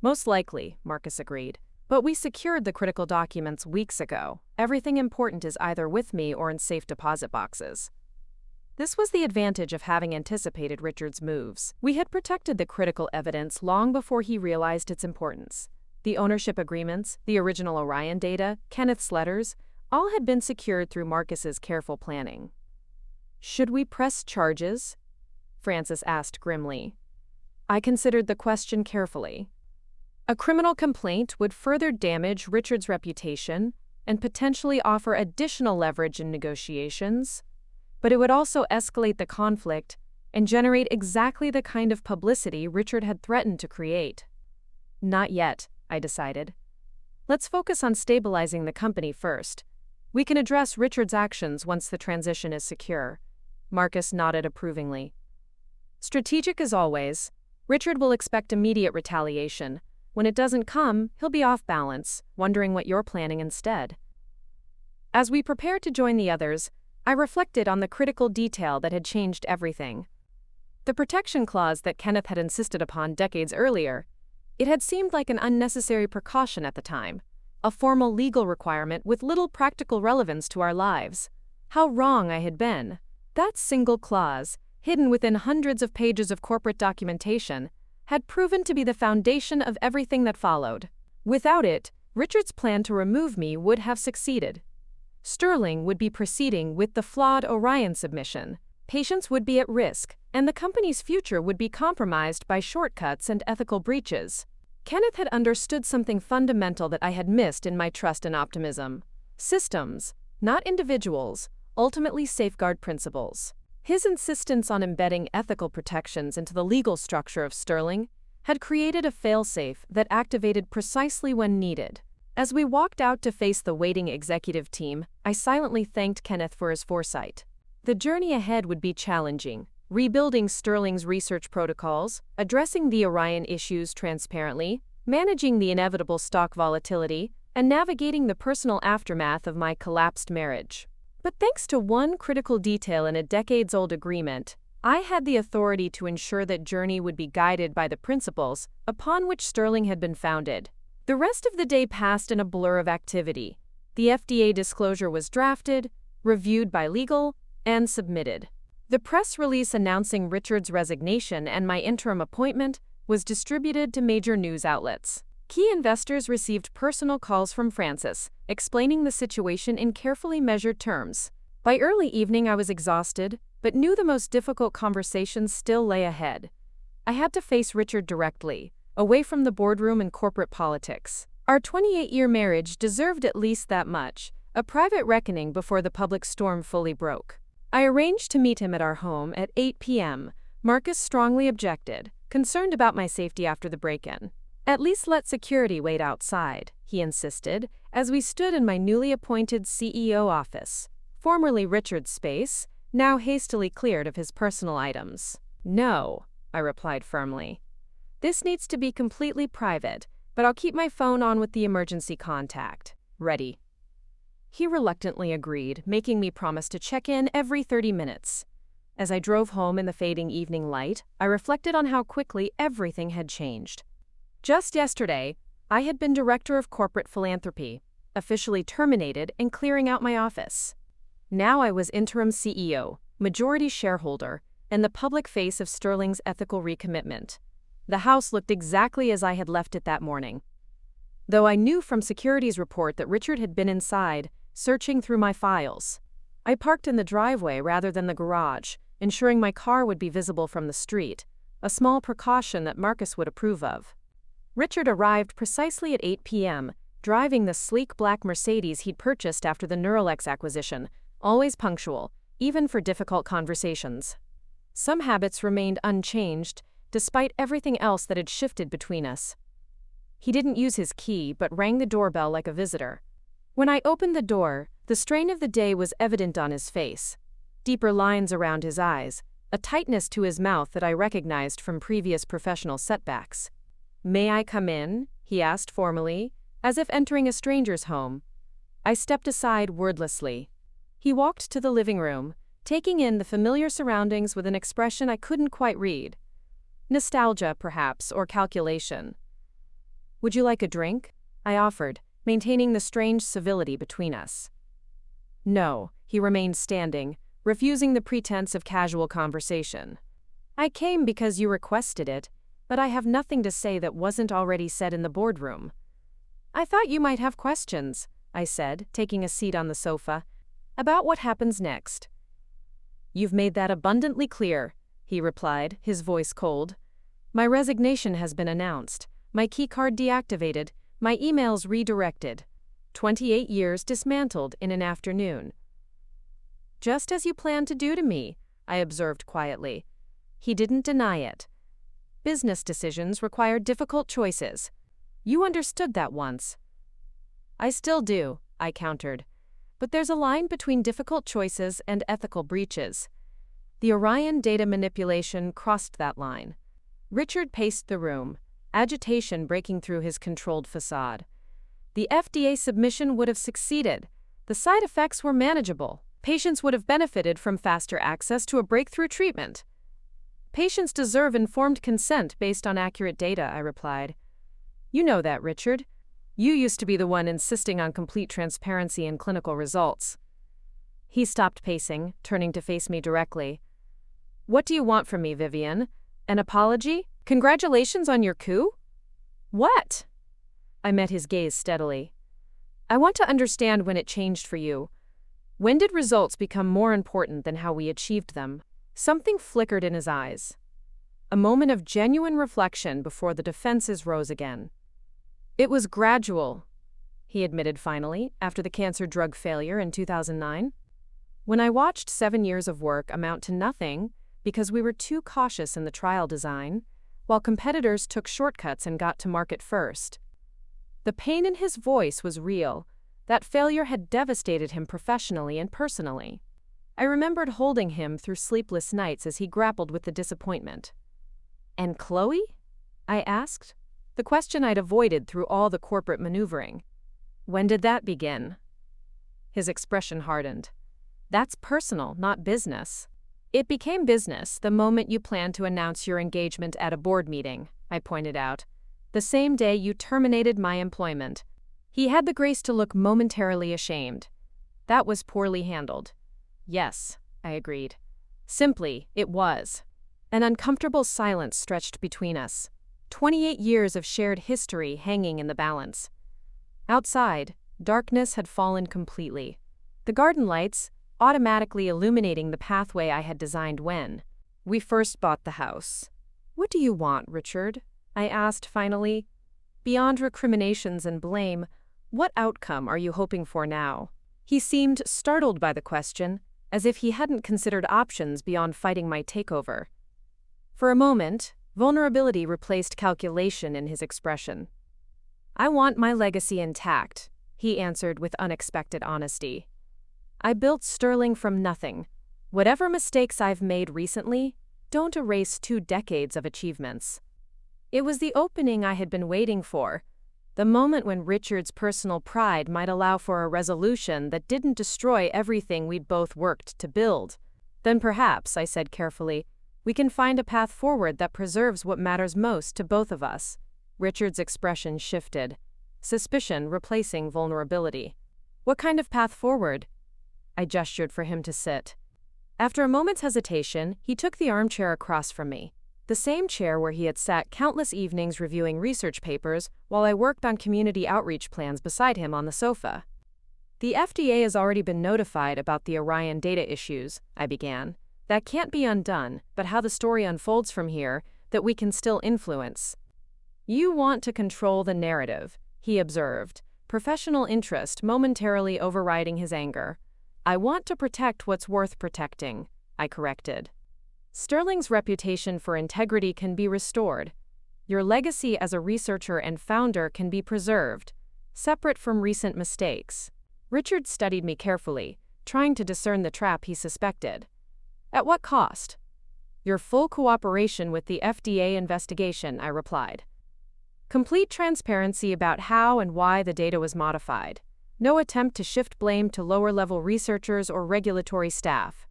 Most likely, Marcus agreed. But we secured the critical documents weeks ago. Everything important is either with me or in safe deposit boxes. This was the advantage of having anticipated Richard's moves. We had protected the critical evidence long before he realized its importance. The ownership agreements, the original Orion data, Kenneth's letters, all had been secured through Marcus's careful planning. "Should we press charges?" Francis asked grimly. I considered the question carefully. A criminal complaint would further damage Richard's reputation and potentially offer additional leverage in negotiations, but it would also escalate the conflict and generate exactly the kind of publicity Richard had threatened to create. Not yet, I decided. Let's focus on stabilizing the company first. We can address Richard's actions once the transition is secure. Marcus nodded approvingly. Strategic as always, Richard will expect immediate retaliation. When it doesn't come, he'll be off balance, wondering what you're planning instead. As we prepared to join the others, I reflected on the critical detail that had changed everything. The protection clause that Kenneth had insisted upon decades earlier. It had seemed like an unnecessary precaution at the time, a formal legal requirement with little practical relevance to our lives. How wrong I had been. That single clause, hidden within hundreds of pages of corporate documentation, had proven to be the foundation of everything that followed. Without it, Richard's plan to remove me would have succeeded. Sterling would be proceeding with the flawed Orion submission. Patients would be at risk, and the company's future would be compromised by shortcuts and ethical breaches. Kenneth had understood something fundamental that I had missed in my trust and optimism. Systems, not individuals, ultimately safeguard principles. His insistence on embedding ethical protections into the legal structure of Sterling had created a failsafe that activated precisely when needed. As we walked out to face the waiting executive team, I silently thanked Kenneth for his foresight. The journey ahead would be challenging, rebuilding Sterling's research protocols, addressing the Orion issues transparently, managing the inevitable stock volatility, and navigating the personal aftermath of my collapsed marriage. But thanks to one critical detail in a decades-old agreement, I had the authority to ensure that journey would be guided by the principles upon which Sterling had been founded. The rest of the day passed in a blur of activity. The FDA disclosure was drafted, reviewed by legal, and submitted. The press release announcing Richard's resignation and my interim appointment was distributed to major news outlets. Key investors received personal calls from Francis, explaining the situation in carefully measured terms. By early evening I was exhausted, but knew the most difficult conversations still lay ahead. I had to face Richard directly, away from the boardroom and corporate politics. Our 28-year marriage deserved at least that much, a private reckoning before the public storm fully broke. I arranged to meet him at our home at 8 p.m. Marcus strongly objected, concerned about my safety after the break-in. "At least let security wait outside," he insisted, as we stood in my newly appointed CEO office, formerly Richard's space, now hastily cleared of his personal items. "No," I replied firmly. "This needs to be completely private, but I'll keep my phone on with the emergency contact. Ready." He reluctantly agreed, making me promise to check in every 30 minutes. As I drove home in the fading evening light, I reflected on how quickly everything had changed. Just yesterday, I had been director of corporate philanthropy, officially terminated and clearing out my office. Now I was interim CEO, majority shareholder, and the public face of Sterling's ethical recommitment. The house looked exactly as I had left it that morning. Though I knew from security's report that Richard had been inside, searching through my files. I parked in the driveway rather than the garage, ensuring my car would be visible from the street, a small precaution that Marcus would approve of. Richard arrived precisely at 8 p.m., driving the sleek black Mercedes he'd purchased after the Neuralex acquisition, always punctual, even for difficult conversations. Some habits remained unchanged, despite everything else that had shifted between us. He didn't use his key but rang the doorbell like a visitor. When I opened the door, the strain of the day was evident on his face. Deeper lines around his eyes, a tightness to his mouth that I recognized from previous professional setbacks. "May I come in?" he asked formally, as if entering a stranger's home. I stepped aside wordlessly. He walked to the living room, taking in the familiar surroundings with an expression I couldn't quite read. Nostalgia, perhaps, or calculation. "Would you like a drink?" I offered, maintaining the strange civility between us. "No," he remained standing, refusing the pretense of casual conversation. "I came because you requested it, but I have nothing to say that wasn't already said in the boardroom." "I thought you might have questions," I said, taking a seat on the sofa, "about what happens next." "You've made that abundantly clear," he replied, his voice cold. "My resignation has been announced, my keycard deactivated, my emails redirected. 28 years dismantled in an afternoon." "Just as you planned to do to me," I observed quietly. He didn't deny it. "Business decisions require difficult choices. You understood that once." "I still do," I countered. "But there's a line between difficult choices and ethical breaches. The Orion data manipulation crossed that line." Richard paced the room, agitation breaking through his controlled facade. "The FDA submission would have succeeded. The side effects were manageable. Patients would have benefited from faster access to a breakthrough treatment." "Patients deserve informed consent based on accurate data," I replied. "You know that, Richard. You used to be the one insisting on complete transparency in clinical results." He stopped pacing, turning to face me directly. "What do you want from me, Vivian? An apology? Congratulations on your coup?" "What?" I met his gaze steadily. "I want to understand when it changed for you. When did results become more important than how we achieved them?" Something flickered in his eyes. A moment of genuine reflection before the defenses rose again. "It was gradual," he admitted finally, after the cancer drug failure in 2009. "When I watched 7 years of work amount to nothing because we were too cautious in the trial design, while competitors took shortcuts and got to market first." The pain in his voice was real. That failure had devastated him professionally and personally. I remembered holding him through sleepless nights as he grappled with the disappointment. "And Chloe?" I asked, the question I'd avoided through all the corporate maneuvering. "When did that begin?" His expression hardened. "That's personal, not business." "It became business the moment you planned to announce your engagement at a board meeting," I pointed out. "The same day you terminated my employment." He had the grace to look momentarily ashamed. "That was poorly handled." "Yes," I agreed. "Simply, it was." An uncomfortable silence stretched between us. 28 years of shared history hanging in the balance. Outside, darkness had fallen completely. The garden lights, automatically illuminating the pathway I had designed when we first bought the house. "What do you want, Richard?" I asked finally. "Beyond recriminations and blame, what outcome are you hoping for now?" He seemed startled by the question, as if he hadn't considered options beyond fighting my takeover. For a moment, vulnerability replaced calculation in his expression. "I want my legacy intact," he answered with unexpected honesty. "I built Sterling from nothing. Whatever mistakes I've made recently, don't erase 2 decades of achievements." It was the opening I had been waiting for, the moment when Richard's personal pride might allow for a resolution that didn't destroy everything we'd both worked to build. "Then perhaps," I said carefully, "we can find a path forward that preserves what matters most to both of us." Richard's expression shifted, suspicion replacing vulnerability. "What kind of path forward?" I gestured for him to sit. After a moment's hesitation, he took the armchair across from me, the same chair where he had sat countless evenings reviewing research papers while I worked on community outreach plans beside him on the sofa. "The FDA has already been notified about the Orion data issues," I began. "That can't be undone, but how the story unfolds from here, that we can still influence." "You want to control the narrative," he observed, professional interest momentarily overriding his anger. "I want to protect what's worth protecting," I corrected. "Sterling's reputation for integrity can be restored. Your legacy as a researcher and founder can be preserved, separate from recent mistakes." Richard studied me carefully, trying to discern the trap he suspected. "At what cost?" "Your full cooperation with the FDA investigation," I replied. "Complete transparency about how and why the data was modified." No attempt to shift blame to lower-level researchers or regulatory staff.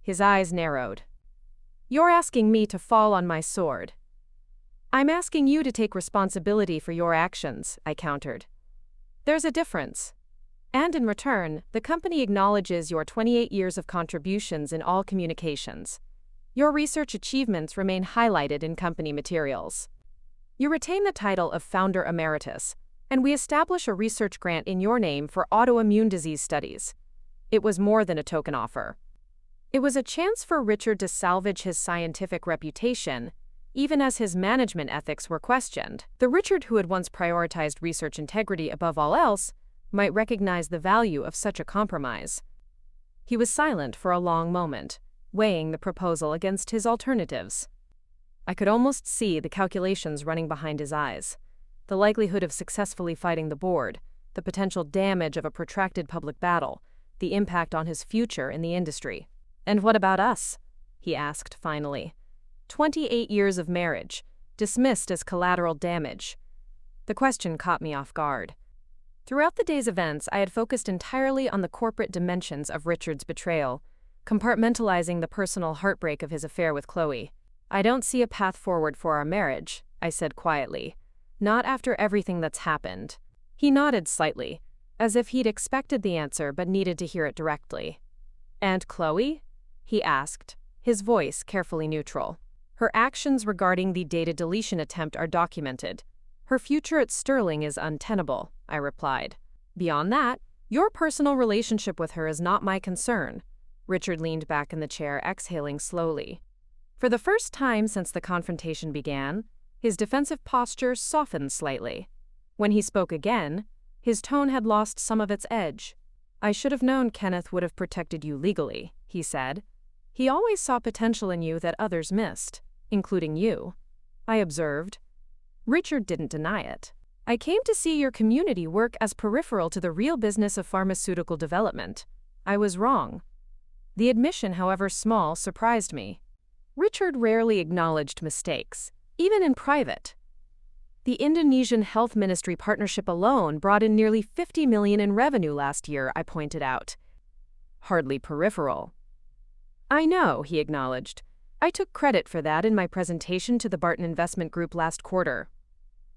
His eyes narrowed. You're asking me to fall on my sword. I'm asking you to take responsibility for your actions, I countered. There's a difference. And in return, the company acknowledges your 28 years of contributions in all communications. Your research achievements remain highlighted in company materials. You retain the title of Founder Emeritus, and we establish a research grant in your name for autoimmune disease studies. It was more than a token offer. It was a chance for Richard to salvage his scientific reputation, even as his management ethics were questioned. The Richard who had once prioritized research integrity above all else might recognize the value of such a compromise. He was silent for a long moment, weighing the proposal against his alternatives. I could almost see the calculations running behind his eyes. The likelihood of successfully fighting the board, the potential damage of a protracted public battle, the impact on his future in the industry. And what about us? He asked finally. 28 years of marriage, dismissed as collateral damage. The question caught me off guard. Throughout the day's events, I had focused entirely on the corporate dimensions of Richard's betrayal, compartmentalizing the personal heartbreak of his affair with Chloe. I don't see a path forward for our marriage, I said quietly. Not after everything that's happened. He nodded slightly, as if he'd expected the answer but needed to hear it directly. And Chloe? He asked, his voice carefully neutral. Her actions regarding the data deletion attempt are documented. Her future at Sterling is untenable, I replied. Beyond that, your personal relationship with her is not my concern. Richard leaned back in the chair, exhaling slowly. For the first time since the confrontation began, his defensive posture softened slightly. When he spoke again, his tone had lost some of its edge. I should have known Kenneth would have protected you legally, he said. He always saw potential in you that others missed, including you. I observed. Richard didn't deny it. I came to see your community work as peripheral to the real business of pharmaceutical development. I was wrong. The admission, however small, surprised me. Richard rarely acknowledged mistakes, even in private. The Indonesian Health Ministry partnership alone brought in nearly $50 million in revenue last year, I pointed out. Hardly peripheral. I know, he acknowledged. I took credit for that in my presentation to the Barton Investment Group last quarter.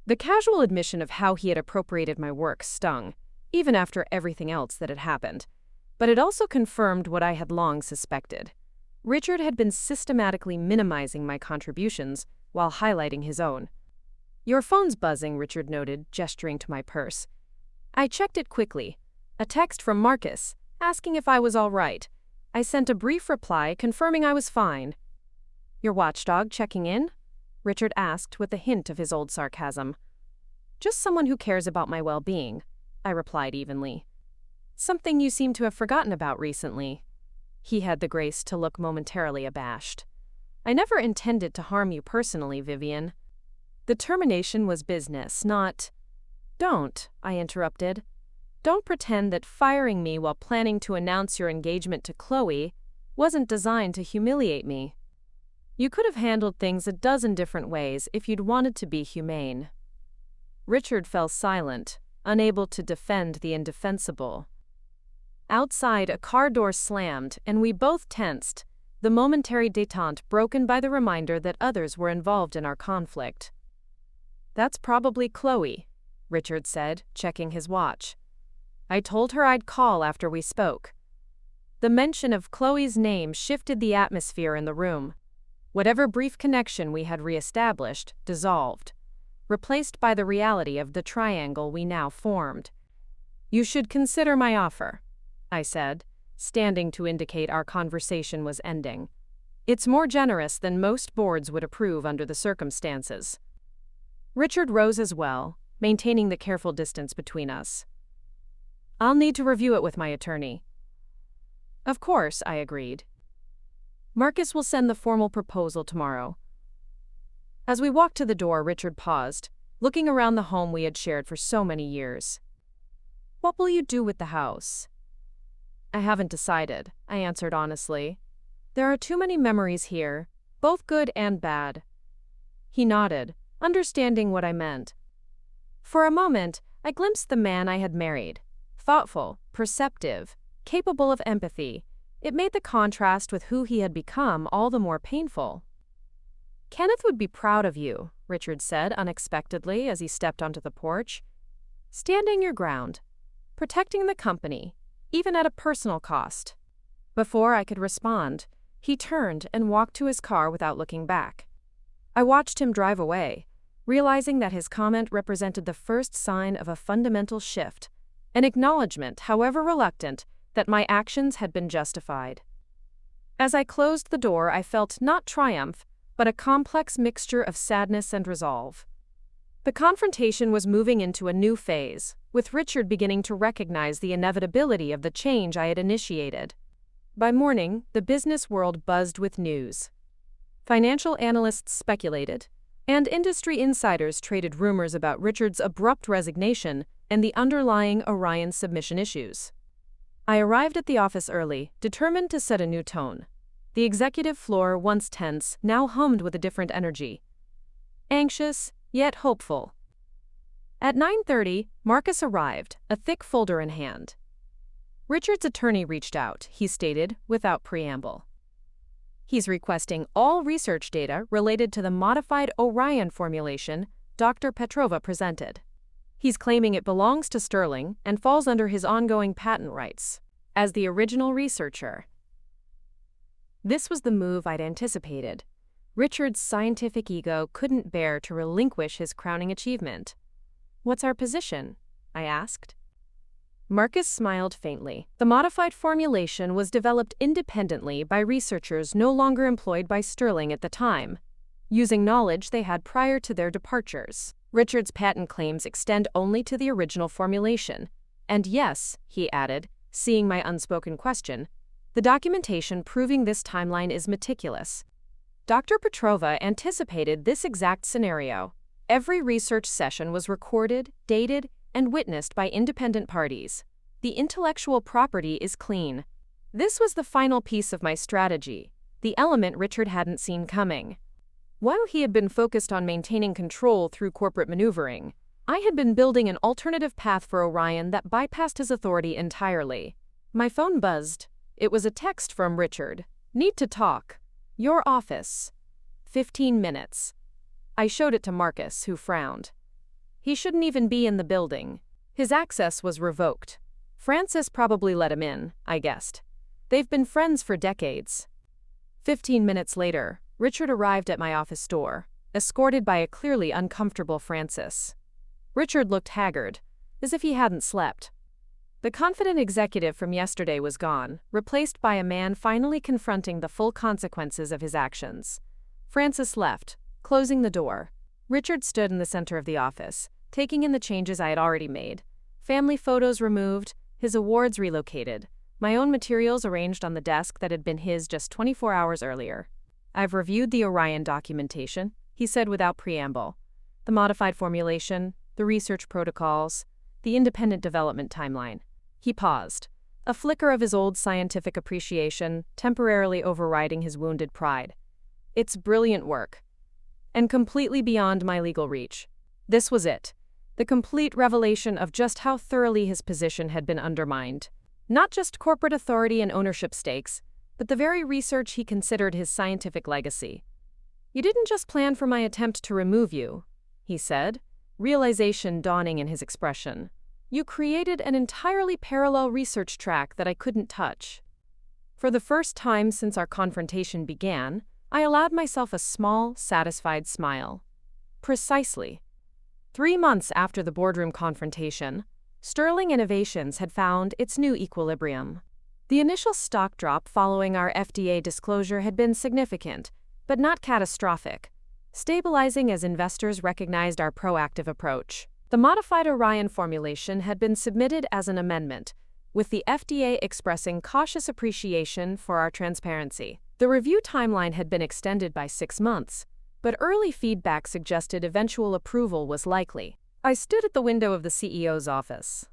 The casual admission of how he had appropriated my work stung, even after everything else that had happened. But it also confirmed what I had long suspected. Richard had been systematically minimizing my contributions while highlighting his own. Your phone's buzzing, Richard noted, gesturing to my purse. I checked it quickly. A text from Marcus, asking if I was all right. I sent a brief reply confirming I was fine. Your watchdog checking in? Richard asked with a hint of his old sarcasm. Just someone who cares about my well-being, I replied evenly. Something you seem to have forgotten about recently. He had the grace to look momentarily abashed. I never intended to harm you personally, Vivian. The termination was business, not... Don't, I interrupted. Don't pretend that firing me while planning to announce your engagement to Chloe wasn't designed to humiliate me. You could have handled things a dozen different ways if you'd wanted to be humane. Richard fell silent, unable to defend the indefensible. Outside, a car door slammed, and we both tensed, the momentary détente broken by the reminder that others were involved in our conflict. That's probably Chloe, Richard said, checking his watch. I told her I'd call after we spoke. The mention of Chloe's name shifted the atmosphere in the room. Whatever brief connection we had reestablished dissolved, replaced by the reality of the triangle we now formed. You should consider my offer, I said, standing to indicate our conversation was ending. It's more generous than most boards would approve under the circumstances. Richard rose as well, maintaining the careful distance between us. I'll need to review it with my attorney. Of course, I agreed. Marcus will send the formal proposal tomorrow. As we walked to the door, Richard paused, looking around the home we had shared for so many years. What will you do with the house? I haven't decided, I answered honestly. There are too many memories here, both good and bad. He nodded, understanding what I meant. For a moment, I glimpsed the man I had married, thoughtful, perceptive, capable of empathy. It made the contrast with who he had become all the more painful. "Kenneth would be proud of you," Richard said unexpectedly as he stepped onto the porch. "Standing your ground, protecting the company, even at a personal cost." Before I could respond, he turned and walked to his car without looking back. I watched him drive away, realizing that his comment represented the first sign of a fundamental shift, an acknowledgement, however reluctant, that my actions had been justified. As I closed the door, I felt not triumph, but a complex mixture of sadness and resolve. The confrontation was moving into a new phase, with Richard beginning to recognize the inevitability of the change I had initiated. By morning, the business world buzzed with news. Financial analysts speculated, and industry insiders traded rumors about Richard's abrupt resignation and the underlying Orion submission issues. I arrived at the office early, determined to set a new tone. The executive floor, once tense, now hummed with a different energy. Anxious, yet hopeful. At 9:30, Marcus arrived, a thick folder in hand. Richard's attorney reached out, he stated, without preamble. He's requesting all research data related to the modified Orion formulation Dr. Petrova presented. He's claiming it belongs to Sterling and falls under his ongoing patent rights as the original researcher. This was the move I'd anticipated. Richard's scientific ego couldn't bear to relinquish his crowning achievement. "What's our position?" I asked. Marcus smiled faintly. The modified formulation was developed independently by researchers no longer employed by Sterling at the time, using knowledge they had prior to their departures. Richard's patent claims extend only to the original formulation. And yes, he added, seeing my unspoken question, the documentation proving this timeline is meticulous. Dr. Petrova anticipated this exact scenario. Every research session was recorded, dated, and witnessed by independent parties. The intellectual property is clean. This was the final piece of my strategy, the element Richard hadn't seen coming. While he had been focused on maintaining control through corporate maneuvering, I had been building an alternative path for Orion that bypassed his authority entirely. My phone buzzed. It was a text from Richard. "Need to talk. Your office. 15 minutes. I showed it to Marcus, who frowned. He shouldn't even be in the building. His access was revoked. Francis probably let him in, I guessed. They've been friends for decades. 15 minutes later, Richard arrived at my office door, escorted by a clearly uncomfortable Francis. Richard looked haggard, as if he hadn't slept. The confident executive from yesterday was gone, replaced by a man finally confronting the full consequences of his actions. Francis left, closing the door. Richard stood in the center of the office, taking in the changes I had already made. Family photos removed, his awards relocated, my own materials arranged on the desk that had been his just 24 hours earlier. "I've reviewed the Orion documentation," he said without preamble. "The modified formulation, the research protocols, the independent development timeline." He paused, a flicker of his old scientific appreciation temporarily overriding his wounded pride. "It's brilliant work, and completely beyond my legal reach." This was it, the complete revelation of just how thoroughly his position had been undermined. Not just corporate authority and ownership stakes, but the very research he considered his scientific legacy. "You didn't just plan for my attempt to remove you," he said, realization dawning in his expression. "You created an entirely parallel research track that I couldn't touch." For the first time since our confrontation began, I allowed myself a small, satisfied smile. Precisely. 3 months after the boardroom confrontation, Sterling Innovations had found its new equilibrium. The initial stock drop following our FDA disclosure had been significant, but not catastrophic, stabilizing as investors recognized our proactive approach. The modified Orion formulation had been submitted as an amendment, with the FDA expressing cautious appreciation for our transparency. The review timeline had been extended by 6 months, but early feedback suggested eventual approval was likely. I stood at the window of the CEO's office.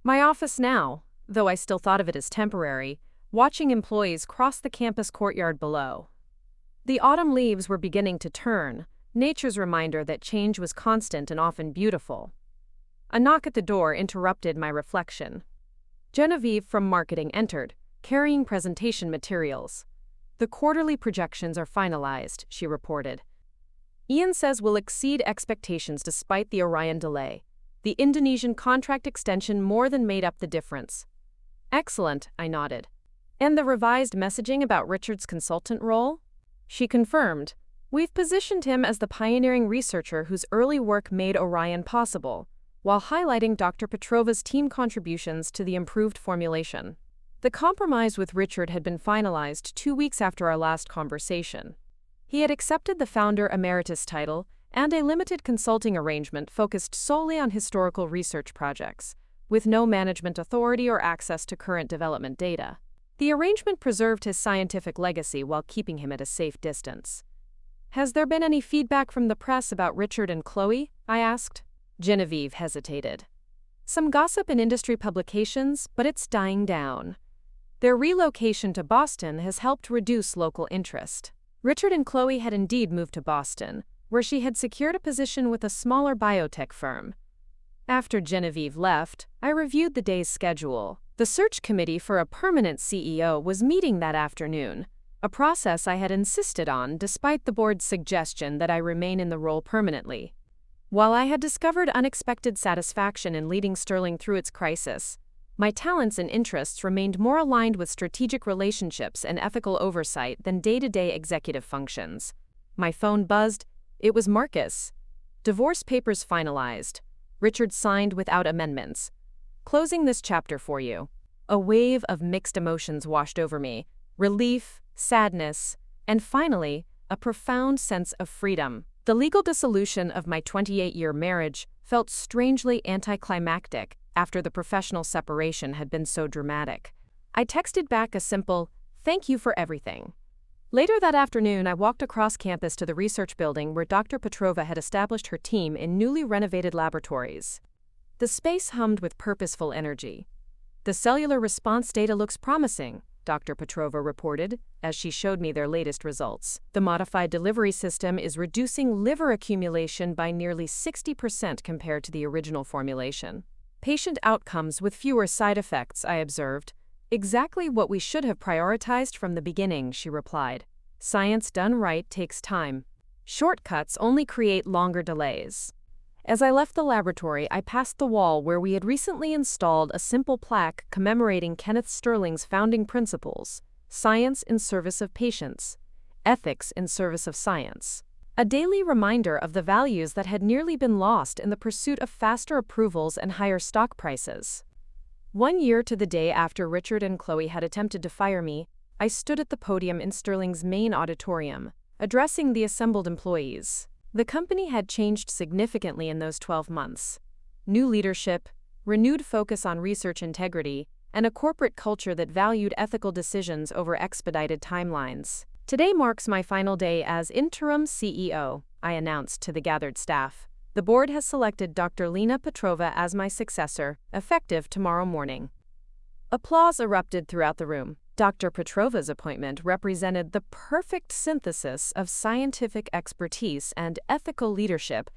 My office now, though I still thought of it as temporary, watching employees cross the campus courtyard below. The autumn leaves were beginning to turn, nature's reminder that change was constant and often beautiful. A knock at the door interrupted my reflection. Genevieve from marketing entered, carrying presentation materials. The quarterly projections are finalized, she reported. Ian says we'll exceed expectations despite the Orion delay. The Indonesian contract extension more than made up the difference. Excellent, I nodded. And the revised messaging about Richard's consultant role? She confirmed. We've positioned him as the pioneering researcher whose early work made Orion possible, while highlighting Dr. Petrova's team contributions to the improved formulation. The compromise with Richard had been finalized 2 weeks after our last conversation. He had accepted the founder emeritus title and a limited consulting arrangement focused solely on historical research projects, with no management authority or access to current development data. The arrangement preserved his scientific legacy while keeping him at a safe distance. Has there been any feedback from the press about Richard and Chloe? I asked. Genevieve hesitated. Some gossip in industry publications, but it's dying down. Their relocation to Boston has helped reduce local interest. Richard and Chloe had indeed moved to Boston, where she had secured a position with a smaller biotech firm. After Genevieve left, I reviewed the day's schedule. The search committee for a permanent CEO was meeting that afternoon, a process I had insisted on despite the board's suggestion that I remain in the role permanently. While I had discovered unexpected satisfaction in leading Sterling through its crisis, my talents and interests remained more aligned with strategic relationships and ethical oversight than day-to-day executive functions. My phone buzzed. It was Marcus. Divorce papers finalized. Richard signed without amendments. Closing this chapter for you. A wave of mixed emotions washed over me. Relief, sadness, and finally, a profound sense of freedom. The legal dissolution of my 28-year marriage felt strangely anticlimactic after the professional separation had been so dramatic. I texted back a simple, "Thank you for everything." Later that afternoon, I walked across campus to the research building where Dr. Petrova had established her team in newly renovated laboratories. The space hummed with purposeful energy. "The cellular response data looks promising," Dr. Petrova reported, as she showed me their latest results. "The modified delivery system is reducing liver accumulation by nearly 60% compared to the original formulation. Patient outcomes with fewer side effects," I observed. "Exactly what we should have prioritized from the beginning," she replied. "Science done right takes time. Shortcuts only create longer delays." As I left the laboratory, I passed the wall where we had recently installed a simple plaque commemorating Kenneth Sterling's founding principles: science in service of patients, ethics in service of science. A daily reminder of the values that had nearly been lost in the pursuit of faster approvals and higher stock prices. 1 year to the day after Richard and Chloe had attempted to fire me, I stood at the podium in Sterling's main auditorium, addressing the assembled employees. The company had changed significantly in those 12 months. New leadership, renewed focus on research integrity, and a corporate culture that valued ethical decisions over expedited timelines. "Today marks my final day as interim CEO," I announced to the gathered staff. "The board has selected Dr. Lena Petrova as my successor, effective tomorrow morning." Applause erupted throughout the room. Dr. Petrova's appointment represented the perfect synthesis of scientific expertise and ethical leadership,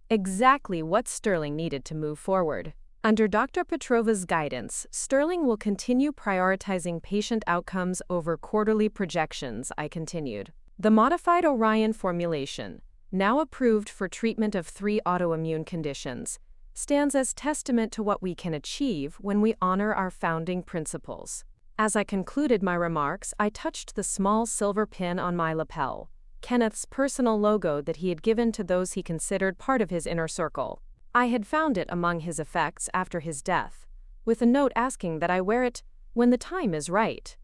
exactly what Sterling needed to move forward. Under Dr. Petrova's guidance, Sterling will continue prioritizing patient outcomes over quarterly projections, I continued. The modified Orion formulation, now approved for treatment of 3 autoimmune conditions, stands as testament to what we can achieve when we honor our founding principles. As I concluded my remarks, I touched the small silver pin on my lapel, Kenneth's personal logo that he had given to those he considered part of his inner circle. I had found it among his effects after his death, with a note asking that I wear it when the time is right.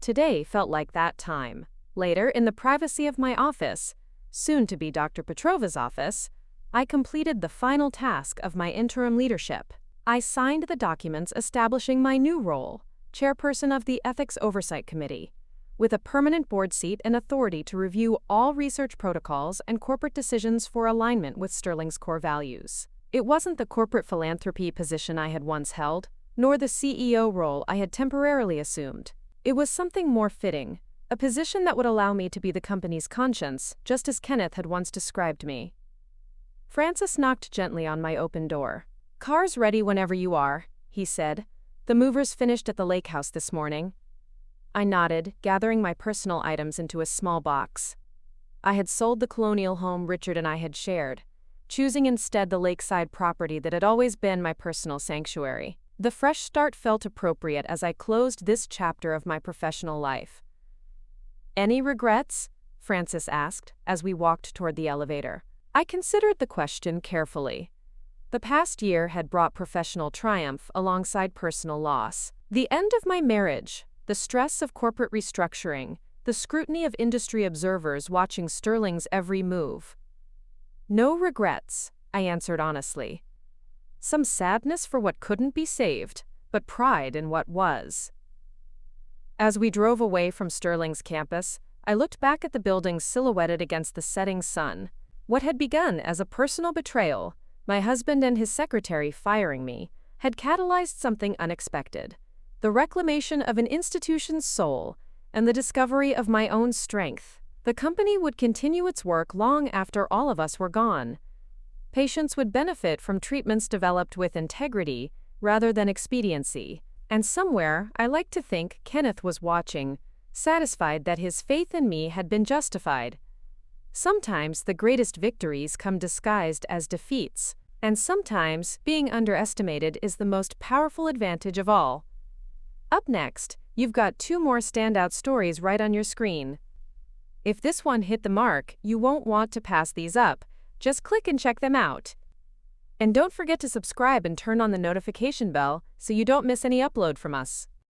Today felt like that time. Later, in the privacy of my office, soon to be Dr. Petrova's office, I completed the final task of my interim leadership. I signed the documents establishing my new role, chairperson of the Ethics Oversight Committee, with a permanent board seat and authority to review all research protocols and corporate decisions for alignment with Sterling's core values. It wasn't the corporate philanthropy position I had once held, nor the CEO role I had temporarily assumed. It was something more fitting, a position that would allow me to be the company's conscience, just as Kenneth had once described me. Francis knocked gently on my open door. "Car's ready whenever you are," he said. The movers finished at the lake house this morning. I nodded, gathering my personal items into a small box. I had sold the colonial home Richard and I had shared, choosing instead the lakeside property that had always been my personal sanctuary. The fresh start felt appropriate as I closed this chapter of my professional life. "Any regrets?" Francis asked as we walked toward the elevator. I considered the question carefully. The past year had brought professional triumph alongside personal loss. The end of my marriage, the stress of corporate restructuring, the scrutiny of industry observers watching Sterling's every move. No regrets, I answered honestly. Some sadness for what couldn't be saved, but pride in what was. As we drove away from Sterling's campus, I looked back at the buildings silhouetted against the setting sun. What had begun as a personal betrayal, my husband and his secretary firing me, had catalyzed something unexpected. The reclamation of an institution's soul and the discovery of my own strength. The company would continue its work long after all of us were gone. Patients would benefit from treatments developed with integrity rather than expediency. And somewhere, I like to think, Kenneth was watching, satisfied that his faith in me had been justified. Sometimes the greatest victories come disguised as defeats, and sometimes being underestimated is the most powerful advantage of all. Up next, you've got 2 more standout stories right on your screen. If this one hit the mark, you won't want to pass these up. Just click and check them out. And don't forget to subscribe and turn on the notification bell so you don't miss any upload from us.